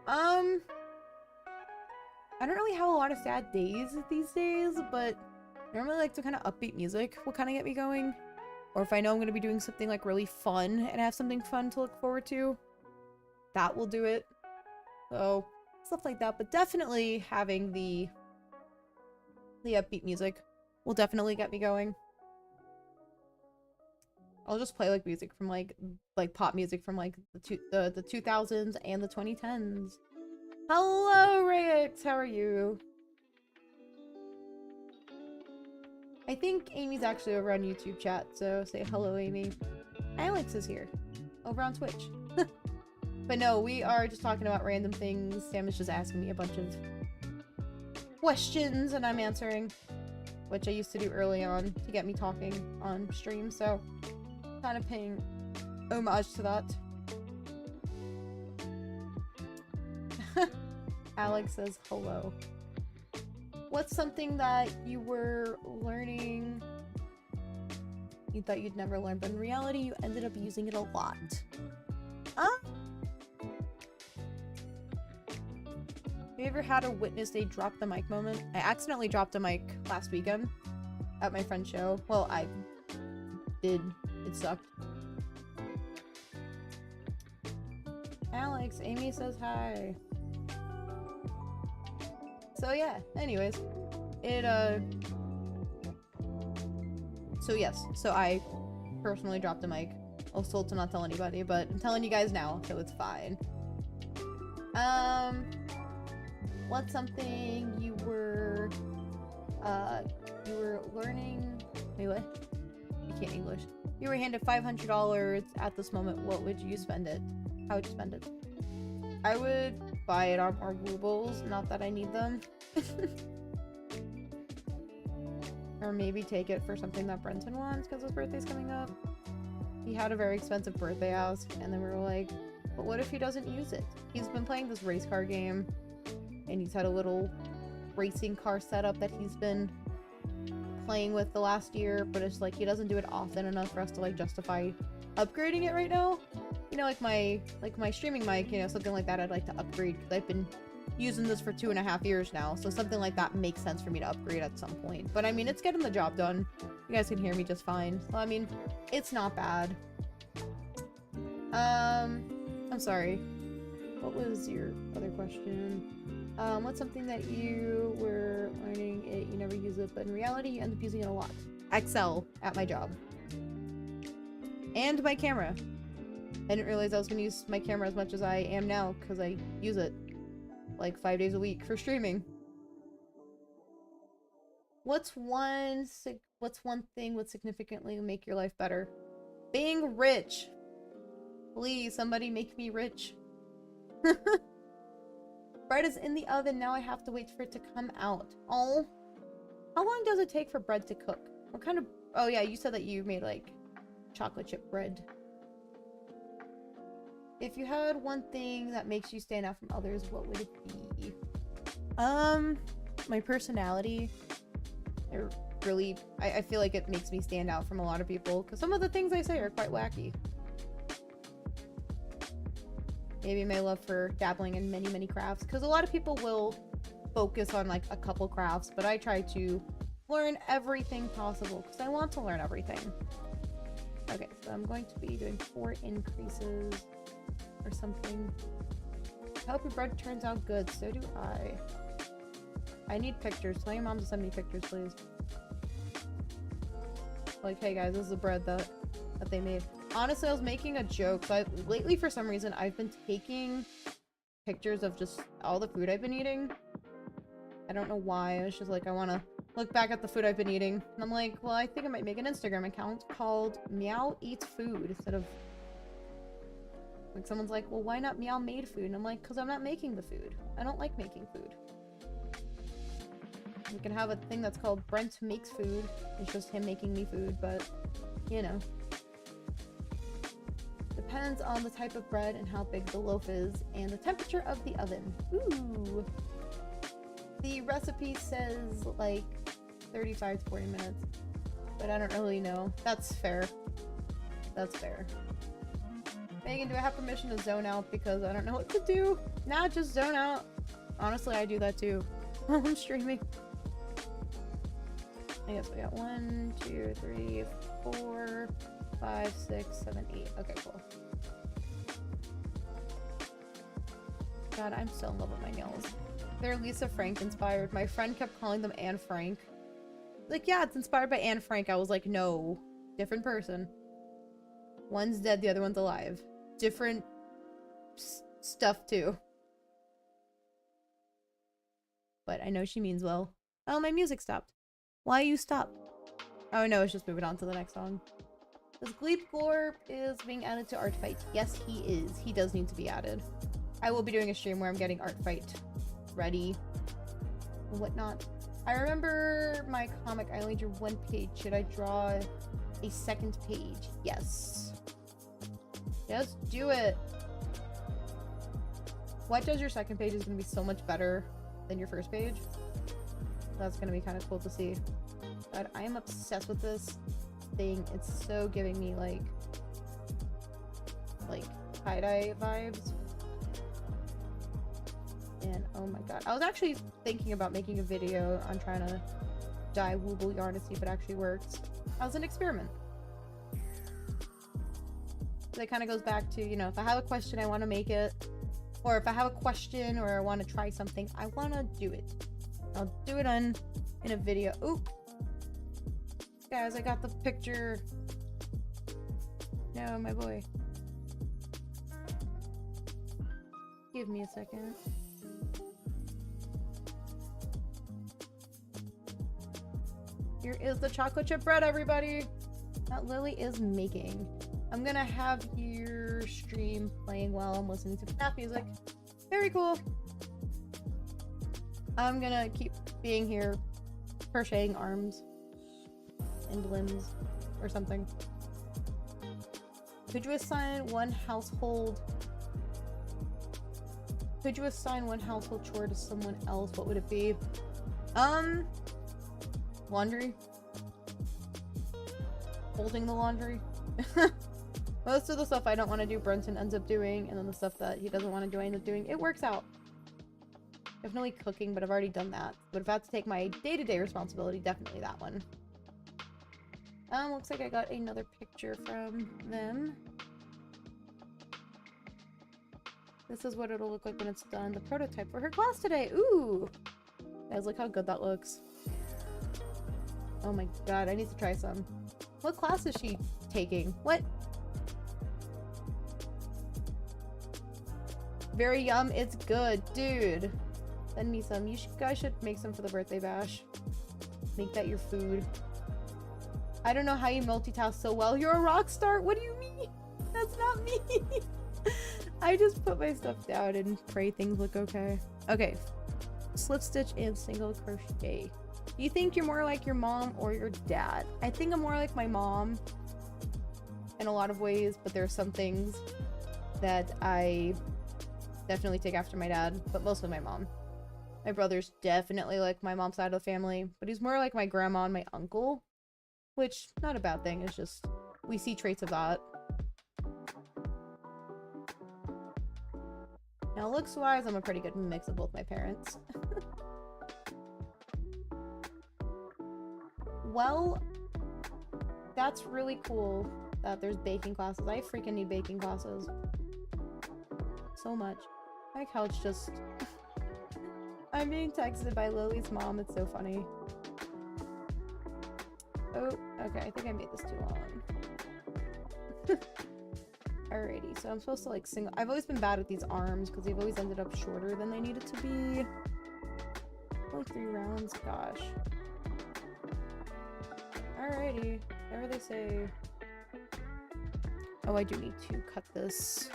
I don't really have a lot of sad days these days, but I normally like to kind of upbeat music will kind of get me going. Or if I know I'm going to be doing something like really fun and have something fun to look forward to, that will do it. So, stuff like that. But definitely having the upbeat music will definitely get me going. I'll just play like music from like pop music from like the 2000s and the 2010s. Hello, Rayx, how are you? I think Amy's actually over on YouTube chat, so say hello, Amy. Alex is here, over on Twitch. But no, we are just talking about random things. Sam is just asking me a bunch of questions, and I'm answering, which I used to do early on to get me talking on stream, so kind of paying homage to that. Alex says hello. What's something that you were learning you thought you'd never learn, but in reality you ended up using it a lot? Huh? Have you ever had a witness a drop the mic moment? I accidentally dropped a mic last weekend at my friend's show. Well, I did. It sucked. Alex, Amy says hi. So yeah, anyways, so yes, so I personally dropped the mic. I was told to not tell anybody, but I'm telling you guys now, so it's fine. What's something you were learning? Wait, what? You can't English. You were handed $500 at this moment. What would you spend it? How would you spend it? I would buy it on our Woobles, not that I need them. Or maybe take it for something that Brenton wants because his birthday's coming up. He had a very expensive birthday ask, and then we were like, but what if he doesn't use it? He's been playing this race car game, and he's had a little racing car setup that he's been playing with the last year, but it's like he doesn't do it often enough for us to like justify upgrading it right now. You know, like my streaming mic, you know, something like that I'd like to upgrade because I've been using this for 2.5 years now, so something like that makes sense for me to upgrade at some point. But I mean, it's getting the job done. You guys can hear me just fine, so I mean, it's not bad. I'm sorry, what was your other question? What's something that you were learning it, you never use it, but in reality you end up using it a lot? Excel at my job. And my camera. I didn't realize I was gonna use my camera as much as I am now, because I use it like 5 days a week for streaming. What's one thing would significantly make your life better? Being rich. Please, somebody make me rich. Bread is in the oven, now I have to wait for it to come out. Oh. How long does it take for bread to cook? What kind of... Oh yeah, you said that you made like chocolate chip bread. If you had one thing that makes you stand out from others, what would it be? My personality. I feel like it makes me stand out from a lot of people, because some of the things I say are quite wacky. Maybe my love for dabbling in many, many crafts, because a lot of people will focus on like a couple crafts, but I try to learn everything possible, because I want to learn everything. Okay, so I'm going to be doing 4 increases or something. I hope your bread turns out good. So do I. I need pictures. Tell your mom to send me pictures, please. Like, hey guys, this is the bread that they made. Honestly, I was making a joke. So lately, for some reason, I've been taking pictures of just all the food I've been eating. I don't know why. I was just like, I want to look back at the food I've been eating. And I'm like, well, I think I might make an Instagram account called Meow Eats Food instead of... Like, someone's like, well, why not Meow Made Food? And I'm like, because I'm not making the food. I don't like making food. We can have a thing that's called Brent Makes Food. It's just him making me food, but, you know. Depends on the type of bread and how big the loaf is, and the temperature of the oven. Ooh. The recipe says, like, 35 to 40 minutes. But I don't really know. That's fair. That's fair. Megan, do I have permission to zone out because I don't know what to do? Nah, just zone out. Honestly, I do that too. I'm streaming. I guess we got 1, 2, 3, 4, 5, 6, 7, 8. Okay, cool. God, I'm still in love with my nails. They're Lisa Frank inspired. My friend kept calling them Anne Frank. Like, yeah, it's inspired by Anne Frank. I was like, no, different person. One's dead, the other one's alive. Different stuff too. But I know she means well. Oh, my music stopped. Why you stopped? Oh no, it's just moving on to the next song. This Gleep Glorp is being added to Art Fight. Yes, he is. He does need to be added. I will be doing a stream where I'm getting Art Fight ready and whatnot. I remember my comic, I only drew one page. Should I draw a second page? Yes. Just do it. What does your second page is going to be so much better than your first page. That's going to be kind of cool to see. But I am obsessed with this thing. It's so giving me like tie-dye vibes. And oh my god. I was actually thinking about making a video on trying to dye Wooble yarn to see if it actually works. As an experiment. That kind of goes back to, you know, if I have a question, I want to make it. Or if I have a question or I want to try something, I want to do it. I'll do it in a video. Ooh. Guys, I got the picture. No, my boy. Give me a second. Here is the chocolate chip bread, everybody. That Lily is making. I'm gonna have your stream playing while I'm listening to FNAF music. Very cool. I'm gonna keep being here, crocheting arms and limbs or something. Could you assign one household? Could you assign one household chore to someone else? What would it be? Laundry. Folding the laundry. Most of the stuff I don't want to do, Brenton ends up doing, and then the stuff that he doesn't want to do, I end up doing. It works out. Definitely cooking, but I've already done that. But if I have to take my day-to-day responsibility, definitely that one. Looks like I got another picture from them. This is what it'll look like when it's done. The prototype for her class today. Ooh! Guys, look how good that looks. Oh my god, I need to try some. What class is she taking? What? Very yum, it's good. Dude. Send me some. You guys should make some for the birthday bash. Make that your food. I don't know how you multitask so well. You're a rock star? What do you mean? That's not me. I just put my stuff down and pray things look okay. Okay. Slip stitch and single crochet. Do you think you're more like your mom or your dad? I think I'm more like my mom in a lot of ways, but there are some things that I definitely take after my dad, but mostly my mom. My brother's definitely like my mom's side of the family, but he's more like my grandma and my uncle, which not a bad thing. It's just we see traits of that. Now looks wise, I'm a pretty good mix of both my parents. Well, that's really cool that there's baking classes. I freaking need baking classes so much. My couch just I'm being texted by Lily's mom. It's so funny. Oh, okay. I think I made this too long. Alrighty, so I'm supposed to like single. I've always been bad at these arms because they've always ended up shorter than they needed to be. Only 3 rounds, gosh. Alrighty, whatever they say. Oh, I do need to cut this.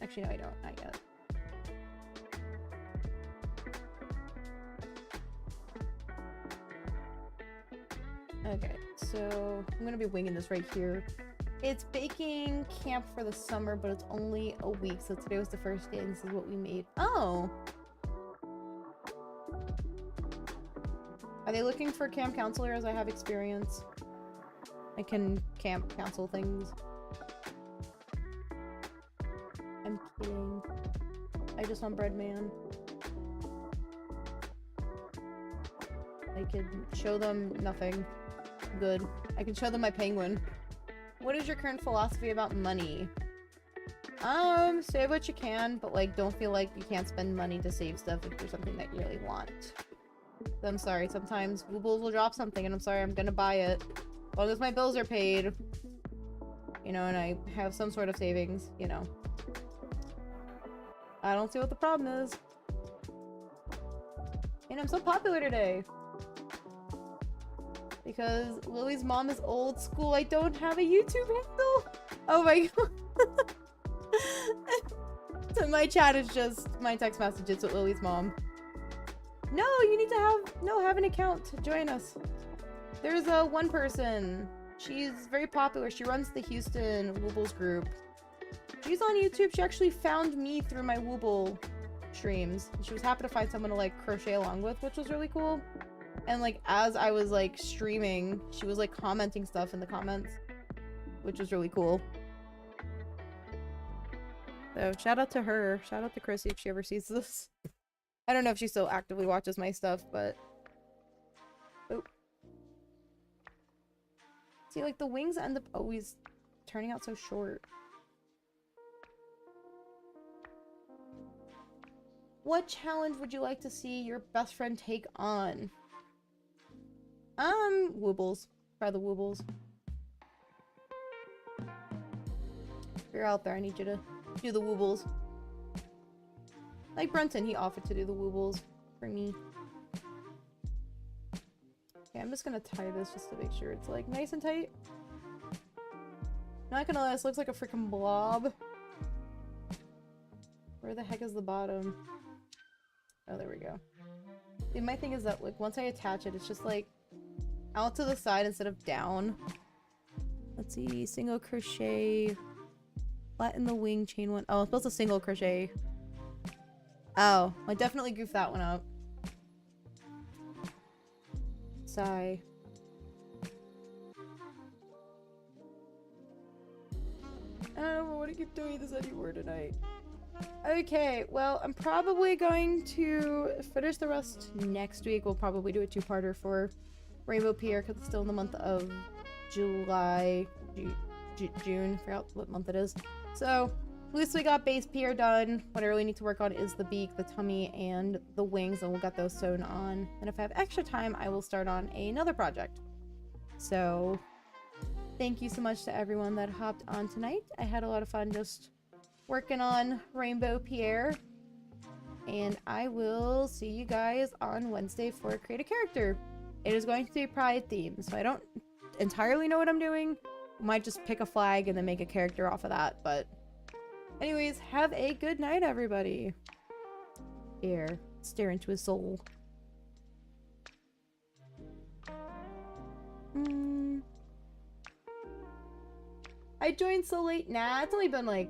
Actually, no, I don't. Not yet. Okay, so I'm gonna be winging this right here. It's baking camp for the summer, but it's only a week, so today was the first day, and this is what we made. Oh! Are they looking for camp counselors? I have experience. I can camp counsel things. I'm kidding. I just want bread man. I could show them nothing good. I can show them my penguin. What is your current philosophy about money? Save what you can, but like don't feel like you can't spend money to save stuff if there's something that you really want. I'm sorry, sometimes Woobles will drop something and I'm sorry, I'm gonna buy it. As long as my bills are paid. you know, and I have some sort of savings, you know. I don't see what the problem is. And I'm so popular today. Because Lily's mom is old school. I don't have a YouTube handle. Oh my god. So my chat is just my text messages with Lily's mom. No, you need to have an account to join us. There's one person. She's very popular. She runs the Houston Woobles group. She's on YouTube. She actually found me through my Wooble streams. She was happy to find someone to like crochet along with, which was really cool. And like as I was like streaming, she was like commenting stuff in the comments, which was really cool. So shout out to her. Shout out to Chrissy if she ever sees this. I don't know if she still actively watches my stuff, but... Oh. See, like, the wings end up always turning out so short. What challenge would you like to see your best friend take on? Woobles. Try the Woobles. If you're out there, I need you to do the Woobles. Like Brenton, he offered to do the Woobles for me. Okay, I'm just gonna tie this just to make sure it's like nice and tight. Not gonna lie, this looks like a freaking blob. Where the heck is the bottom? Oh, there we go. See, my thing is that like once I attach it, it's just like out to the side instead of down. Let's see, single crochet, flatten the wing, chain one. Oh, I'm supposed to single crochet. Oh, I definitely goofed that one up. Sigh. I don't want to keep doing this anymore tonight. Okay, well, I'm probably going to finish the rest next week. We'll probably do a two-parter for Rainbow Pierre because it's still in the month of July, June. I forgot what month it is. So, at least we got base Pierre done. What I really need to work on is the beak, the tummy, and the wings, and we'll get those sewn on. And if I have extra time, I will start on another project. So, thank you so much to everyone that hopped on tonight. I had a lot of fun just working on Rainbow Pierre. And I will see you guys on Wednesday for Create a Character. It is going to be Pride themed, so I don't entirely know what I'm doing. Might just pick a flag and then make a character off of that, but... Anyways, have a good night, everybody. Here, stare into his soul. I joined so late. Nah, it's only been like